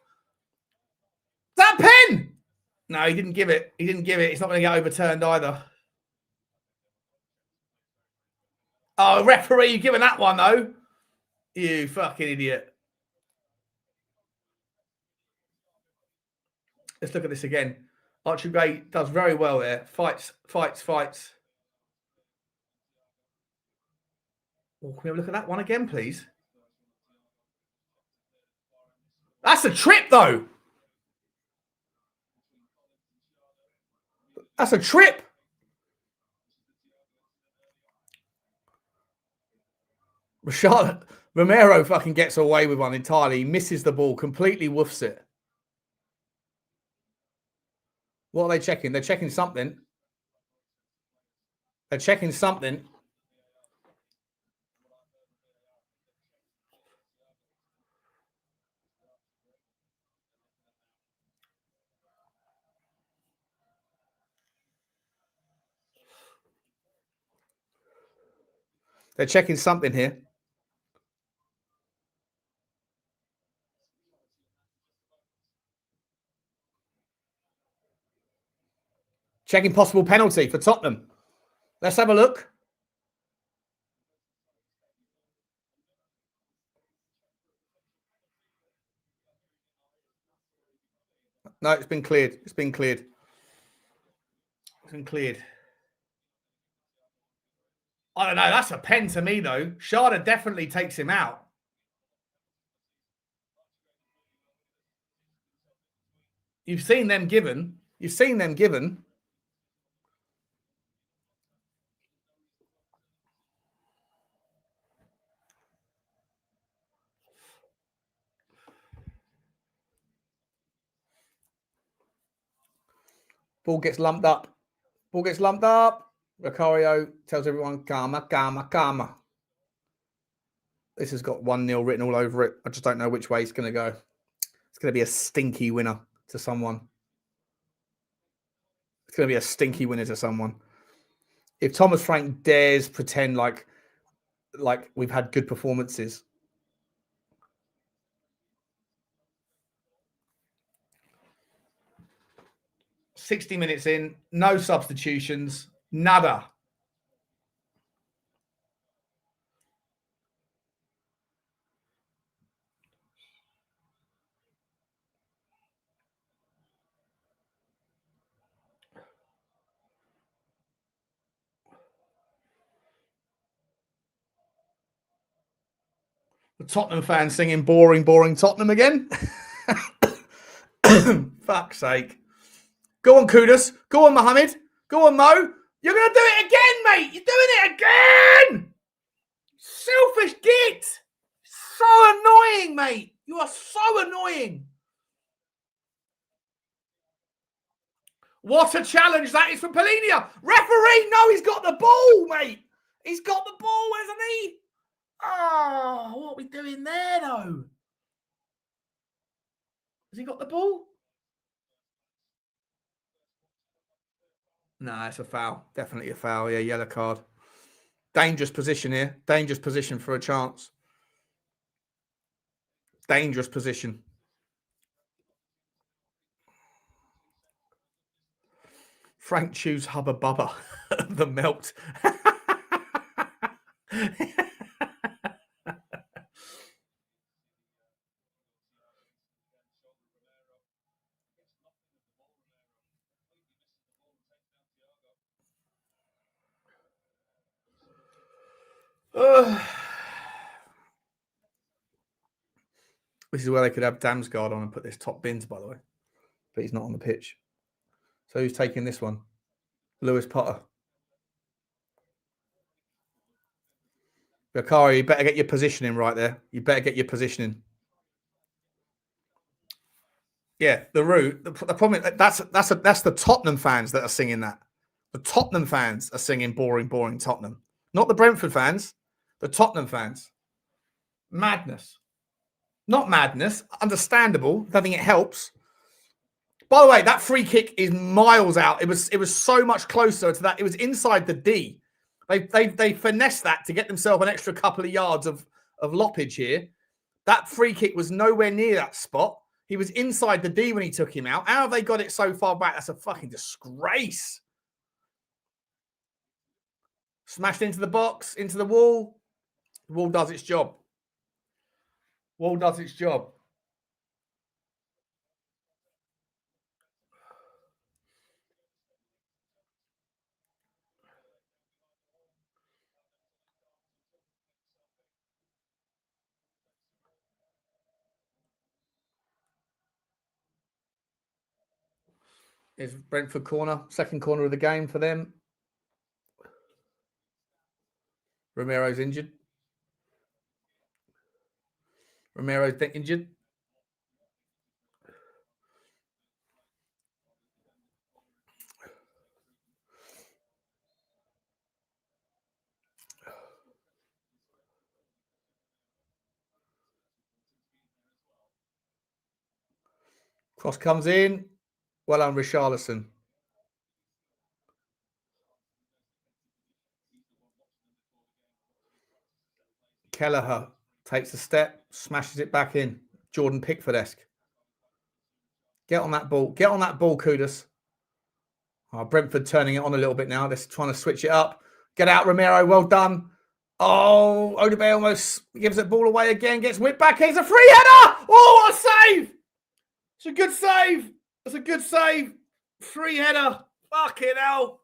That pen! No, he didn't give it. He didn't give it. It's not going to get overturned either. Oh, referee, you're giving that one, though. You fucking idiot. Let's look at this again. Archie Gray does very well there. Fights. Oh, can we have a look at that one again, please? That's a trip, though. That's a trip. Romero fucking gets away with one entirely. He misses the ball, completely woofs it. What are they checking? They're checking something. They're checking something. They're checking something here. Checking possible penalty for Tottenham. Let's have a look. No, it's been cleared. It's been cleared. It's been cleared. I don't know. That's a pen to me, though. Sharda definitely takes him out. You've seen them given. You've seen them given. Ball gets lumped up. Ball gets lumped up. Vicario tells everyone, karma, karma, karma. This has got 1-0 written all over it. I just don't know which way it's going to go. It's going to be a stinky winner to someone. It's going to be a stinky winner to someone. If Thomas Frank dares pretend like we've had good performances. "60 minutes in, no substitutions, nada." The Tottenham fans singing boring, boring Tottenham again. Fuck's sake. Go on, Kudus. Go on, Mohammed. Go on, Mo. You're going to do it again, mate. You're doing it again. Selfish git. So annoying, mate. You are so annoying. What a challenge that is for Polinia. Referee, no, he's got the ball, mate. He's got the ball, hasn't he? Oh, what are we doing there, though? Has he got the ball? No, it's a foul. Definitely a foul. Yeah, yellow card. Dangerous position here. Dangerous position for a chance. Dangerous position. Frank Chew's Hubba Bubba. The melt. This is where they could have Damsgaard on and put this top bins, by the way. But he's not on the pitch. So who's taking this one? Lewis Potter. Vicario, you better get your positioning right there. You better get your positioning. Yeah, the route. The problem is that's the Tottenham fans that are singing that. The Tottenham fans are singing boring, boring Tottenham. Not the Brentford fans. The Tottenham fans. Madness. Not madness. Understandable. I think it helps. By the way, that free kick is miles out. It was so much closer to that. It was inside the D. They finessed that to get themselves an extra couple of yards of loppage here. That free kick was nowhere near that spot. He was inside the D when he took him out. How have they got it so far back? That's a fucking disgrace. Smashed into the box, into the wall. The wall does its job. Wall does its job. Is Brentford corner, second corner of the game for them. Romero's injured. Romero's injured. Cross comes in. Well on Richalison. Kelleher takes a step, smashes it back in. Jordan Pickford-esque. Get on that ball. Get on that ball, Kudus. Oh, Brentford turning it on a little bit now. They're trying to switch it up. Get out, Romero. Well done. Oh, Udogie almost gives that ball away again. Gets whipped back. It's a free header. Oh, what a save. It's a good save. It's a good save. Free header. Fucking hell.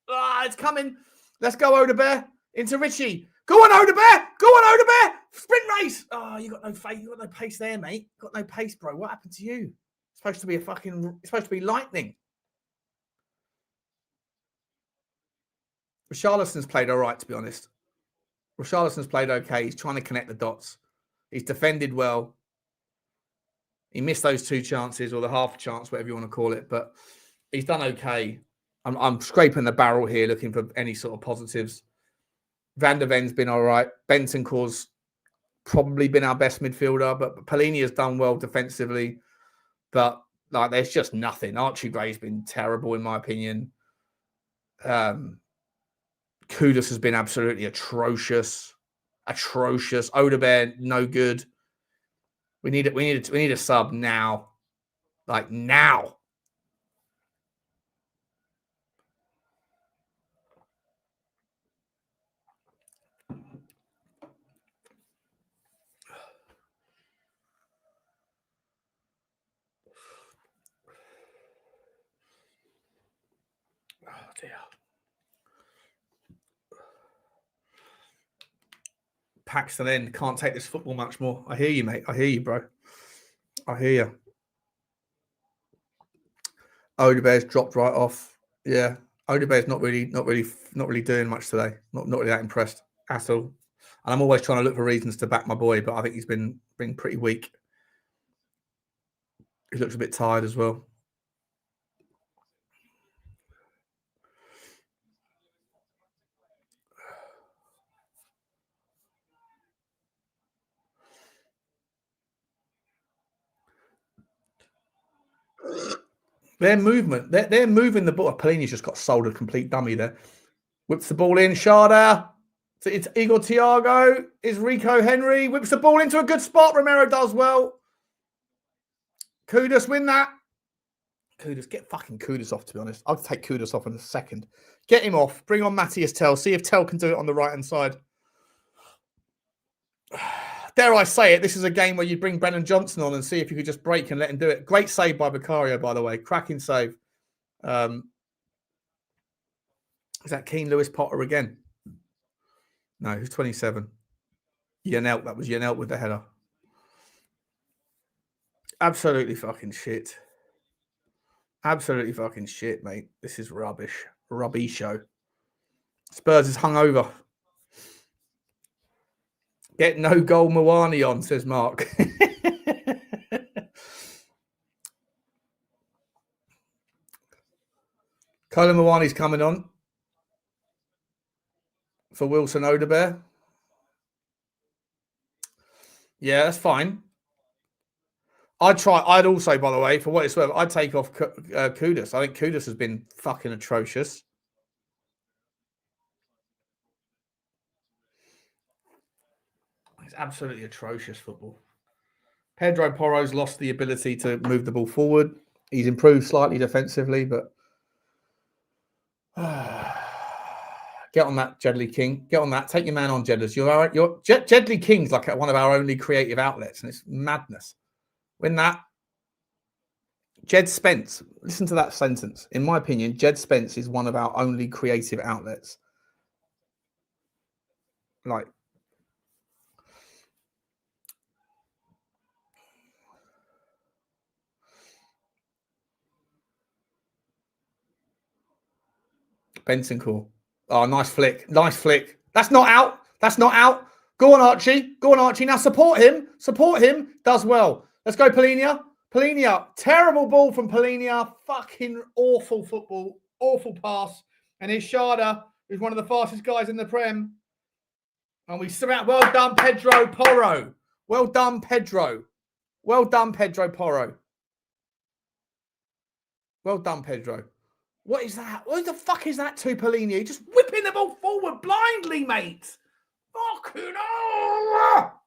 Ah, it's coming. Let's go, Udogie. Into Richie. Go on, Udogie. Go on, Udogie. Sprint race. Oh, you got no face. You got no pace there, mate. Got no pace, bro. What happened to you? It's supposed to be it's supposed to be lightning. Richarlison's played all right, to be honest. Richarlison's played okay. He's trying to connect the dots. He's defended well. He missed those two chances, or the half chance, whatever you want to call it. But he's done okay. I'm scraping the barrel here, looking for any sort of positives. Van der Ven's been all right. Bentancur's probably been our best midfielder, but Polini has done well defensively. But like, there's just nothing. Archie Gray's been terrible, in my opinion. Kudus has been absolutely atrocious. Atrocious. Udogie, no good. We need a sub now. Like now. Oh dear. Paxton in. Can't take this football much more. I hear you, mate. I hear you, bro. I hear you. Udogie's dropped right off. Yeah. Odebear's not really doing much today. Not really that impressed at all. And I'm always trying to look for reasons to back my boy, but I think he's been pretty weak. He looks a bit tired as well. Their movement, they're moving the ball. Pelini's just got sold a complete dummy there. Whips the ball in. Sharda. It's Igor Thiago. Is Rico Henry. Whips the ball into a good spot. Romero does well. Kudus win that. Kudus, get fucking Kudus off, to be honest. I'll take Kudus off in a second. Get him off. Bring on Mathys Tel. See if Tel can do it on the right-hand side. Dare I say it, this is a game where you bring Brennan Johnson on and see if you could just break and let him do it. Great save by Vicario, by the way. Cracking save. Is that Keane Lewis Potter again? No, who's 27? Yanelt. That was Yanelt with the header. Absolutely fucking shit. Absolutely fucking shit, mate. This is rubbish. Rubbish show. Spurs is hungover. Get no goal Mawani on, says Mark. Colin Mawani's coming on for Wilson Odebear. Yeah, that's fine. I'd also, by the way, for what it's worth, I'd take off Kudus. I think Kudus has been fucking atrocious. It's absolutely atrocious football. Pedro Porro's lost the ability to move the ball forward. He's improved slightly defensively, but get on that, Jedley King. Get on that. Take your man on, Jedlers. Jedley King's like one of our only creative outlets, and it's madness. Win that. Jed Spence. Listen to that sentence. In my opinion, Jed Spence is one of our only creative outlets. Like, Benson Core. Oh, nice flick. Nice flick. That's not out. That's not out. Go on, Archie. Go on, Archie. Now support him. Support him. Does well. Let's go, Polinia. Polinia. Terrible ball from Polinia. Fucking awful football. Awful pass. And here's Sharda, who's one of the fastest guys in the Prem. And we surround. Well done, Pedro Porro. Well done, Pedro. Well done, Pedro Porro. Well done, Pedro. What is that? What the fuck is that to Pelini? Just whipping the ball forward blindly, mate. Fucking hell.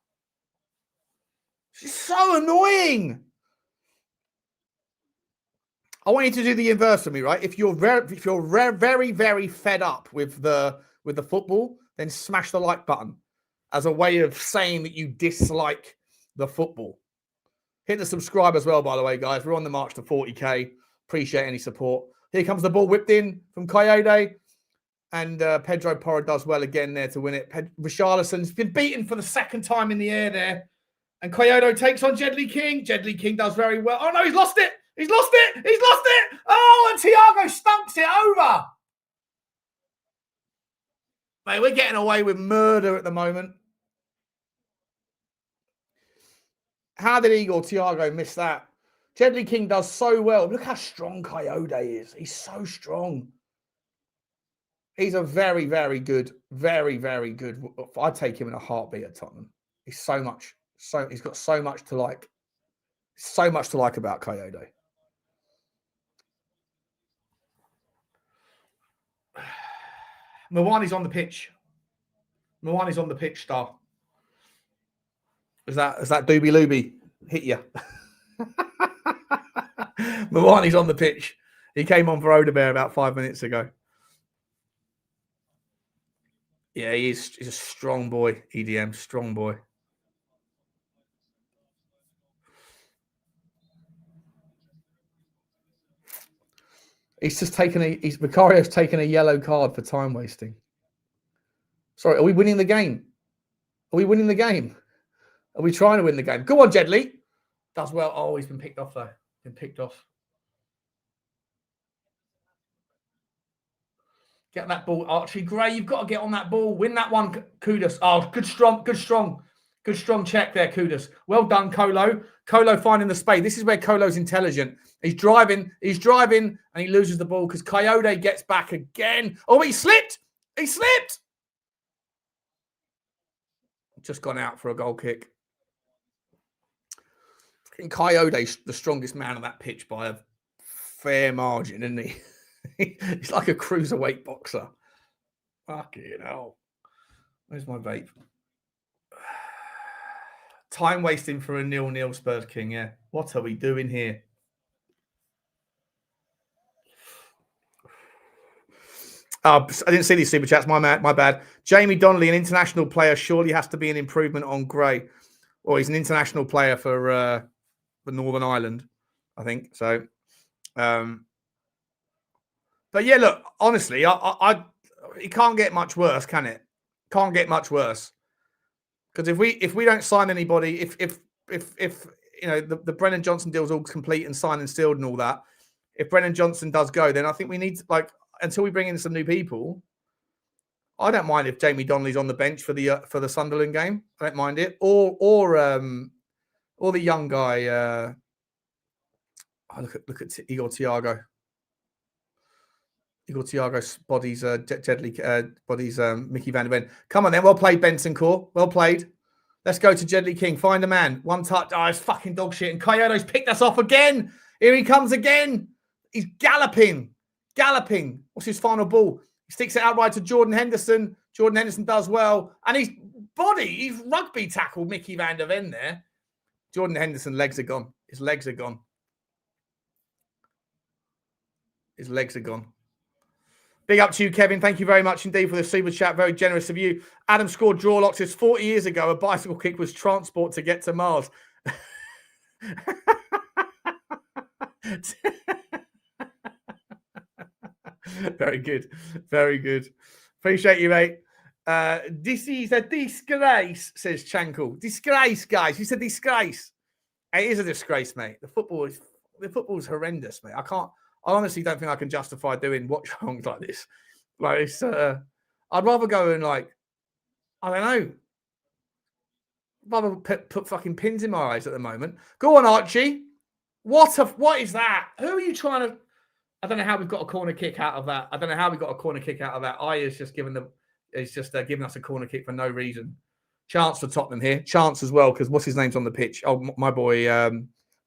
She's so annoying. I want you to do the inverse of me, right? If you're very, very fed up with the football, then smash the like button as a way of saying that you dislike the football. Hit the subscribe as well, by the way, guys. We're on the march to 40k. Appreciate any support. Here comes the ball whipped in from Coyote. And Pedro Porro does well again there to win it. Richarlison's been beaten for the second time in the air there. And Coyote takes on Jedley King. Jedley King does very well. Oh, no, he's lost it. He's lost it. He's lost it. Oh, and Thiago stumps it over. Mate, we're getting away with murder at the moment. How did Igor Thiago miss that? Jedley King does so well. Look how strong Coyote is. He's so strong. He's a very, very good, very, very good. I'd take him in a heartbeat at Tottenham. He's he's got so much to like. So much to like about Coyote. Mwani's on the pitch. Mwani's on the pitch, Star. Is that Doobie Looby hit you? Mwani's on the pitch. He came on for Odebear about 5 minutes ago. Yeah, he's a strong boy, EDM, strong boy. He's just taken Vicario's taken a yellow card for time wasting. Sorry, are we winning the game? Are we winning the game? Are we trying to win the game? Go on, Jedley. Does well. Oh, he's been picked off though. Been picked off. Get that ball, Archie Gray. You've got to get on that ball. Win that one, Kudus. Oh, good strong check there, Kudus. Well done, Kolo. Kolo finding the space. This is where Kolo's intelligent. He's driving, and he loses the ball because Coyote gets back again. Oh, he slipped. Just gone out for a goal kick. Coyote's the strongest man on that pitch by a fair margin, isn't he? He's like a cruiserweight boxer. Fucking hell. Where's my vape? Time wasting for a 0-0 Spurs King, yeah. What are we doing here? I didn't see these super chats. My bad. Jamie Donnelly, an international player, surely has to be an improvement on Gray. Well, he's an international player for Northern Ireland, I think. So, but yeah, look, honestly, it can't get much worse, can it? Can't get much worse. Because if we don't sign anybody, if you know the Brennan Johnson deal's all complete and signed and sealed and all that, if Brennan Johnson does go, then I think we need to, until we bring in some new people. I don't mind if Jamie Donnelly's on the bench for the Sunderland game. I don't mind it, or the young guy. Look at Igor Thiago. Igor Thiago bodies bodies Micky van der Ven. Come on then, well played, Benson Core. Well played. Let's go to Jedley King. Find a man. One touch. Oh, it's fucking dog shit. And Coyote's picked us off again. Here he comes again. He's galloping. What's his final ball? He sticks it out right to Jordan Henderson. Jordan Henderson does well. And he's rugby tackled Micky van der Ven there. Jordan Henderson, legs are gone. His legs are gone. Big up to you, Kevin. Thank you very much indeed for the super chat. Very generous of you. Adam scored draw locks. Says 40 years ago, a bicycle kick was transport to get to Mars. Very good. Appreciate you, mate. This is a disgrace, says Chankle. Disgrace, guys. You said disgrace. It is a disgrace, mate. The football is horrendous, mate. I honestly don't think I can justify doing watchalongs like this. I'd rather go and I don't know. I'd rather put fucking pins in my eyes at the moment. Go on, Archie. What is that? Who are you trying to? I don't know how we've got a corner kick out of that. I is just giving us a corner kick for no reason. Chance for Tottenham here. Chance as well because what's his name's on the pitch? Oh, my boy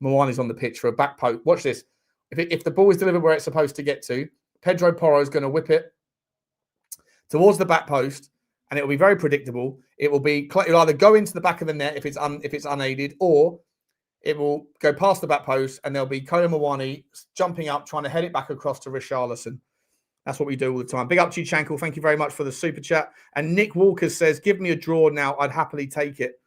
Mwani's on the pitch for a back post. Watch this. If the ball is delivered where it's supposed to get to, Pedro Porro is going to whip it towards the back post, and it will be very predictable. It'll either go into the back of the net if it's unaided, or it will go past the back post, and there'll be Kolo Mwani jumping up, trying to head it back across to Richalison. That's what we do all the time. Big up to you, Chankle. Thank you very much for the super chat. And Nick Walker says, "Give me a draw now. I'd happily take it."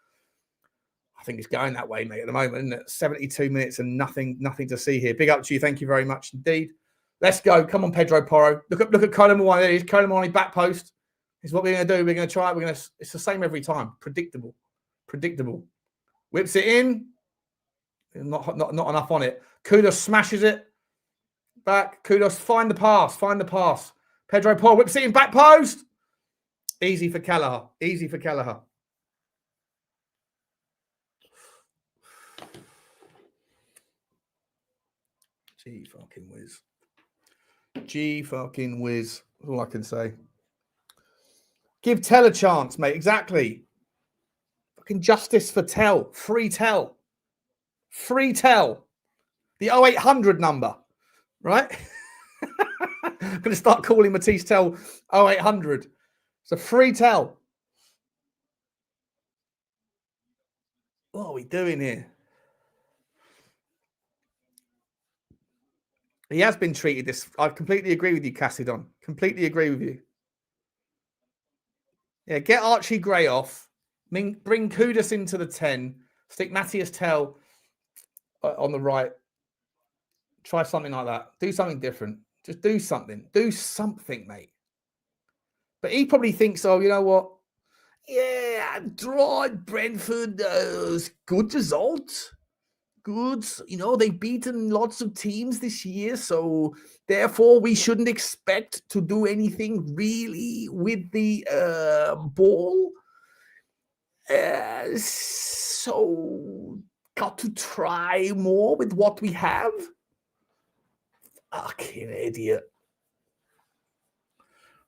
I think it's going that way, mate, at the moment, isn't it? 72 minutes and nothing to see here. Big up to you. Thank you very much indeed. Let's go. Come on, Pedro Porro. Look at Kolo Mwani. There he is. Kolo Mwani back post. This is what we're going to do. We're going to try it. It's the same every time. Predictable. Whips it in. Not enough on it. Kudus smashes it. Back. Kudus, find the pass. Pedro Porro whips it in. Back post. Easy for Kelleher. G fucking whiz. That's all I can say. Give Tel a chance, mate. Exactly. Fucking justice for Tel. Free Tel. The 0800 number. Right? I'm going to start calling Mathys Tel 0800. It's a free Tel. What are we doing here? He has been treated this. I completely agree with you, Cassidon. Completely agree with you. Yeah, get Archie Gray off. Bring Kudus into the 10. Stick Mathys Tel on the right. Try something like that. Do something different. Just do something. Do something, mate. But he probably thinks, oh, you know what? Yeah, draw at Brentford. Good result. good. You know, they've beaten lots of teams this year, so therefore we shouldn't expect to do anything really with the ball. So got to try more with what we have. Fucking idiot.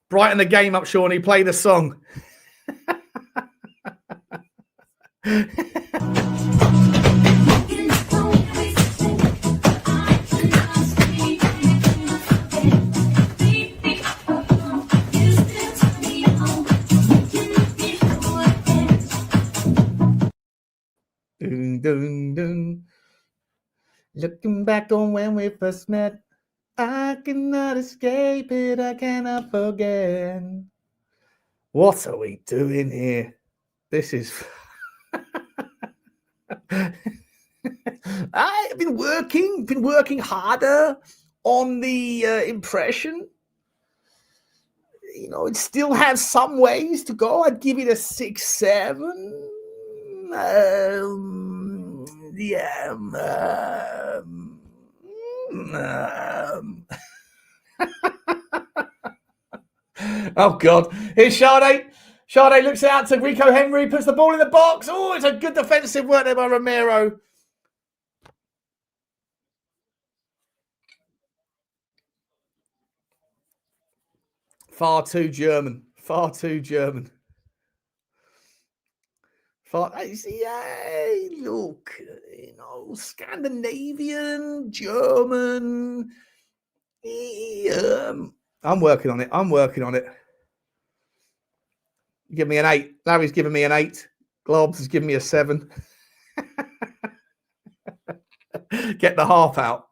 Brighten the game up, Shawnee. Play the song. Dun, dun, dun. Looking back on when we first met, I cannot escape it, I cannot forget. What are we doing here? This is... I've been working harder on the impression. You know, it still has some ways to go. I'd give it a 6-7. Oh, God. Here's Sade. Sade looks out to Rico Henry, puts the ball in the box. Oh, it's a good defensive work there by Romero. Far too German. Far too German. Yeah, look, you know, Scandinavian, German. I'm working on it. Give me an 8. Larry's giving me an 8. Globs has given me a 7. Get the half out.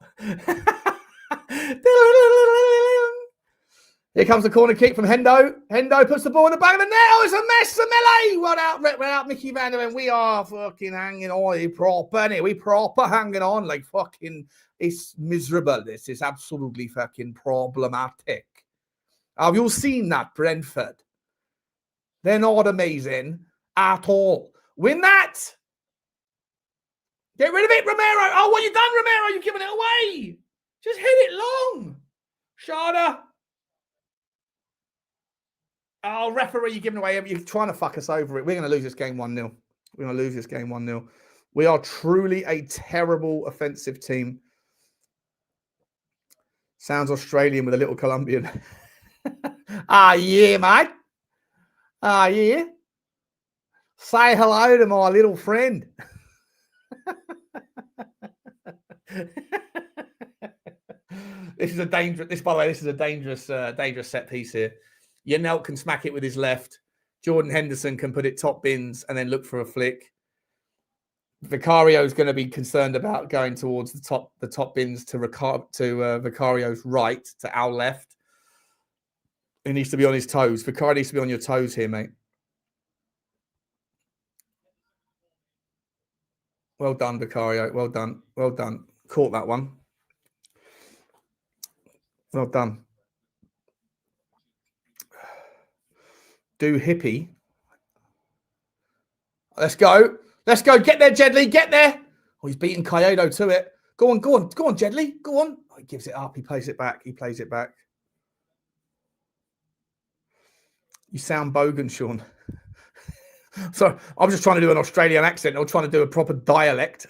Here comes the corner kick from Hendo. Hendo puts the ball in the back of the net. Oh, it's a mess. A melee. Run out Micky van der Ven. We are fucking hanging on. We proper hanging on. Like fucking, it's miserable. This is absolutely fucking problematic. Have you seen that, Brentford? They're not amazing at all. Win that. Get rid of it, Romero. Oh, what you done, Romero? You've given it away. Just hit it long. Shada. Oh, referee, you're giving away. You're trying to fuck us over it. We're going to lose this game 1-0. We're going to lose this game 1-0. We are truly a terrible offensive team. Sounds Australian with a little Colombian. Yeah, mate. Yeah. Say hello to my little friend. This is a dangerous. By the way, this is a dangerous set piece here. Yanelt can smack it with his left. Jordan Henderson can put it top bins and then look for a flick. Vicario is going to be concerned about going towards the top bins to Vicario's right, to our left. He needs to be on his toes. Vicario needs to be on your toes here, mate. Well done, Vicario. Well done. Well done. Caught that one. Well done. Do hippie. Let's go. Let's go. Get there, Jedley. Get there. Oh, he's beaten Kyoto to it. Go on, Jedley. Go on. Oh, he gives it up. He plays it back. You sound bogan, Sean. Sorry, I'm just trying to do an Australian accent or trying to do a proper dialect.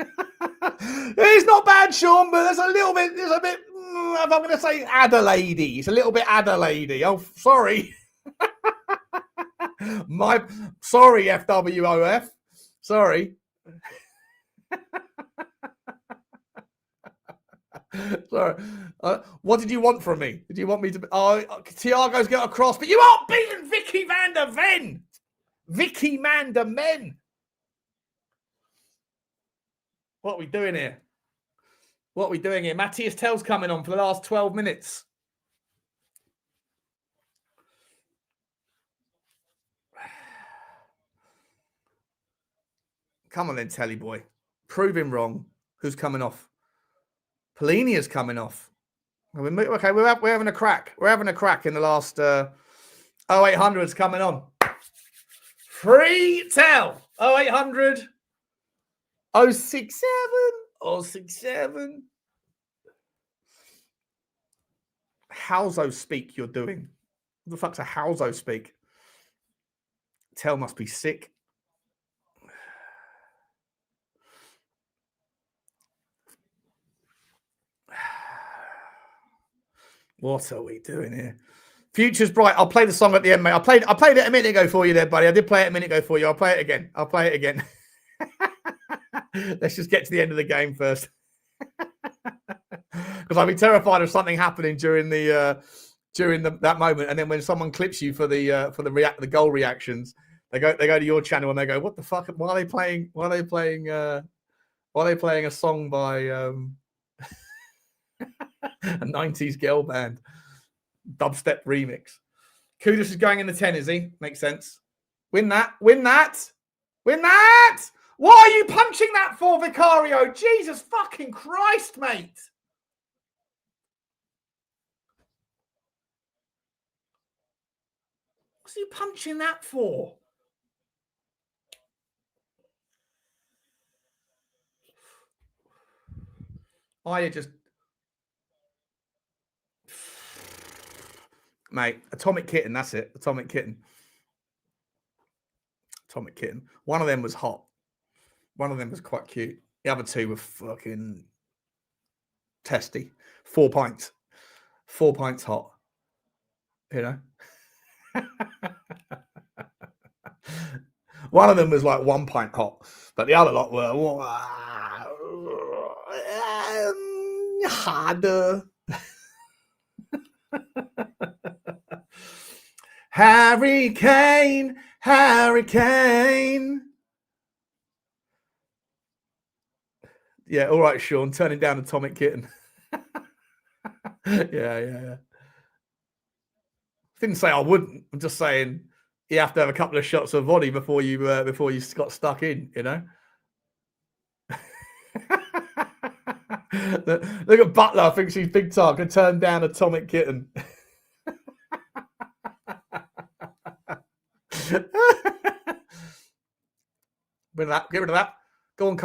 It's not bad, Sean, but there's a bit, if I'm going to say Adelaide, it's a little bit Adelaide. Oh, sorry. Sorry, FWOF. Sorry. Sorry. What did you want from me? Did you want me to... Thiago's got a cross, but you aren't beating Vicky van der Ven. Vicky van der Men. What are we doing here? Mathys Tel's coming on for the last 12 minutes. Come on then, Telly boy. Prove him wrong. Who's coming off? Polinia's coming off. Okay, we're having a crack. We're having a crack in the last 0800's coming on. Free Tel. 0800 067 067. Howzo speak you're doing? What the fuck's a howzo speak? Tel must be sick. What are we doing here? Future's bright. I'll play the song at the end, mate. I played it a minute ago for you there, buddy. I did play it a minute ago for you. I'll play it again. Let's just get to the end of the game first. Because I'd be terrified of something happening during that moment. And then when someone clips you for the goal reactions, they go to your channel and they go, "What the fuck? Why are they playing a song by a 90s girl band dubstep remix?" Kudus is going in the 10, is he? Makes sense. Win that. What are you punching that for, Vicario? Jesus fucking Christ, mate. What's he punching that for? I just... Mate, Atomic Kitten, that's it. Atomic Kitten. One of them was hot. One of them was quite cute. The other two were fucking testy. 4 pints. 4 pints hot. You know? One of them was like 1 pint hot, but the other lot were harder. Harry Kane. Yeah, all right, Sean. Turning down Atomic Kitten. Yeah. Didn't say I wouldn't. I'm just saying you have to have a couple of shots of vodka before you got stuck in, you know. Look at Butler. I think she's big time. Can turn down Atomic Kitten. Get rid of that. Go on,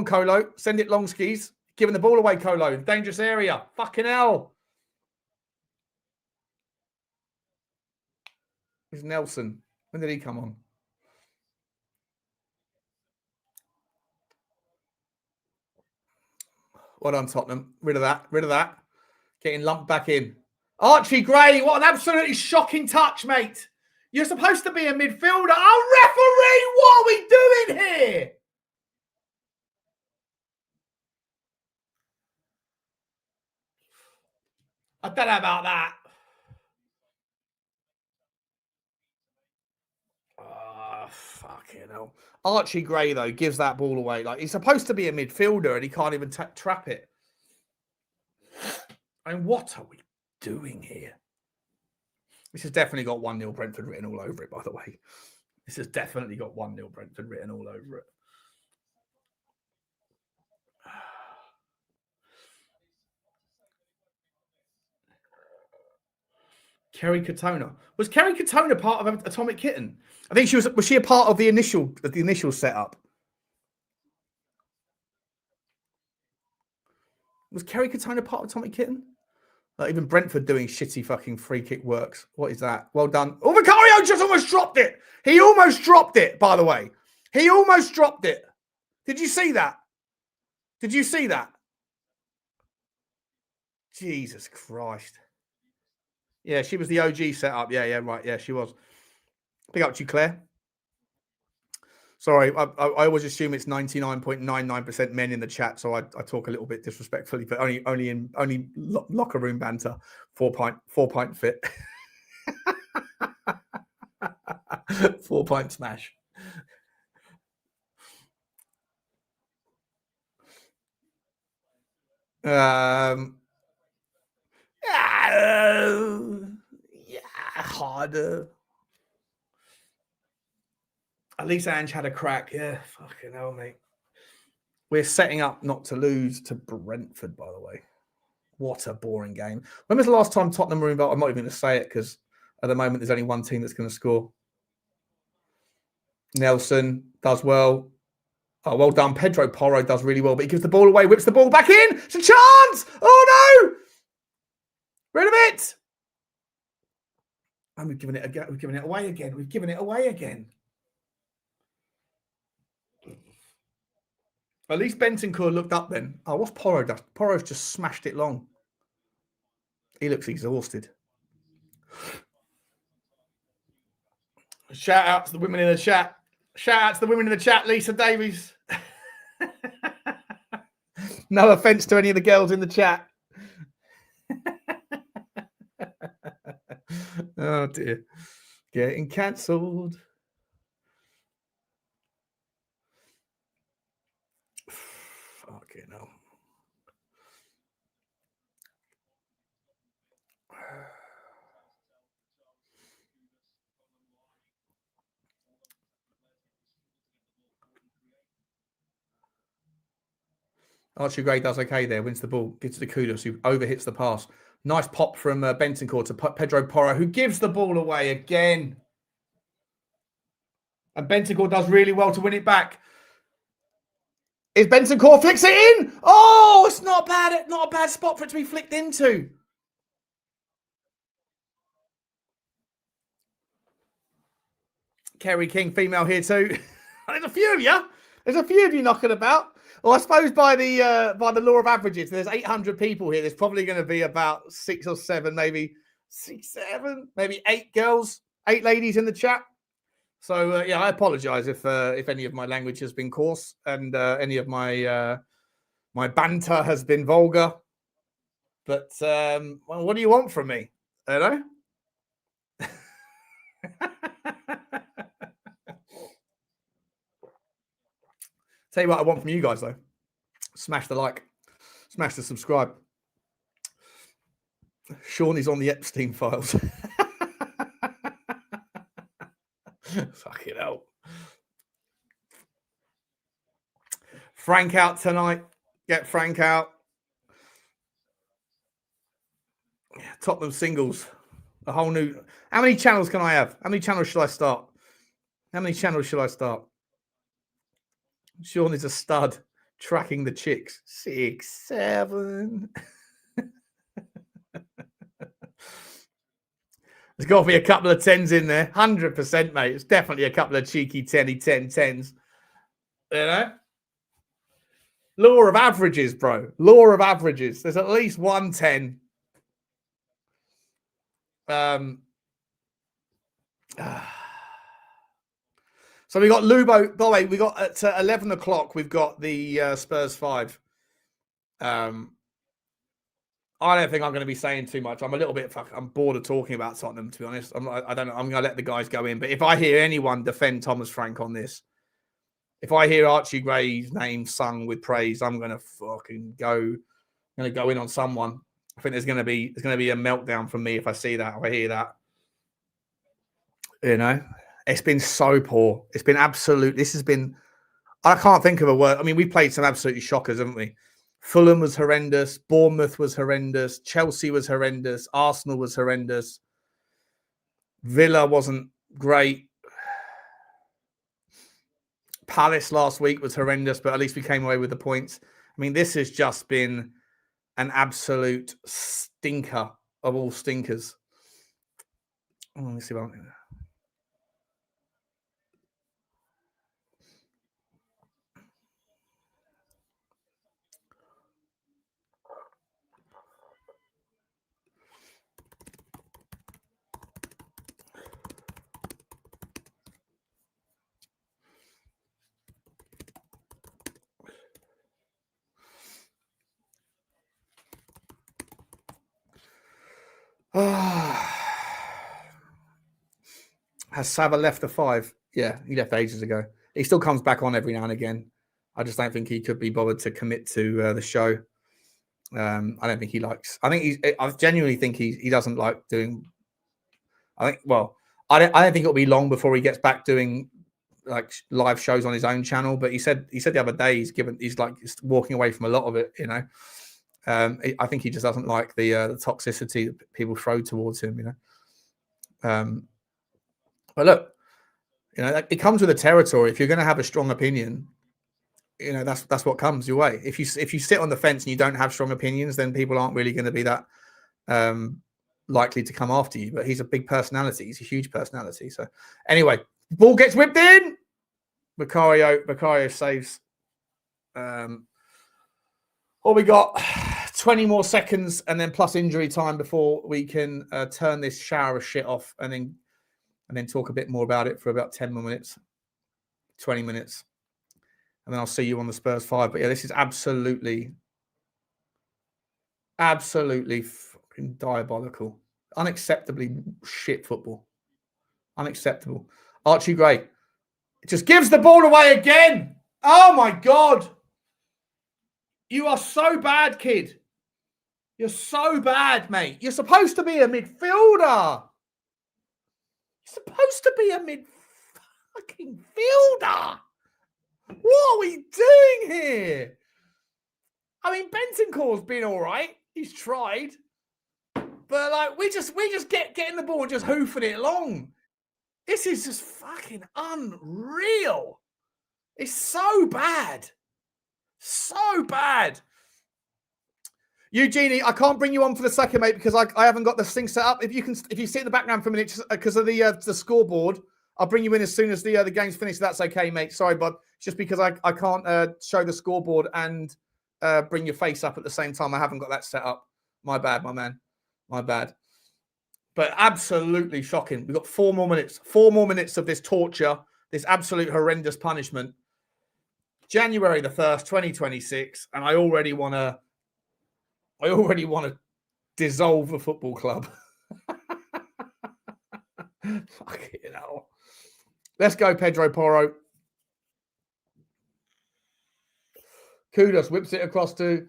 Colo. Send it long skis. Giving the ball away, Colo. Dangerous area. Fucking hell. Where's Nelson? When did he come on? Well done, Tottenham. Rid of that. Getting lumped back in. Archie Gray, what an absolutely shocking touch, mate. You're supposed to be a midfielder. Oh, referee, what are we doing here? I don't know about that. Oh, fucking hell. Archie Gray, though, gives that ball away. Like, he's supposed to be a midfielder and he can't even trap it. I mean, what are we doing here? This has definitely got 1-0 Brentford written all over it, by the way. This has definitely got 1-0 Brentford written all over it. Kerry Katona. Was Kerry Katona part of Atomic Kitten? I think she was. Was she a part of the initial setup? Was Kerry Katona part of Atomic Kitten? Like even Brentford doing shitty fucking free kick works. What is that? Well done. Oh, Vicario just almost dropped it. He almost dropped it, by the way. He almost dropped it. Did you see that? Jesus Christ. Yeah, she was the OG setup. Yeah, right. Yeah, she was. Pick up to you, Claire. Sorry, I always assume it's 99.99% men in the chat, so I talk a little bit disrespectfully, but only locker room banter. 4 pint fit. 4 pint smash. Harder. At least Ange had a crack. Yeah, fucking hell, mate. We're setting up not to lose to Brentford, by the way. What a boring game. When was the last time Tottenham were involved? I'm not even going to say it because at the moment there's only one team that's going to score. Nelson does well. Oh, well done. Pedro Porro does really well, but he gives the ball away, whips the ball back in. It's a chance. Oh, no. Rid of it. And we've given it away again. We've given it away again. At least Bentancur looked up then. Oh, what's Porro done? Porro's just smashed it long. He looks exhausted. Shout out to the women in the chat. Shout out to the women in the chat, Lisa Davies. No offense to any of the girls in the chat. Oh dear. Getting cancelled. Okay, no. Archie Gray does okay there, wins the ball, gets to the Kudus, who overhits the pass. Nice pop from Bentancur to Pedro Porro, who gives the ball away again. And Bentancur does really well to win it back. Is Bentancur flicks it in? Oh, it's not bad. Not a bad spot for it to be flicked into. Kerry King, female here too. There's a few of you. There's a few of you knocking about. Well, I suppose by the law of averages, there's 800 people here. There's probably going to be about 6 or 7, maybe 6, 7, maybe 8 girls, 8 ladies in the chat. So yeah, I apologise if any of my language has been coarse and any of my my banter has been vulgar. But well, what do you want from me? Hello. Tell you what I want from you guys, though. Smash the like. Smash the subscribe. Sean is on the Epstein files. Fucking hell. Frank out tonight. Get Frank out. Tottenham singles. A whole new... How many channels can I have? How many channels should I start? How many channels should I start? Sean is a stud, tracking the chicks. 6, 7. There's got to be a couple of 10s in there. 100%, mate. It's definitely a couple of cheeky 10s. You know? Law of averages, bro. Law of averages. There's at least 1 10. So we got Lubo. By the way, we got at 11 o'clock. We've got the Spurs 5. I don't think I'm going to be saying too much. I'm a little bit. I'm bored of talking about Tottenham, to be honest. I don't know. I'm going to let the guys go in. But if I hear anyone defend Thomas Frank on this, if I hear Archie Gray's name sung with praise, I'm going to fucking go. I'm going to go in on someone. I think there's going to be a meltdown from me if I see that. If I hear that. You know. It's been so poor. It's been absolute. This has been. I can't think of a word. I mean, we played some absolutely shockers, haven't we? Fulham was horrendous. Bournemouth was horrendous. Chelsea was horrendous. Arsenal was horrendous. Villa wasn't great. Palace last week was horrendous, but at least we came away with the points. I mean, this has just been an absolute stinker of all stinkers. Oh, let me see what I'm doing. Has Sava left the 5? Yeah, he left ages ago. He still comes back on every now and again. I just don't think he could be bothered to commit to the show. I don't think he likes. I genuinely think he doesn't like doing. I don't think it'll be long before he gets back doing like live shows on his own channel. But he said the other day he's like walking away from a lot of it. You know. I think he just doesn't like the toxicity that people throw towards him, you know. But look, you know, it comes with the territory. If you're going to have a strong opinion, you know, that's what comes your way. If you sit on the fence and you don't have strong opinions, then people aren't really going to be that likely to come after you. But he's a big personality. He's a huge personality. So anyway, ball gets whipped in. Vicario saves. What we got? 20 more seconds and then plus injury time before we can turn this shower of shit off and then talk a bit more about it for about 10 more minutes, 20 minutes. And then I'll see you on the Spurs 5. But yeah, this is absolutely fucking diabolical. Unacceptably shit football. Unacceptable. Archie Gray just gives the ball away again. Oh my God. You are so bad, kid. You're so bad, mate. You're supposed to be a midfielder. You're supposed to be a fucking fielder. What are we doing here? I mean, Bentancur's been all right. He's tried. But like we just getting the ball and just hoofing it along. This is just fucking unreal. It's so bad. So bad. Eugenie, I can't bring you on for the second, mate, because I haven't got this thing set up. If you sit in the background for a minute, just because of the scoreboard, I'll bring you in as soon as the game's finished. That's okay, mate. Sorry, bud. It's just because I can't show the scoreboard and bring your face up at the same time. I haven't got that set up. My bad, my man. My bad. But absolutely shocking. We've got 4 more minutes. 4 more minutes of this torture, this absolute horrendous punishment. January the 1st, 2026, and I already want to dissolve the football club. Fucking hell. Let's go, Pedro Porro. Kudos whips it across to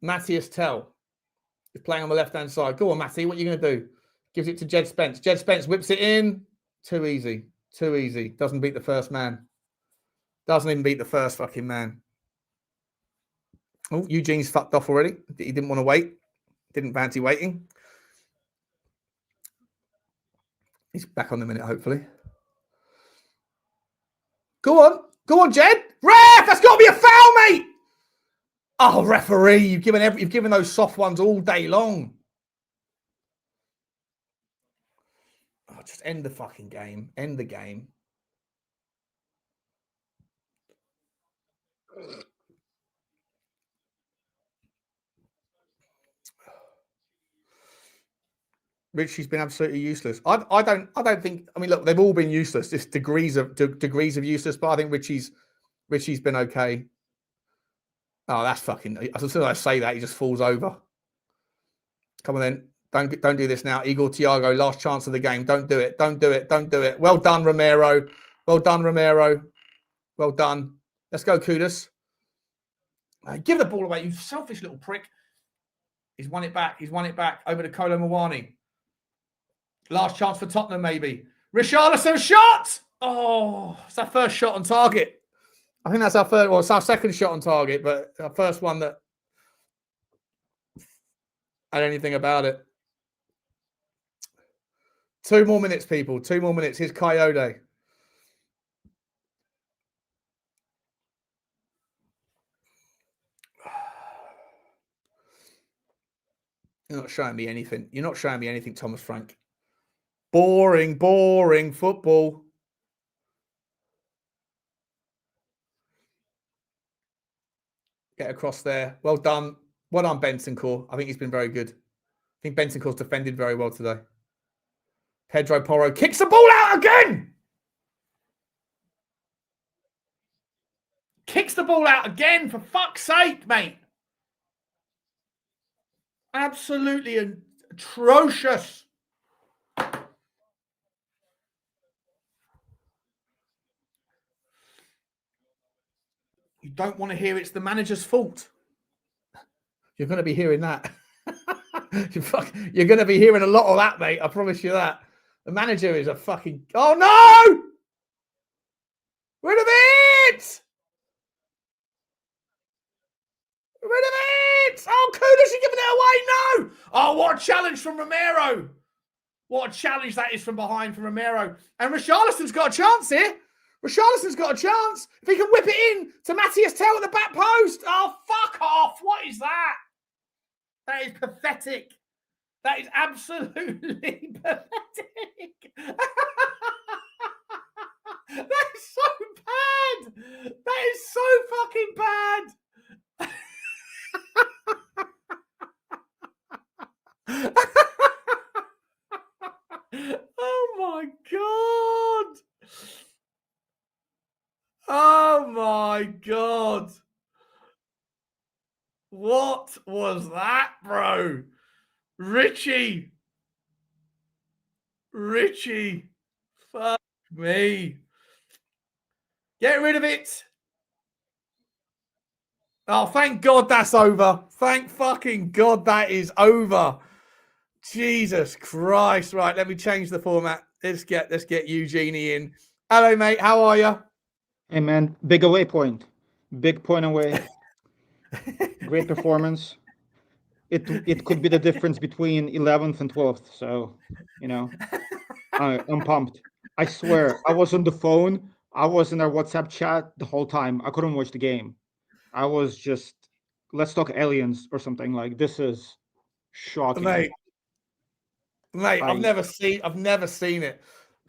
Mathys Tel. He's playing on the left-hand side. Go on, Matty. What are you going to do? Gives it to Jed Spence. Jed Spence whips it in. Too easy. Too easy. Doesn't beat the first man. Doesn't even beat the first fucking man. Oh, Eugene's fucked off already. He didn't want to wait. Didn't fancy waiting. He's back on the minute, hopefully. Go on. Go on, Jed. Ref! That's got to be a foul, mate! Oh, referee, you've given those soft ones all day long. Oh, just end the fucking game. End the game. Richie's been absolutely useless. I don't think. I mean, look, they've all been useless. Just degrees of useless. But I think Richie's been okay. Oh, that's fucking. As soon as I say that, he just falls over. Come on then. Don't do this now. Igor Thiago, last chance of the game. Don't do it. Don't do it. Don't do it. Well done, Romero. Well done, Romero. Well done. Let's go, Kudos. Give the ball away, you selfish little prick. He's won it back. He's won it back over to Kolo Muani. Last chance for Tottenham, maybe. Richalison shot! Oh, it's our first shot on target. I think that's our third, well, it's our second shot on target, but our first one that had anything about it. 2 more minutes, people. 2 more minutes. Here's Coyote. You're not showing me anything. You're not showing me anything, Thomas Frank. Boring, boring football. Get across there. Well done. Well done, Bentancur. I think he's been very good. I think Bentancur's defended very well today. Pedro Porro kicks the ball out again. Kicks the ball out again, for fuck's sake, mate. Absolutely atrocious. You don't want to hear it's the manager's fault. You're going to be hearing that. You're going to be hearing a lot of that, mate. I promise you that. The manager is a fucking... Oh, no! Rid of it! Rid of it! Oh, Kudos, you're giving it away! No! Oh, what a challenge from Romero. What a challenge that is from behind from Romero. And Richalison's got a chance here. Richarlison's got a chance. If he can whip it in to Mathys Tel at the back post. Oh, fuck off. What is that? That is pathetic. That is absolutely pathetic. That is so bad. That is so fucking bad. Oh my God. Oh my God. What was that, bro? Richie. Fuck me. Get rid of it. Oh, thank God that's over. Thank fucking God that is over. Jesus Christ. Right, let me change the format. Let's get Eugenie in. Hello, mate. How are you? Hey, man. Big away point. Big point away. Great performance. It could be the difference between 11th and 12th. So, I'm pumped. I swear, I was on the phone. I was in our WhatsApp chat the whole time. I couldn't watch the game. I was just, let's talk aliens or something. Like, this is shocking. Mate, I've never seen it.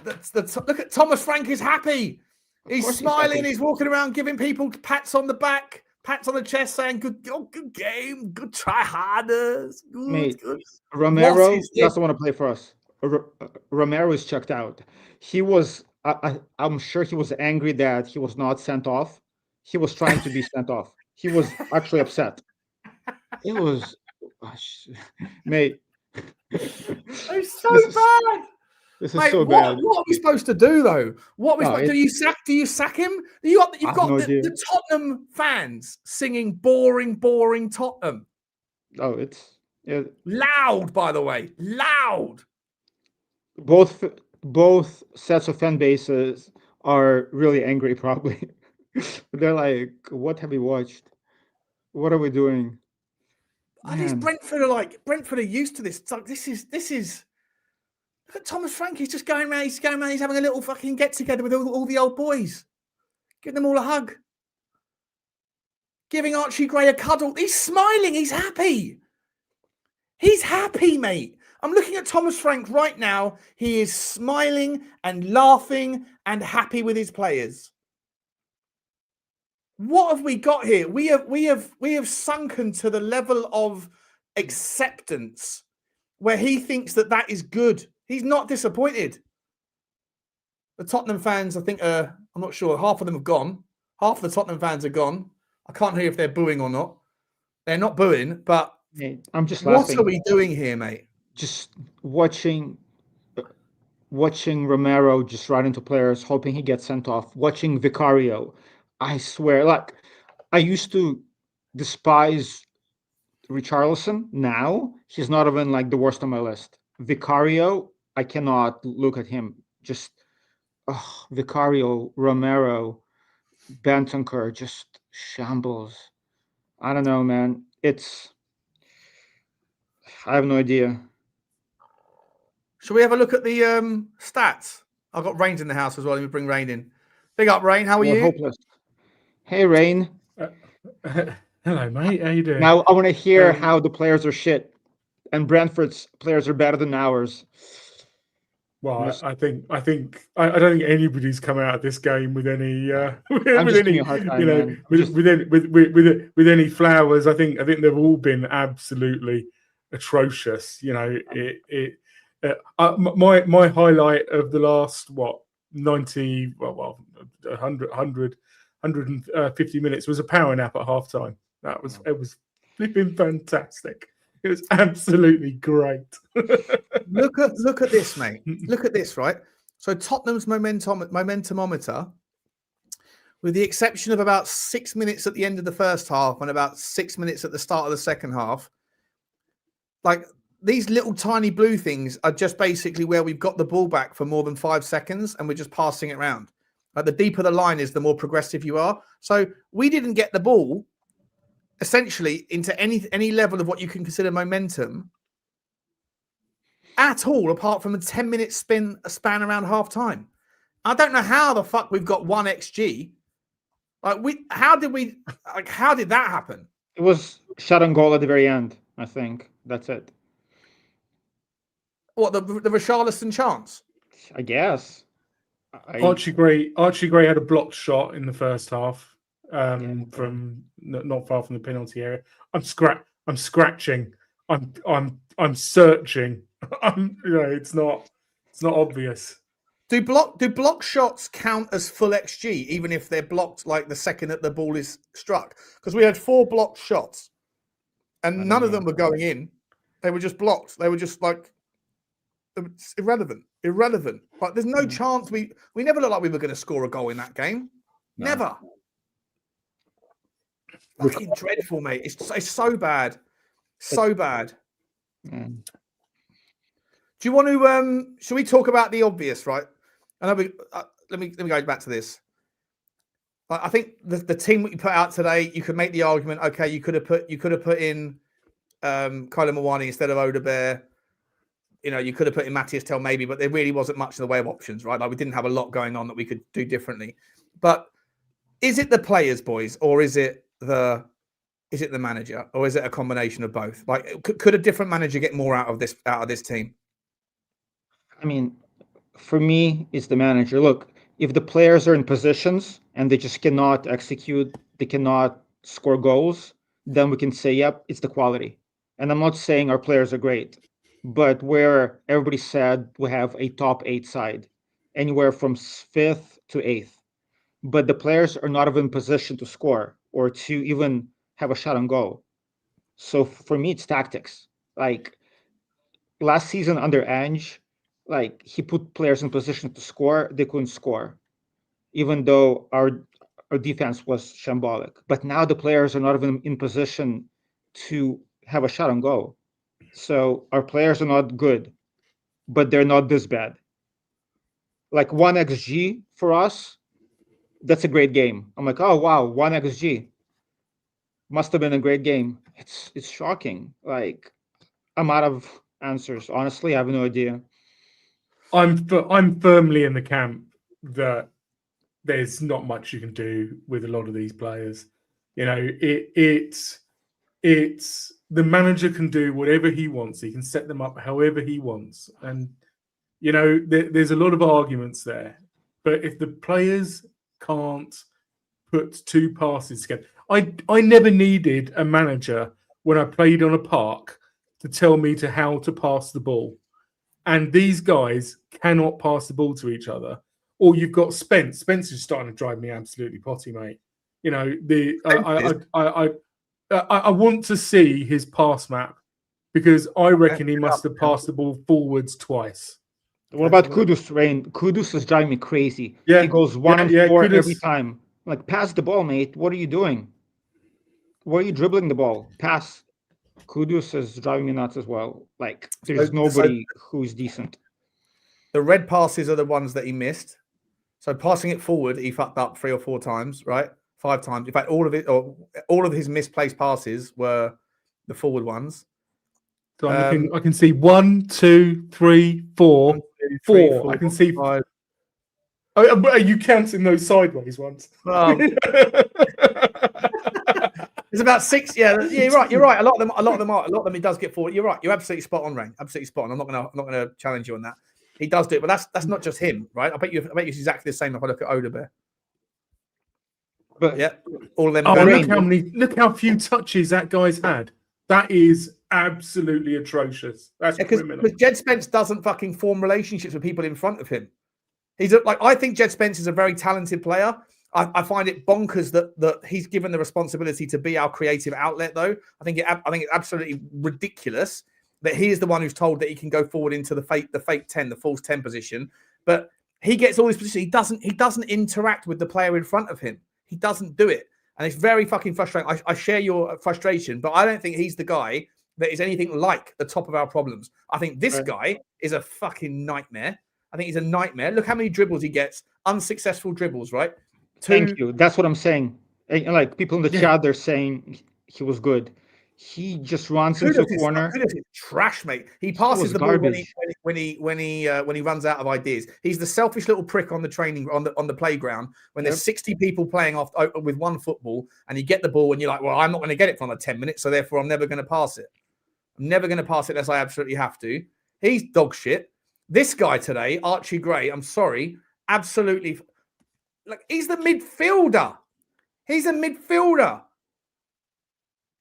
Look at Thomas Frank is happy. He's smiling. He's walking around giving people pats on the back, pats on the chest, saying, good game, good try harder. Mate, Romero doesn't want to play for us. Romero is checked out. He was, I'm sure he was angry that he was not sent off. He was trying to be sent off. He was actually upset. It was, mate. It's so bad. This is so bad. What are we supposed to do though? Do you sack him? You've got the Tottenham fans singing boring Tottenham. Oh, it's loud, by the way. Loud. Both sets of fan bases are really angry, probably. They're like, what have we watched? What are we doing? These Brentford are used to this. It's like, this is look at Thomas Frank. He's just going around. He's having a little fucking get together with all the old boys, giving them all a hug, giving Archie Gray a cuddle. He's smiling. He's happy. He's happy, mate. I'm looking at Thomas Frank right now. He is smiling and laughing and happy with his players. What have we got here? We have sunken to the level of acceptance where he thinks that is good. He's not disappointed. The Tottenham fans, I think, I'm not sure. Half of them have gone. Half of the Tottenham fans are gone. I can't hear if they're booing or not. They're not booing, but mate, I'm just laughing. What are we doing here, mate? Just watching Romero just run into players, hoping he gets sent off. Watching Vicario. I swear, like, I used to despise Richarlison. Now he's not even like the worst on my list. Vicario, I cannot look at him. Just Vicario, Romero, Bentancur, just shambles. I don't know, man. I have no idea. Shall we have a look at the stats? I've got Rain in the house as well. Let me bring Rain in. Big up, Rain. How are you? Hopeless. Hey, Rain. Hello, mate. How you doing? Now I want to hear how the players are shit, and Brentford's players are better than ours. Well, I don't think anybody's come out of this game with any with any flowers. I think they've all been absolutely atrocious. My highlight of the last 150 minutes was a power nap at halftime. It was flipping fantastic. It was absolutely great. Look at this, mate. Look at this, right? So Tottenham's momentumometer, with the exception of about 6 minutes at the end of the first half and about 6 minutes at the start of the second half, like these little tiny blue things are just basically where we've got the ball back for more than 5 seconds and we're just passing it around. Like the deeper the line is, the more progressive you are. So we didn't get the ball essentially into any level of what you can consider momentum at all, apart from a 10-minute span around half time. I don't know how the fuck we've got 1 XG. How did that happen? It was shot on goal at the very end, I think. That's it. What, the Richarlison chance? I guess. Archie Gray had a blocked shot in the first half from not far from the penalty area. I'm scratching. I'm searching. It's not obvious. Do block shots count as full XG even if they're blocked like the second that the ball is struck? Because we had 4 blocked shots and none of them were going in. They were just blocked. They were just like irrelevant. But there's no chance we never looked like we were going to score a goal in that game. No. Never. Fucking dreadful, mate. It's so bad. So bad. Mm. Do you want to should we talk about the obvious, right? Let me go back to this. I think the team that you put out today, you could make the argument, okay, you could have put in Kyler Mawani instead of Odebear. You could have put in Mathys Tel maybe, but there really wasn't much in the way of options, right? Like we didn't have a lot going on that we could do differently. But is it the players, boys, or is it the manager, or is it a combination of both? Like, could a different manager get more out of this team? I mean, for me, it's the manager. Look, if the players are in positions and they just cannot execute, they cannot score goals, then we can say, yep, it's the quality. And I'm not saying our players are great, but where everybody said we have a top 8 side, anywhere from 5th to 8th, but the players are not even in position to score or to even have a shot on goal. So for me, it's tactics. Like last season under Ange, like he put players in position to score, they couldn't score, even though our defense was shambolic. But now the players are not even in position to have a shot on goal. So our players are not good, but they're not this bad. Like 1 XG for us, that's a great game. I'm like, oh wow, 1 XG. Must have been a great game. It's shocking. Like I'm out of answers. Honestly, I have no idea. I'm firmly in the camp that there's not much you can do with a lot of these players. It's the manager can do whatever he wants. He can set them up however he wants, and there's a lot of arguments there. But if the players can't put 2 passes together, I never needed a manager when I played on a park to tell me how to pass the ball. And these guys cannot pass the ball to each other. Or you've got Spence. Spence is starting to drive me absolutely potty, mate. I want to see his pass map because I reckon he must have passed the ball forwards twice. What about Kudus, Rain? Kudus is driving me crazy. Yeah, he goes 1 on 4 Kudus. Every time. Like, pass the ball, mate. What are you doing? Why are you dribbling the ball? Pass. Kudus is driving me nuts as well. Like, there's nobody who's decent. The red passes are the ones that he missed. So passing it forward, he fucked up 3 or 4 times, right? 5 times. In fact, all of his misplaced passes were the forward ones. So I can see 1, 2, 3, 4, 4. I can see 5. Oh, are you counting those sideways ones? There's about 6. Yeah, you're right. A lot of them he does get forward. You're right. You're absolutely spot on, Rain. Absolutely spot on. I'm not gonna challenge you on that. He does do it, but that's not just him, right? I bet you it's exactly the same if I look at Odebear. But yeah, all of them. Look how few touches that guy's had. That is absolutely atrocious. That's criminal. Because Jed Spence doesn't fucking form relationships with people in front of him. I think Jed Spence is a very talented player. I find it bonkers that he's given the responsibility to be our creative outlet, though. I think it's absolutely ridiculous that he is the one who's told that he can go forward into the fake 10, the false 10 position. But he gets all his positions. He doesn't interact with the player in front of him. He doesn't do it. And it's very fucking frustrating. I share your frustration, but I don't think he's the guy that is anything like the top of our problems. I think this guy is a fucking nightmare. I think he's a nightmare. Look how many dribbles he gets. Unsuccessful dribbles, right? Thank you. That's what I'm saying. Like people in the chat, they're saying he was good. He just runs into a corner. Kudus is trash, mate. He was passes the ball garbage. when he runs out of ideas. He's the selfish little prick on the training on the playground when there's 60 people playing off with one football, and you get the ball and you're like, well, I'm not going to get it for another 10 minutes, so therefore I'm never going to pass it. I'm never going to pass it unless I absolutely have to. He's dog shit. This guy today, Archie Gray, I'm sorry, absolutely. Like, he's the midfielder. He's a midfielder.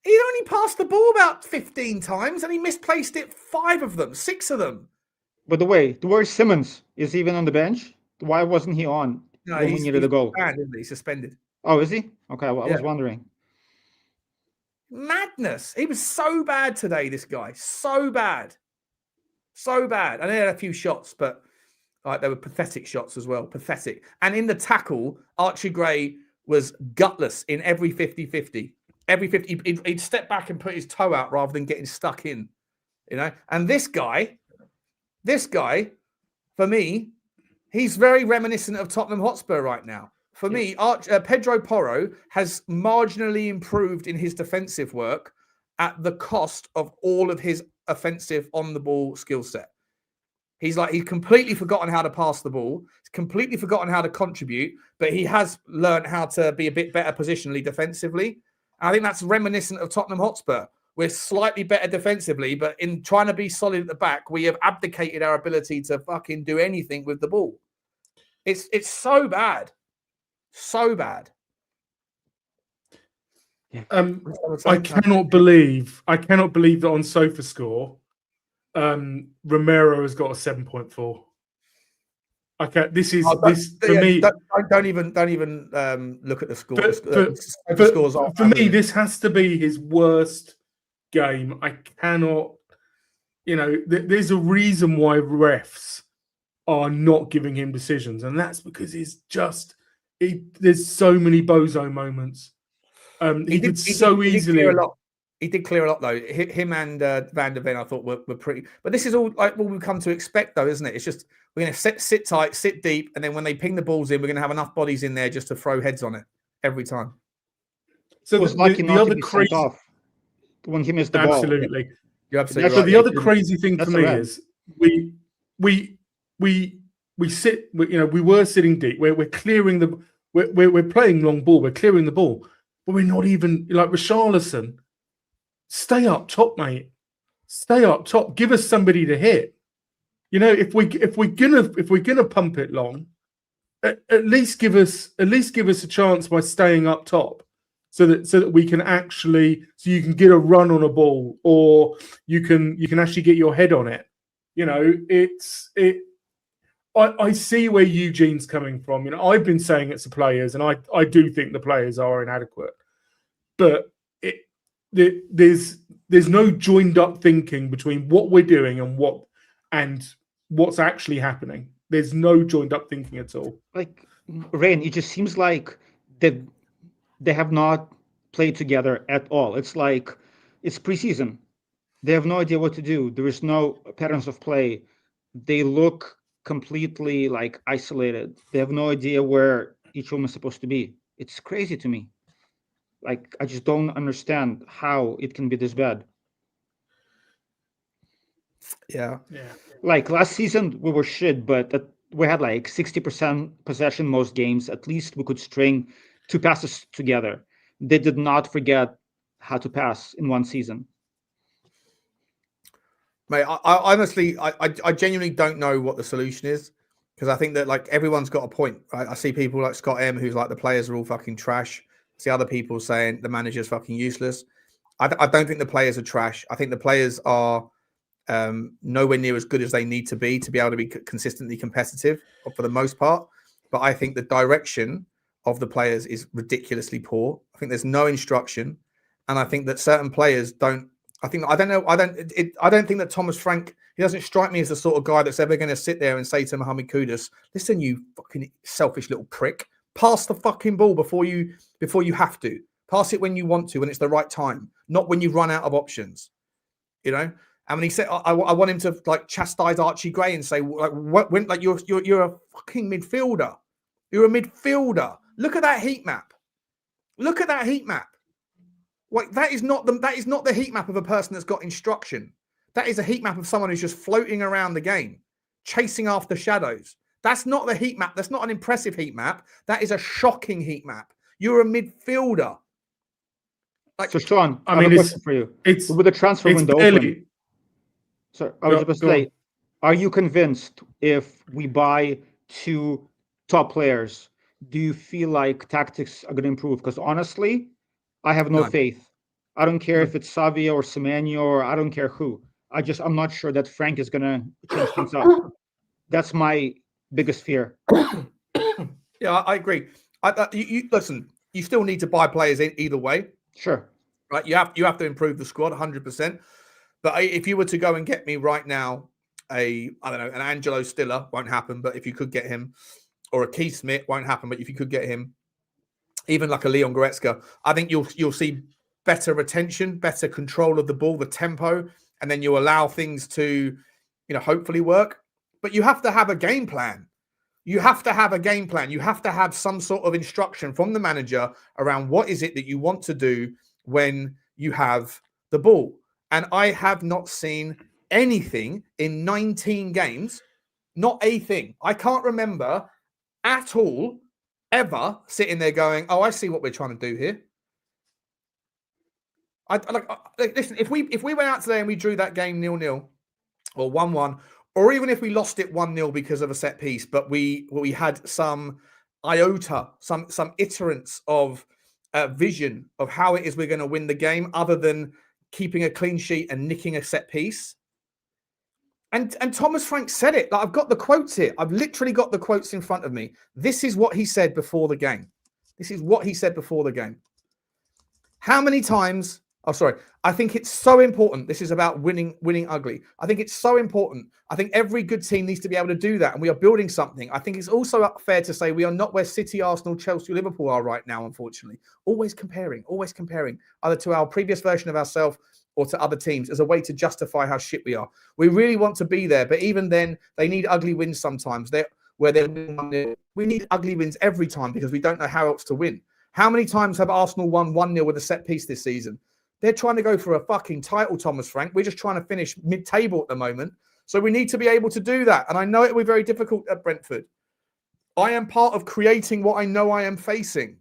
He only passed the ball about 15 times and he misplaced it 6 of them. By the way, where's Simmons? Is he even on the bench? Why wasn't he on when we needed a goal? He's suspended. Oh, is he? Okay, well, I was wondering. Madness. He was so bad today, this guy. So bad. So bad. And he had a few shots, but they were pathetic shots as well. Pathetic. And in the tackle, Archie Gray was gutless in every 50-50. Every 50, he'd step back and put his toe out rather than getting stuck in, you know. And this guy, for me, he's very reminiscent of Tottenham Hotspur right now. For me, Pedro Porro has marginally improved in his defensive work at the cost of all of his offensive on-the-ball skill set. He's completely forgotten how to pass the ball. He's completely forgotten how to contribute, but he has learned how to be a bit better positionally defensively. I think that's reminiscent of Tottenham Hotspur. We're slightly better defensively, but in trying to be solid at the back, we have abdicated our ability to fucking do anything with the ball. It's so bad. So bad. I cannot believe that on SofaScore, Romero has got a 7.4. Okay, this is for me. Don't even look at the score. For me, this has to be his worst game. I cannot. There's a reason why refs are not giving him decisions, and that's because there's so many bozo moments. He did easily. He did clear a lot, though. Him and Van der Ven, I thought, were pretty. But this is all like what we've come to expect, though, isn't it? It's just we're going to sit tight, sit deep, and then when they ping the balls in, we're going to have enough bodies in there just to throw heads on it every time. So it was lucky not to be sent off when he missed the ball. Absolutely. You're absolutely right. So the other crazy thing for me is we sit. We were sitting deep. We're clearing the. We're playing long ball. We're clearing the ball, but we're not even like Richalison. Stay up top, mate. Stay up top. Give us somebody to hit. If we're gonna pump it long, at least give us a chance by staying up top, so that we can actually you can get a run on a ball, or you can actually get your head on it. I see where Eugene's coming from. I've been saying it's the players, and I do think the players are inadequate, but there's no joined up thinking between what we're doing and what's actually happening. There's no joined up thinking at all. Like Rain, it just seems like they have not played together at all. It's like it's preseason. They have no idea what to do. There is no patterns of play. They look completely like isolated. They have no idea where each one is supposed to be. It's crazy to me. Like, I just don't understand how it can be this bad. Yeah. Like last season, we were shit, but we had like 60% possession most games. At least we could string 2 passes together. They did not forget how to pass in one season. Mate, I honestly, I genuinely don't know what the solution is, because I think that like everyone's got a point, right? I see people like Scott M, who's like the players are all fucking trash. I see other people saying the manager's fucking useless. I don't think the players are trash. I think the players are nowhere near as good as they need to be able to be consistently competitive for the most part. But I think the direction of the players is ridiculously poor. I think there's no instruction, and I think that certain players don't. I don't think that Thomas Frank, he doesn't strike me as the sort of guy that's ever going to sit there and say to Mohamed Kudus, listen, you fucking selfish little prick, pass the fucking ball before you have to. Pass it when you want to, when it's the right time, not when you run out of options. And when he said, I want him to like chastise Archie Gray and say, like, you're a fucking midfielder. You're a midfielder. Look at that heat map. Like that is not the heat map of a person that's got instruction. That is a heat map of someone who's just floating around the game, chasing after shadows. That's not the heat map. That's not an impressive heat map. That is a shocking heat map. You're a midfielder. So Sean, I I have mean, a question for you. it's With the transfer it's window barely. open, so I was supposed to say, are you convinced if we buy 2 top players, do you feel like tactics are going to improve? Because honestly, I have no No. faith. I don't care No. if it's Savia or Semenyo or I don't care who. I'm not sure that Frank is going to change things up. That's my biggest fear. Yeah, I agree. You listen. You still need to buy players either way. Sure. Right, you have to improve the squad 100%. But if you were to go and get me right now, an Angelo Stiller, won't happen. But if you could get him, or a Keith Smith, won't happen. But if you could get him, even like a Leon Goretzka, I think you'll see better retention, better control of the ball, the tempo, and then you allow things to, hopefully work. But you have to have a game plan. You have to have a game plan. You have to have some sort of instruction from the manager around what is it that you want to do when you have the ball. And I have not seen anything in 19 games, not a thing. I can't remember at all ever sitting there going, oh, I see what we're trying to do here. Listen, if we went out today and we drew that game 0-0 or 1-1, or even if we lost it 1-0 because of a set piece, but we had some iota, some iterants of vision of how it is we're going to win the game, other than keeping a clean sheet and nicking a set piece. And Thomas Frank said it. Like, I've got the quotes here. I've literally got the quotes in front of me. This is what he said before the game. This is what he said before the game. How many times? Oh, sorry. I think it's so important. This is about winning ugly. I think it's so important. I think every good team needs to be able to do that. And we are building something. I think it's also fair to say we are not where City, Arsenal, Chelsea, Liverpool are right now, unfortunately. Always comparing, either to our previous version of ourselves or to other teams as a way to justify how shit we are. We really want to be there. But even then, they need ugly wins sometimes. We need ugly wins every time because we don't know how else to win. How many times have Arsenal won 1-0 with a set piece this season? They're trying to go for a fucking title, Thomas Frank. We're just trying to finish mid-table at the moment. So we need to be able to do that. And I know it will be very difficult at Brentford. I am part of creating what I know I am facing.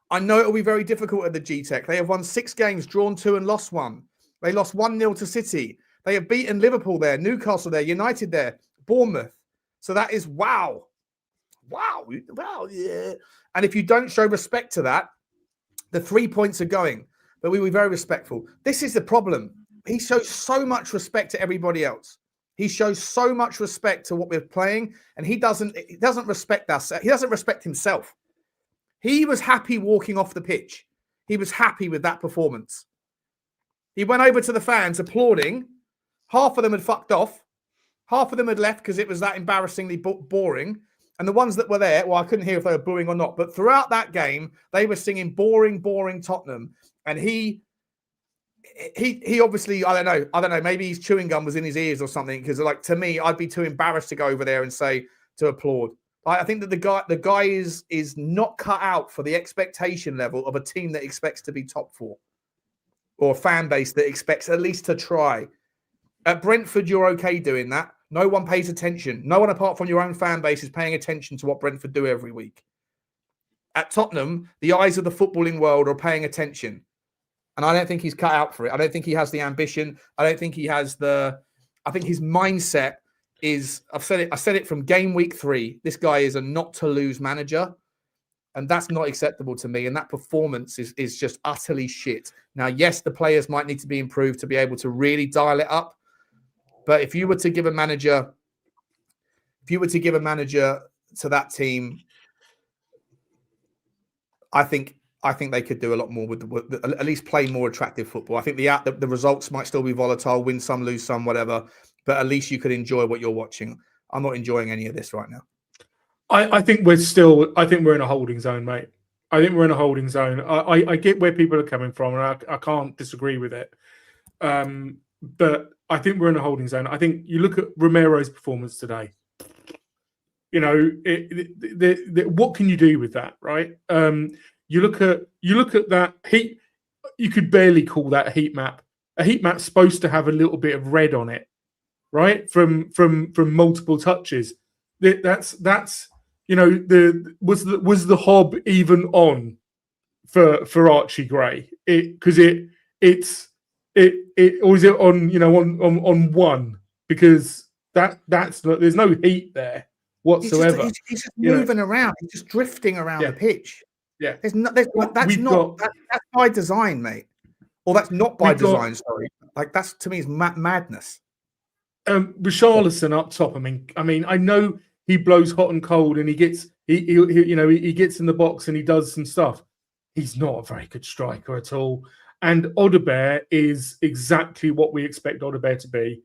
I know it will be very difficult at the G-Tech. They have won 6 games, drawn 2 and lost 1. They lost 1-0 to City. They have beaten Liverpool there, Newcastle there, United there, Bournemouth. So that is wow. Wow, yeah. And if you don't show respect to that, the 3 points are going. But we were very respectful. This is the problem. He shows so much respect to everybody else. He shows so much respect to what we're playing, and he doesn't respect us. He doesn't respect himself. He was happy walking off the pitch. He was happy with that performance. He went over to the fans applauding. Half of them had fucked off. Half of them had left because it was that embarrassingly boring. And the ones that were there, well, I couldn't hear if they were booing or not. But throughout that game, they were singing boring, boring Tottenham. And he obviously, I don't know, maybe his chewing gum was in his ears or something. Because, like, to me, I'd be too embarrassed to go over there and to applaud. I think that the guy is not cut out for the expectation level of a team that expects to be top 4, or a fan base that expects at least to try. At Brentford, you're okay doing that. No one pays attention. No one apart from your own fan base is paying attention to what Brentford do every week. At Tottenham, the eyes of the footballing world are paying attention. And I don't think he's cut out for it. I don't think he has the ambition. I don't think he has I think his mindset is, I said it from game week 3. This guy is a not to lose manager. And that's not acceptable to me. And that performance is just utterly shit. Now, yes, the players might need to be improved to be able to really dial it up. But if you were to give a manager to that team, I think they could do a lot more with at least play more attractive football. I think the results might still be volatile, win some, lose some, whatever. But at least you could enjoy what you're watching. I'm not enjoying any of this right now. I think we're in a holding zone, mate. I think we're in a holding zone. I get where people are coming from, and I can't disagree with it. But I think we're in a holding zone. I think you look at Romero's performance today. You know, what can you do with that, right? You look at that. you could barely call that a heat map. A heat map's supposed to have a little bit of red on it, right? From multiple touches. That's was the hob even on for Archie Gray? Because it's or is it on on one? Because that's not, there's no heat there whatsoever. He's just moving around. He's just drifting around the pitch. Yeah, that's by design, mate. Or that's not by design. Sorry, like that's to me is madness. Richalison up top. I mean, I know he blows hot and cold, and he gets he gets in the box and he does some stuff. He's not a very good striker at all. And Odebear is exactly what we expect Odebear to be.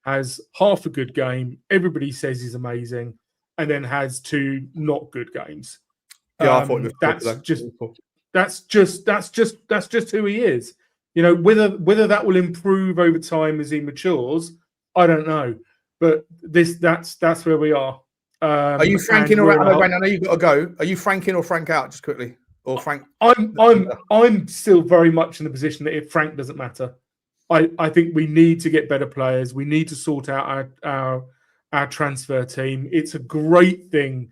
Has half a good game. Everybody says he's amazing, and then has 2 not good games. Yeah, I thought that's just who he is. Whether that will improve over time as he matures, I don't know. But that's where we are. Are you franking or out? I know you've got to go. Are you franking or frank out? Just quickly, or frank? I'm still very much in the position that if frank doesn't matter. I think we need to get better players. We need to sort out our transfer team. It's a great thing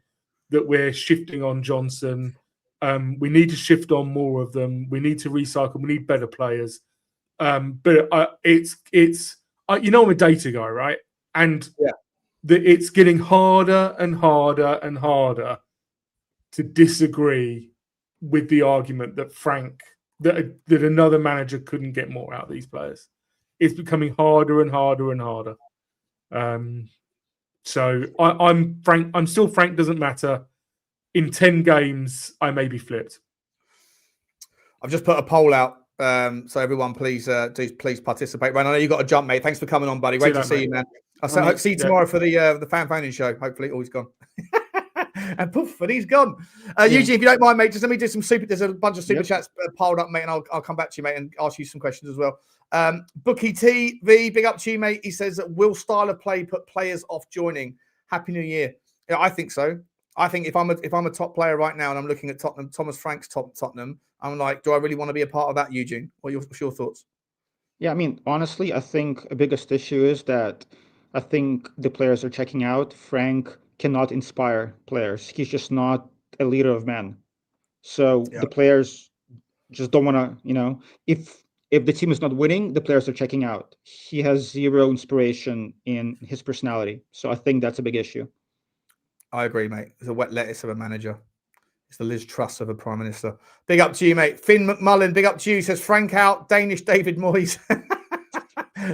that we're shifting on Johnson. We need to shift on more of them. We need to recycle. We need better players. But I'm a data guy, right? And it's getting harder and harder and harder to disagree with the argument that that another manager couldn't get more out of these players. It's becoming harder and harder and harder. So I'm frank. I'm still frank. Doesn't matter. In 10 games, I may be flipped. I've just put a poll out, so everyone, please participate. Right, I know you got to jump, mate. Thanks for coming on, buddy. Great to see you, man. I'll see you tomorrow for the fan phoning show. Hopefully, he's gone. And poof, and he's gone. Usually, if you don't mind, mate, just let me do some super. There's a bunch of super chats piled up, mate, and I'll come back to you, mate, and ask you some questions as well. Bookie TV, big up to you, mate. He says that will style of play put players off joining? Happy New Year. Yeah, I think so. I think if I'm a top player right now and I'm looking at Tottenham, Thomas Frank's Tottenham, I'm like, do I really want to be a part of that, Eugene? What's your thoughts? Yeah, I mean, honestly, I think the biggest issue is that I think the players are checking out. Frank cannot inspire players. He's just not a leader of men. So the players just don't want to, if the team is not winning, the players are checking out. He has zero inspiration in his personality. So I think that's a big issue. I agree, mate. It's a wet lettuce of a manager. It's the Liz Truss of a prime minister. Big up to you, mate. Finn McMullen, big up to you. Says Frank out, Danish David Moyes.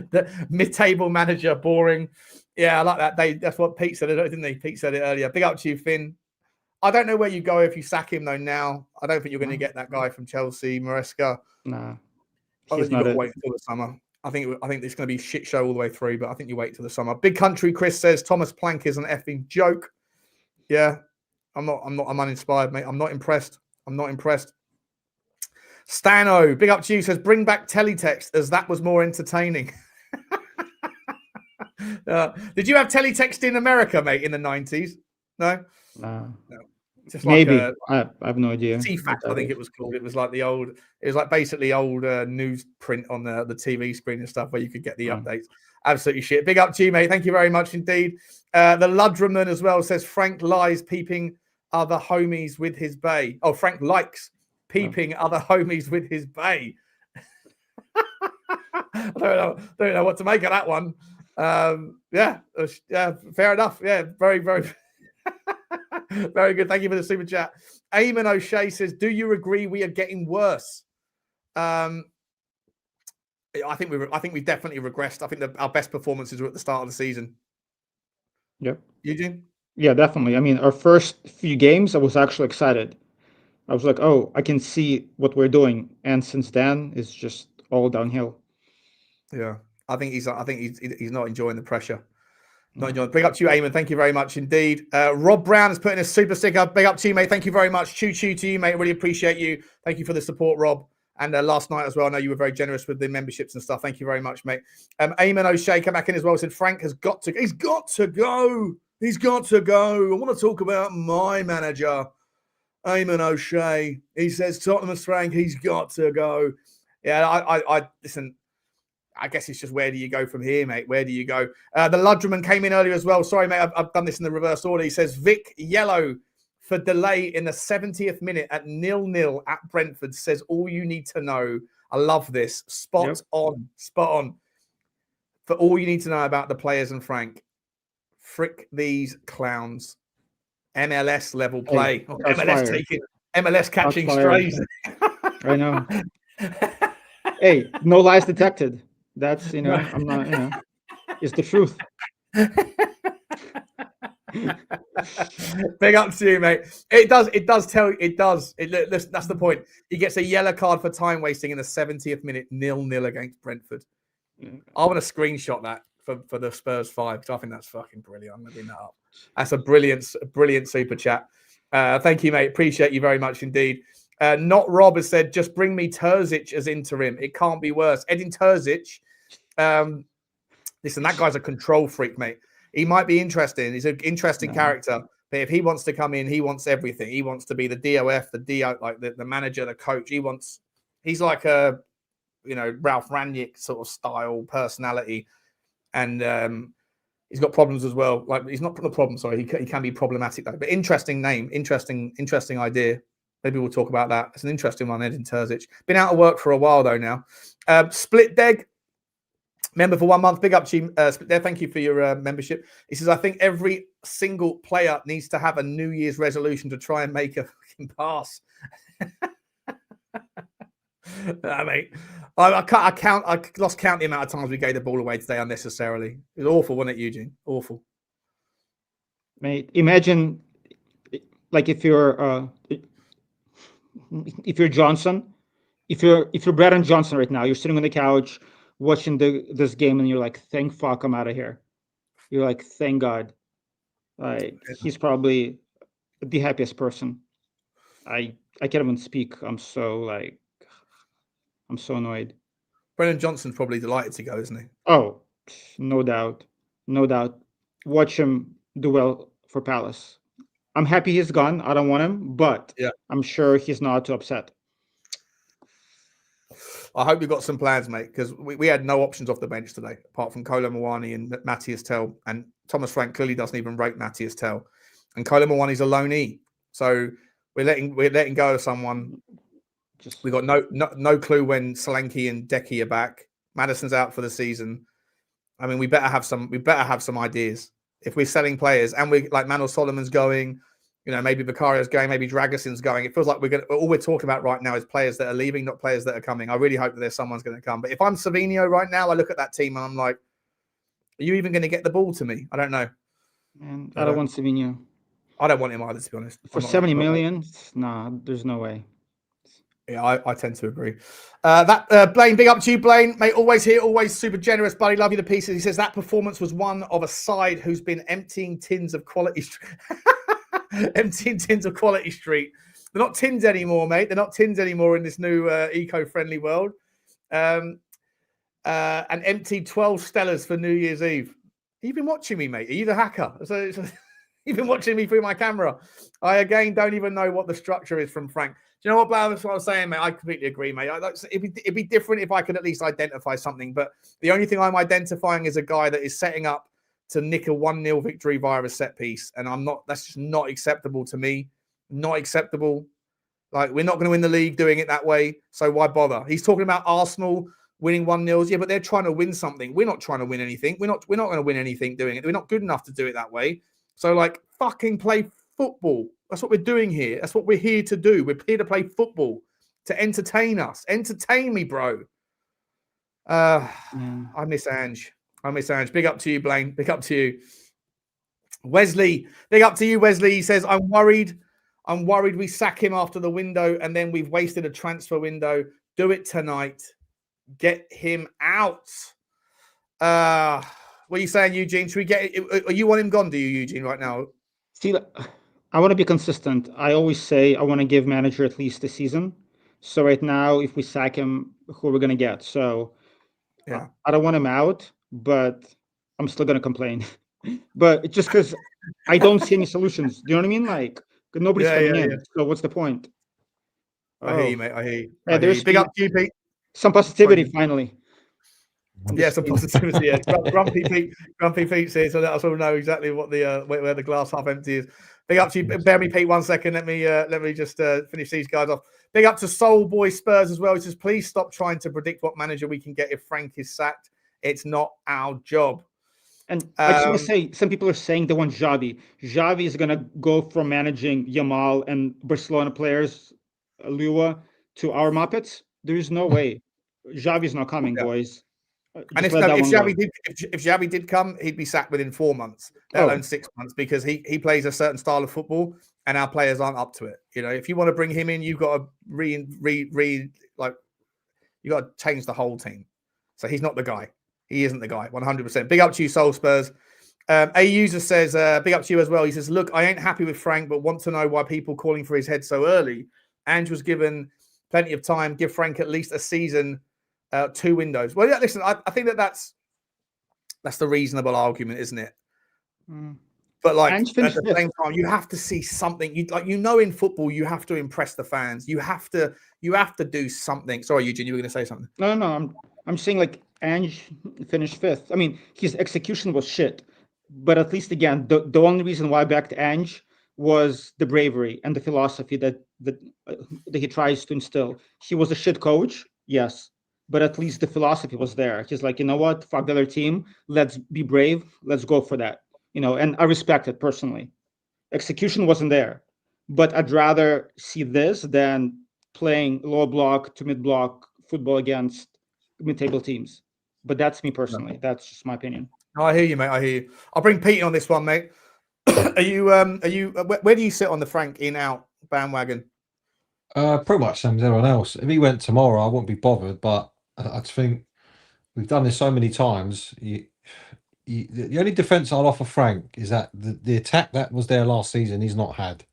The mid-table manager, boring. Yeah, I like that. That's what Pete said, didn't he? Pete said it earlier. Big up to you, Finn. I don't know where you go if you sack him, though, now. I don't think you're going to get that guy from Chelsea, Maresca. Nah. I think you've got to wait until the summer. I think it's going to be a shit show all the way through, but I think you wait till the summer. Big Country Chris says Thomas Plank is an effing joke. Yeah, I'm uninspired, mate. I'm not impressed. Stano, big up to you, says bring back teletext as that was more entertaining. Did you have teletext in America, mate, in the 90s? No? No. Just maybe. Like I have no idea. T-Fact, I think it was called. It was like basically old newsprint on the TV screen and stuff where you could get the updates. Absolutely shit. Big up to you, mate. Thank you very much indeed. The Ludgerman as well says Frank lies peeping other homies with his bay. Oh, Frank likes peeping other homies with his bay. I don't know what to make of that one. Yeah, fair enough. Yeah, very, very, very good. Thank you for the super chat. Eamon O'Shea says, do you agree we are getting worse? I think we've definitely regressed. I think our best performances were at the start of the season. Yep. Eugene? Yeah, definitely. I mean, our first few games, I was actually excited. I was like, oh, I can see what we're doing. And since then, it's just all downhill. Yeah. I think he's not enjoying the pressure. Not enjoying. Big up to you, Eamon. Thank you very much indeed. Rob Brown has put in a super sticker. Big up to you, mate. Thank you very much. Choo to you, mate. Really appreciate you. Thank you for the support, Rob. And last night as well, I know you were very generous with the memberships and stuff. Thank you very much, mate. Eamon O'Shea came back in as well. Said Frank has got to. He's got to go. He's got to go. I want to talk about my manager, Eamon O'Shea. He says Tottenham's Frank. He's got to go. Yeah, I listen. I guess it's just where do you go from here, mate? Where do you go? The Ludgerman came in earlier as well. Sorry, mate, I've done this in the reverse order. He says Vic yellow for delay in the 70th minute at 0-0 at Brentford. Says all you need to know. I love this. Spot on. For all you need to know about the players and Frank. Frick these clowns. MLS level play. Hey, MLS catching strays. I know. Hey, no lies detected. That's I'm not. It's the truth. Big up to you, mate. It does. Listen, that's the point. He gets a yellow card for time wasting in the 70th minute, 0-0 against Brentford. I want to screenshot that for the Spurs 5 because I think that's fucking brilliant. I'm going to bring that up. That's a brilliant super chat. Thank you, mate. Appreciate you very much indeed. Not Rob has said, just bring me Terzic as interim. It can't be worse. Edin Terzic. Listen, that guy's a control freak, mate. He might be interesting. He's an interesting character. But if he wants to come in, he wants everything. He wants to be the DOF, the DO, like the manager, the coach. He's like a, Ralph Rangnick sort of style personality. And he's got problems as well. Like he's not the problem. Sorry, he can be problematic though. But interesting name, interesting idea. Maybe we'll talk about that. It's an interesting one, Edin Terzic. Been out of work for a while though now. Split Deg, member for 1 month. Big up to you, Split Deg. Thank you for your membership. He says, I think every single player needs to have a New Year's resolution to try and make a fucking pass. Mate, I lost count the amount of times we gave the ball away today unnecessarily. It was awful, wasn't it, Eugene? Awful. Mate, imagine like if you're Johnson, if you're Brennan Johnson right now, you're sitting on the couch watching this game and you're like, thank fuck I'm out of here. You're like, thank God. Like he's probably the happiest person. I can't even speak. I'm so annoyed. Brennan Johnson's probably delighted to go, isn't he? Oh, no doubt. Watch him do well for Palace. I'm happy he's gone. I don't want him, but I'm sure he's not too upset. I hope you've got some plans, mate, because we had no options off the bench today, apart from Kolo Muani and Mathys Tel. And Thomas Frank clearly doesn't even rate Mathys Tel. And Kolo Muani's a loanee. So we're letting go of someone. We got no clue when Solanke and Decky are back. Maddison's out for the season. I mean, we better have some ideas. If we're selling players and we like Manuel Solomon's going, maybe Vicario's going, maybe Dragason's going. It feels like all we're talking about right now is players that are leaving, not players that are coming. I really hope that there's someone's going to come. But if I'm Savinho right now, I look at that team and I'm like, are you even going to get the ball to me? I don't know. Man, I don't want Savinho. I don't want him either, to be honest. For 70 million? Nah, there's no way. Yeah, I tend to agree. Blaine, big up to you, Blaine. Mate, always here, always super generous, buddy. Love you to pieces. He says that performance was one of a side who's been emptying tins of quality emptying tins of quality street. They're not tins anymore, mate. They're not tins anymore in this new eco-friendly world. And emptied 12 Stellas for New Year's Eve. You've been watching me, mate. Are you the hacker? So you've been watching me through my camera. I, again, don't even know what the structure is from Frank. Do you know what, Blair? That's what I was saying, mate. I completely agree, mate. It'd be different if I could at least identify something. But the only thing I'm identifying is a guy that is setting up to nick a 1-0 victory via a set piece. And that's just not acceptable to me. Not acceptable. Like, we're not going to win the league doing it that way. So why bother? He's talking about Arsenal winning 1-0. Yeah, but they're trying to win something. We're not trying to win anything. We're not going to win anything doing it. We're not good enough to do it that way. So, like, fucking play football. That's what we're doing here. That's what we're here to do. We're here to play football, to entertain us. Entertain me, bro. I miss Ange. Big up to you, Blaine. Big up to you. Wesley. Big up to you, Wesley. He says, I'm worried we sack him after the window and then we've wasted a transfer window. Do it tonight. Get him out. What are you saying, Eugene? Should we get it? You want him gone, do you, Eugene, right now? See, I want to be consistent. I always say I want to give manager at least a season. So right now, if we sack him, who are we going to get? So yeah, I don't want him out, but I'm still going to complain. But it's just because I don't see any solutions. Do you know what I mean? Like, nobody's coming in. So what's the point? I hear you, mate. I hear you. Big up to you, Pete. Some positivity finally. Yeah, some positivity. Yeah. Grumpy Pete's here, so let us all know exactly what the where the glass half empty is. Big up to you. Bear me, Pete, 1 second. Let me just finish these guys off. Big up to Soul Boy Spurs as well. He says, please stop trying to predict what manager we can get if Frank is sacked. It's not our job. And I just want to say, some people are saying they want Xavi. Xavi is going to go from managing Yamal and Barcelona players, Lua, to our Muppets. There is no way. Xavi's not coming, boys. And if Xavi did come, he'd be sacked within 4 months, let alone 6 months, because he plays a certain style of football and our players aren't up to it. You know, if you want to bring him in, you've got to you got to change the whole team. So he's not the guy. He isn't the guy, 100%. Big up to you, Soul Spurs. A user says, big up to you as well. He says, look, I ain't happy with Frank, but want to know why people calling for his head so early. Ange was given plenty of time. Give Frank at least a season, 2 windows. Well, yeah, listen, I think that's the reasonable argument, isn't it? But like at the same time, you have to see something. In football, you have to impress the fans. You have to do something. Sorry, Eugene, you were going to say something. No. I'm saying like Ange finished 5th. I mean, his execution was shit, but at least again, the only reason why I backed Ange was the bravery and the philosophy that he tries to instill. He was a shit coach, yes, but at least the philosophy was there. He's like, you know what, fuck the other team. Let's be brave. Let's go for that. You know, and I respect it personally. Execution wasn't there, but I'd rather see this than playing low block to mid block football against mid-table teams. But that's me personally. That's just my opinion. I hear you, mate. I hear you. I'll bring Pete on this one, mate. Are you? Where do you sit on the Frank in-out bandwagon? Pretty much same as everyone else. If he went tomorrow, I wouldn't be bothered. But I just think we've done this so many times. The only defence I'll offer Frank is that the attack that was there last season, he's not had.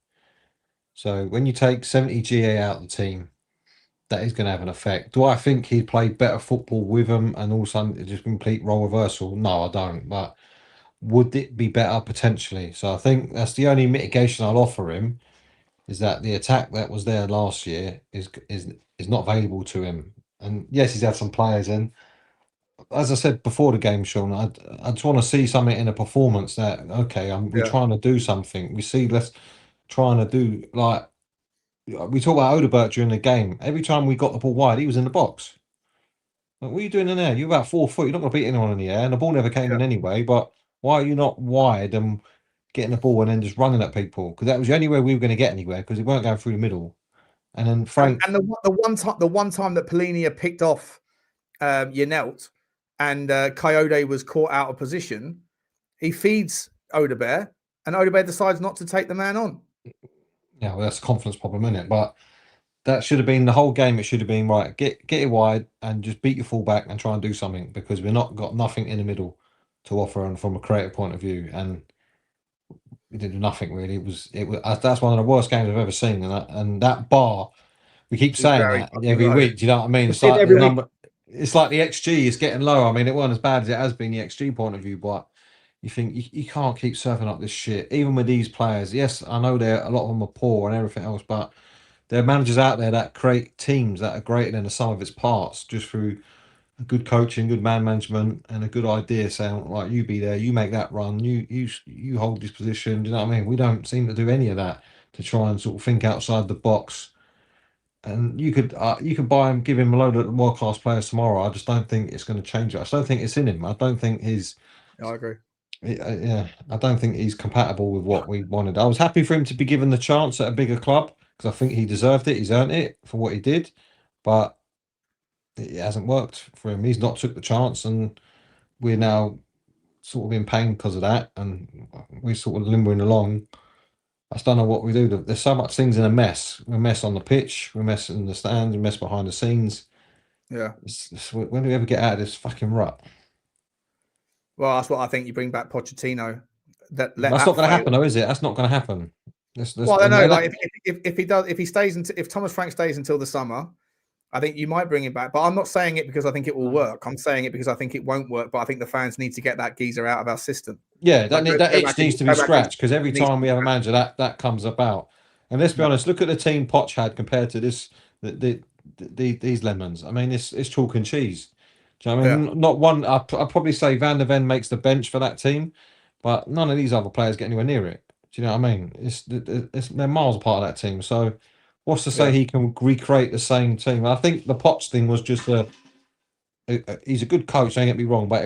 So when you take 70 GA out of the team, that is going to have an effect. Do I think he'd play better football with them and also just complete role reversal? No, I don't. But would it be better potentially? So I think that's the only mitigation I'll offer him, is that the attack that was there last year is not available to him. And yes, he's had some players in. As I said before the game, Sean, I just want to see something in a performance that, okay, we're trying to do something. We see let's trying to do, like, we talk about Odegaard during the game. Every time we got the ball wide, he was in the box. Like, what are you doing in there? You're about 4 foot. You're not going to beat anyone in the air. And the ball never came in anyway. But why are you not wide and getting the ball and then just running at people? Because that was the only way we were going to get anywhere, because we weren't going through the middle. And then Frank... And the one time that Polinia picked off Yanelt and Coyote was caught out of position, he feeds Odegaard and Odegaard decides not to take the man on. Yeah, well, that's a confidence problem, isn't it? But that should have been the whole game. It should have been, right, get it wide and just beat your fullback and try and do something, because we're not got nothing in the middle to offer, and from a creative point of view, and we did nothing really. It was that's one of the worst games I've ever seen, and that bar, we keep saying that every week. Do you know what I mean? It's like the number. It's like the XG is getting low. I mean, it wasn't as bad as it has been the XG point of view, but you think you can't keep surfing up this shit, even with these players. Yes, I know a lot of them are poor and everything else, but there are managers out there that create teams that are greater than the sum of its parts just through good coaching, good man management, and a good idea saying, like, you be there, you make that run, you hold this position. Do you know what I mean? We don't seem to do any of that to try and sort of think outside the box. And you could buy him, give him a load of world class players tomorrow. I just don't think it's going to change it. I just don't think it's in him. I don't think his. I agree. Yeah, I don't think he's compatible with what we wanted. I was happy for him to be given the chance at a bigger club, because I think he deserved it. He's earned it for what he did, but it hasn't worked for him. He's not took the chance, and we're now sort of in pain because of that, and we're sort of limbering along. I just don't know what we do. There's so much things in a mess. We're a mess on the pitch, we're a mess in the stands, we're a mess behind the scenes. Yeah. When do we ever get out of this fucking rut? Well, that's what I think. You bring back Pochettino. That's not going to happen, though, is it? That's not going to happen. Well, I don't know. Like, if Thomas Frank stays until the summer, I think you might bring him back. But I'm not saying it because I think it will work. I'm saying it because I think it won't work. But I think the fans need to get that geezer out of our system. Yeah, that itch needs to be scratched, because every time we have a manager, that comes about. And let's be honest, look at the team Poch had compared to this. these lemons. I mean, it's chalk and cheese. Do you know what I mean? Not one. I'd probably say Van der Ven makes the bench for that team, but none of these other players get anywhere near it. Do you know what I mean? They're miles apart of that team. So, what's to say he can recreate the same team? I think the Potts thing was just he's a good coach. Don't get me wrong, but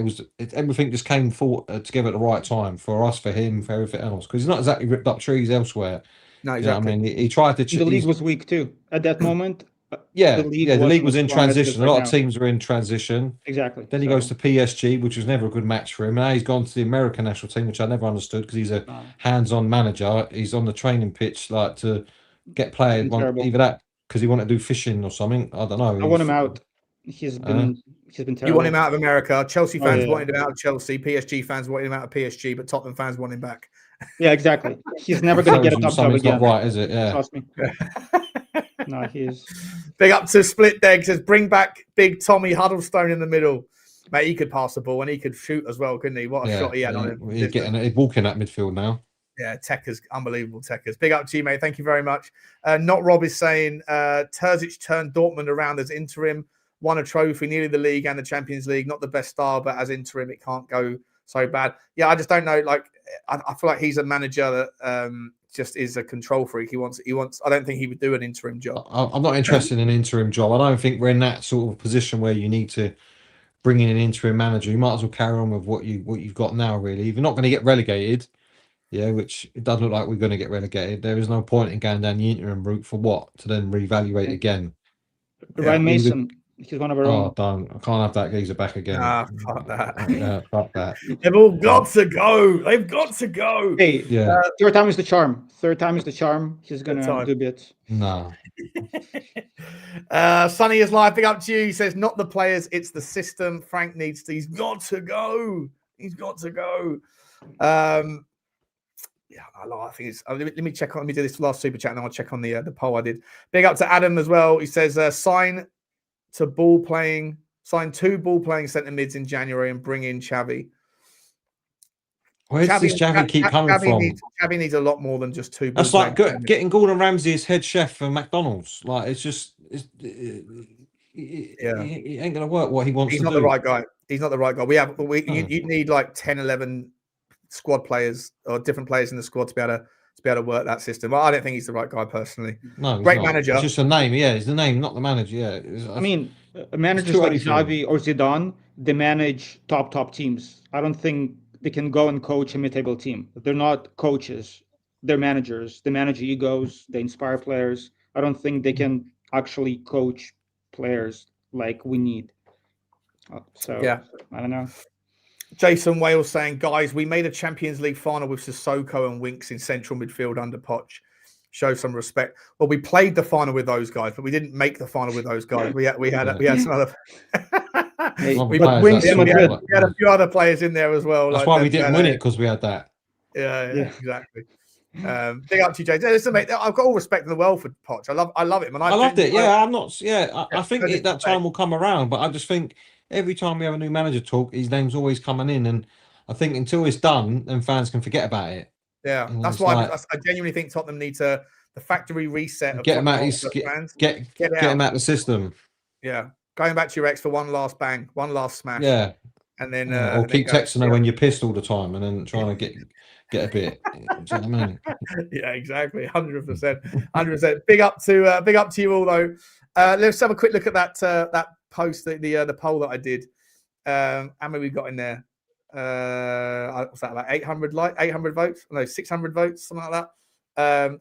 everything just came together at the right time for us, for him, for everything else. Because he's not exactly ripped up trees elsewhere. No, You know exactly. what I mean, he tried to. The league was weak too at that moment. The league league was wasn't in as strong as it is transition. A right lot now. of teams were in transition. Exactly. Then he goes to PSG, which was never a good match for him. Now he's gone to the American national team, which I never understood because he's a hands-on manager. He's on the training pitch like to get players. Either that because he wanted to do fishing or something. I don't know. I want him out. He's been terrible. You want him out of America. Chelsea fans wanted him out of Chelsea. PSG fans wanted him out of PSG, but Tottenham fans want him back. Yeah, exactly. He's never going to get a top job again. Not right, is it? Yeah. Trust me. No, he's big up to Split Deg. Says bring back big Tommy Huddlestone in the middle. Mate, he could pass the ball and he could shoot as well, couldn't he? What a shot he had on him. He's walking that midfield now. Yeah, Tekker's unbelievable. Tekker's big up to you, mate. Thank you very much. Not Rob is saying Terzic turned Dortmund around as interim, won a trophy, nearly the league and the Champions League. Not the best style, but as interim, it can't go so bad. Yeah, I just don't know. Like, I feel like he's a manager that just is a control freak. He wants. I don't think he would do an interim job. I'm not interested in an interim job. I don't think we're in that sort of position where you need to bring in an interim manager. You might as well carry on with what you've got now. Really, if you're not going to get relegated, which it does look like we're going to get relegated. There is no point in going down the interim route for what to then reevaluate again. Ryan Mason. He's one of our own. Don't. I can't have that geezer back again. Fuck that. Fuck that. They've all got to go. They've got to go. Hey, third time is the charm. He's going to do bits. No. Sonny is live. Big up to you. He says, not the players, it's the system. Frank needs to. He's got to go. He's got to go. I think it's. Let me check on. Let me do this last super chat, and then I'll check on the poll I did. Big up to Adam as well. He says, sign two ball playing centre mids in January and bring in Xavi. Where does this Xavi keep coming from? Xavi needs a lot more than just two. That's like getting Gordon Ramsay as head chef for McDonald's. Like it ain't gonna work. What he wants. He's to not do. the right guy. He's not the right guy. You need like 10, 11 squad players or different players in the squad to be able to work that system. Well, I don't think he's the right guy personally. No, great manager. It's just a name. Yeah, it's the name, not the manager. Yeah. I mean, managers like Xavi or Zidane, they manage top teams. I don't think they can go and coach a mid-table team. They're not coaches. They're managers. They manage egos. They inspire players. I don't think they can actually coach players like we need. So I don't know. Jason Wales saying, guys, we made a Champions League final with Sissoko and Winks in central midfield under Poch. Show some respect. Well, we played the final with those guys, but we didn't make the final with those guys. We had some other. we had a few other players in there as well. That's why we didn't win it, because we had that. Yeah, exactly. Big up to you, Jay. Listen, mate, I've got all respect in the world for Poch. I love it, man. I loved it. I think that time will come around, but I just think every time we have a new manager talk, his name's always coming in, and I think until it's done, then fans can forget about it. Yeah, that's why I genuinely think Tottenham need the factory reset. Get him out. Get him out the system. Yeah, going back to your ex for one last bang, one last smash. Yeah, and then or keep texting her when you're pissed all the time, and then trying to get a bit. Do you know what I mean? Yeah, exactly. 100%. Big up to you all though. Let's have a quick look at that post, the poll that I did. How many we got in there? What's that, about 800 votes? No, 600 votes, something like that. 70%,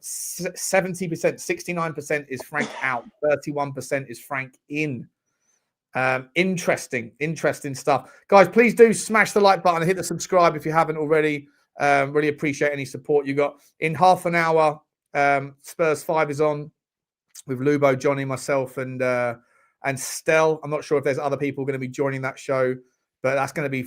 69% is Frank out, 31% is Frank in. Interesting stuff, guys. Please do smash the like button and hit the subscribe if you haven't already. Really appreciate any support you got. In half an hour, Spurs 5 is on with Lubo, Johnny, myself, and Stel. I'm not sure if there's other people going to be joining that show, but that's going to be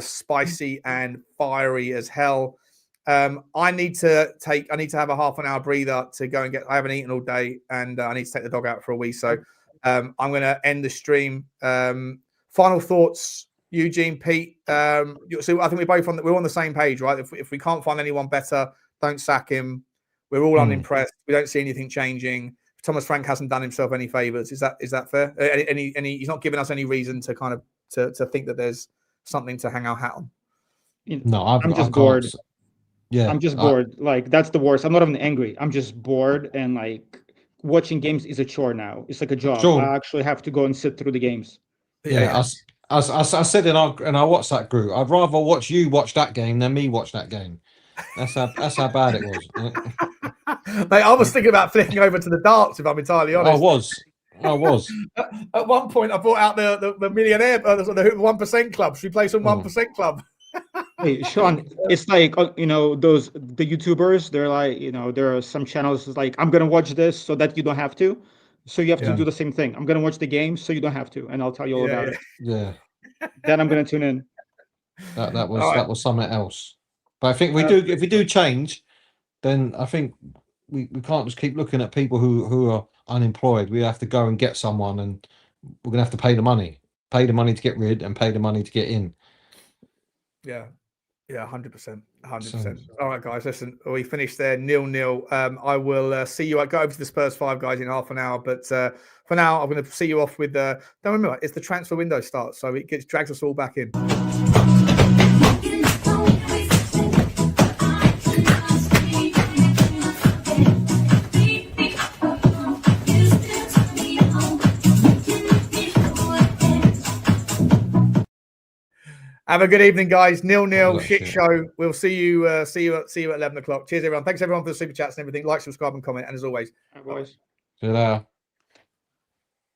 spicy and fiery as hell. I need to have a half an hour breather to go and get. I haven't eaten all day, and I need to take the dog out for a wee. So I'm going to end the stream. Final thoughts, Eugene, Pete. So I think we're on the same page, right? If we can't find anyone better, don't sack him. We're all unimpressed. We don't see anything changing. Thomas Frank hasn't done himself any favors. Is that fair? Any he's not given us any reason to kind of to think that there's something to hang our hat on. No, I'm just bored. Yeah, I'm just bored. Like, that's the worst. I'm not even angry. I'm just bored, and like watching games is a chore now. It's like a job. Sure. I actually have to go and sit through the games. Yeah. I said in our WhatsApp group, I'd rather watch you watch that game than me watch that game. That's how bad it was. Mate, I was thinking about flicking over to the darts, if I'm entirely honest. I was. At one point, I brought out the millionaire, the 1% club. Should we play some 1% club? Hey, Sean, it's like, the YouTubers, they're like, there are some channels like, I'm gonna watch this so that you don't have to. So you have to do the same thing. I'm gonna watch the game so you don't have to, and I'll tell you all about it. Yeah. Then I'm gonna tune in. That was something else. But I think if we do change, then I think we can't just keep looking at people who are unemployed. We have to go and get someone, and we're gonna have to pay the money to get rid and pay the money to get in. Yeah, 100%. All right, guys, listen, we finished there 0-0. I will see you. I go over to the Spurs 5 guys in half an hour, but for now, I'm going to see you off with. Don't remember, it's the transfer window starts, so it drags us all back in. Have a good evening, guys. 0-0 shit show. We'll see you at 11 o'clock. Cheers, everyone. Thanks everyone for the super chats and everything. Like, subscribe, and comment. And as always, Boys. See you later.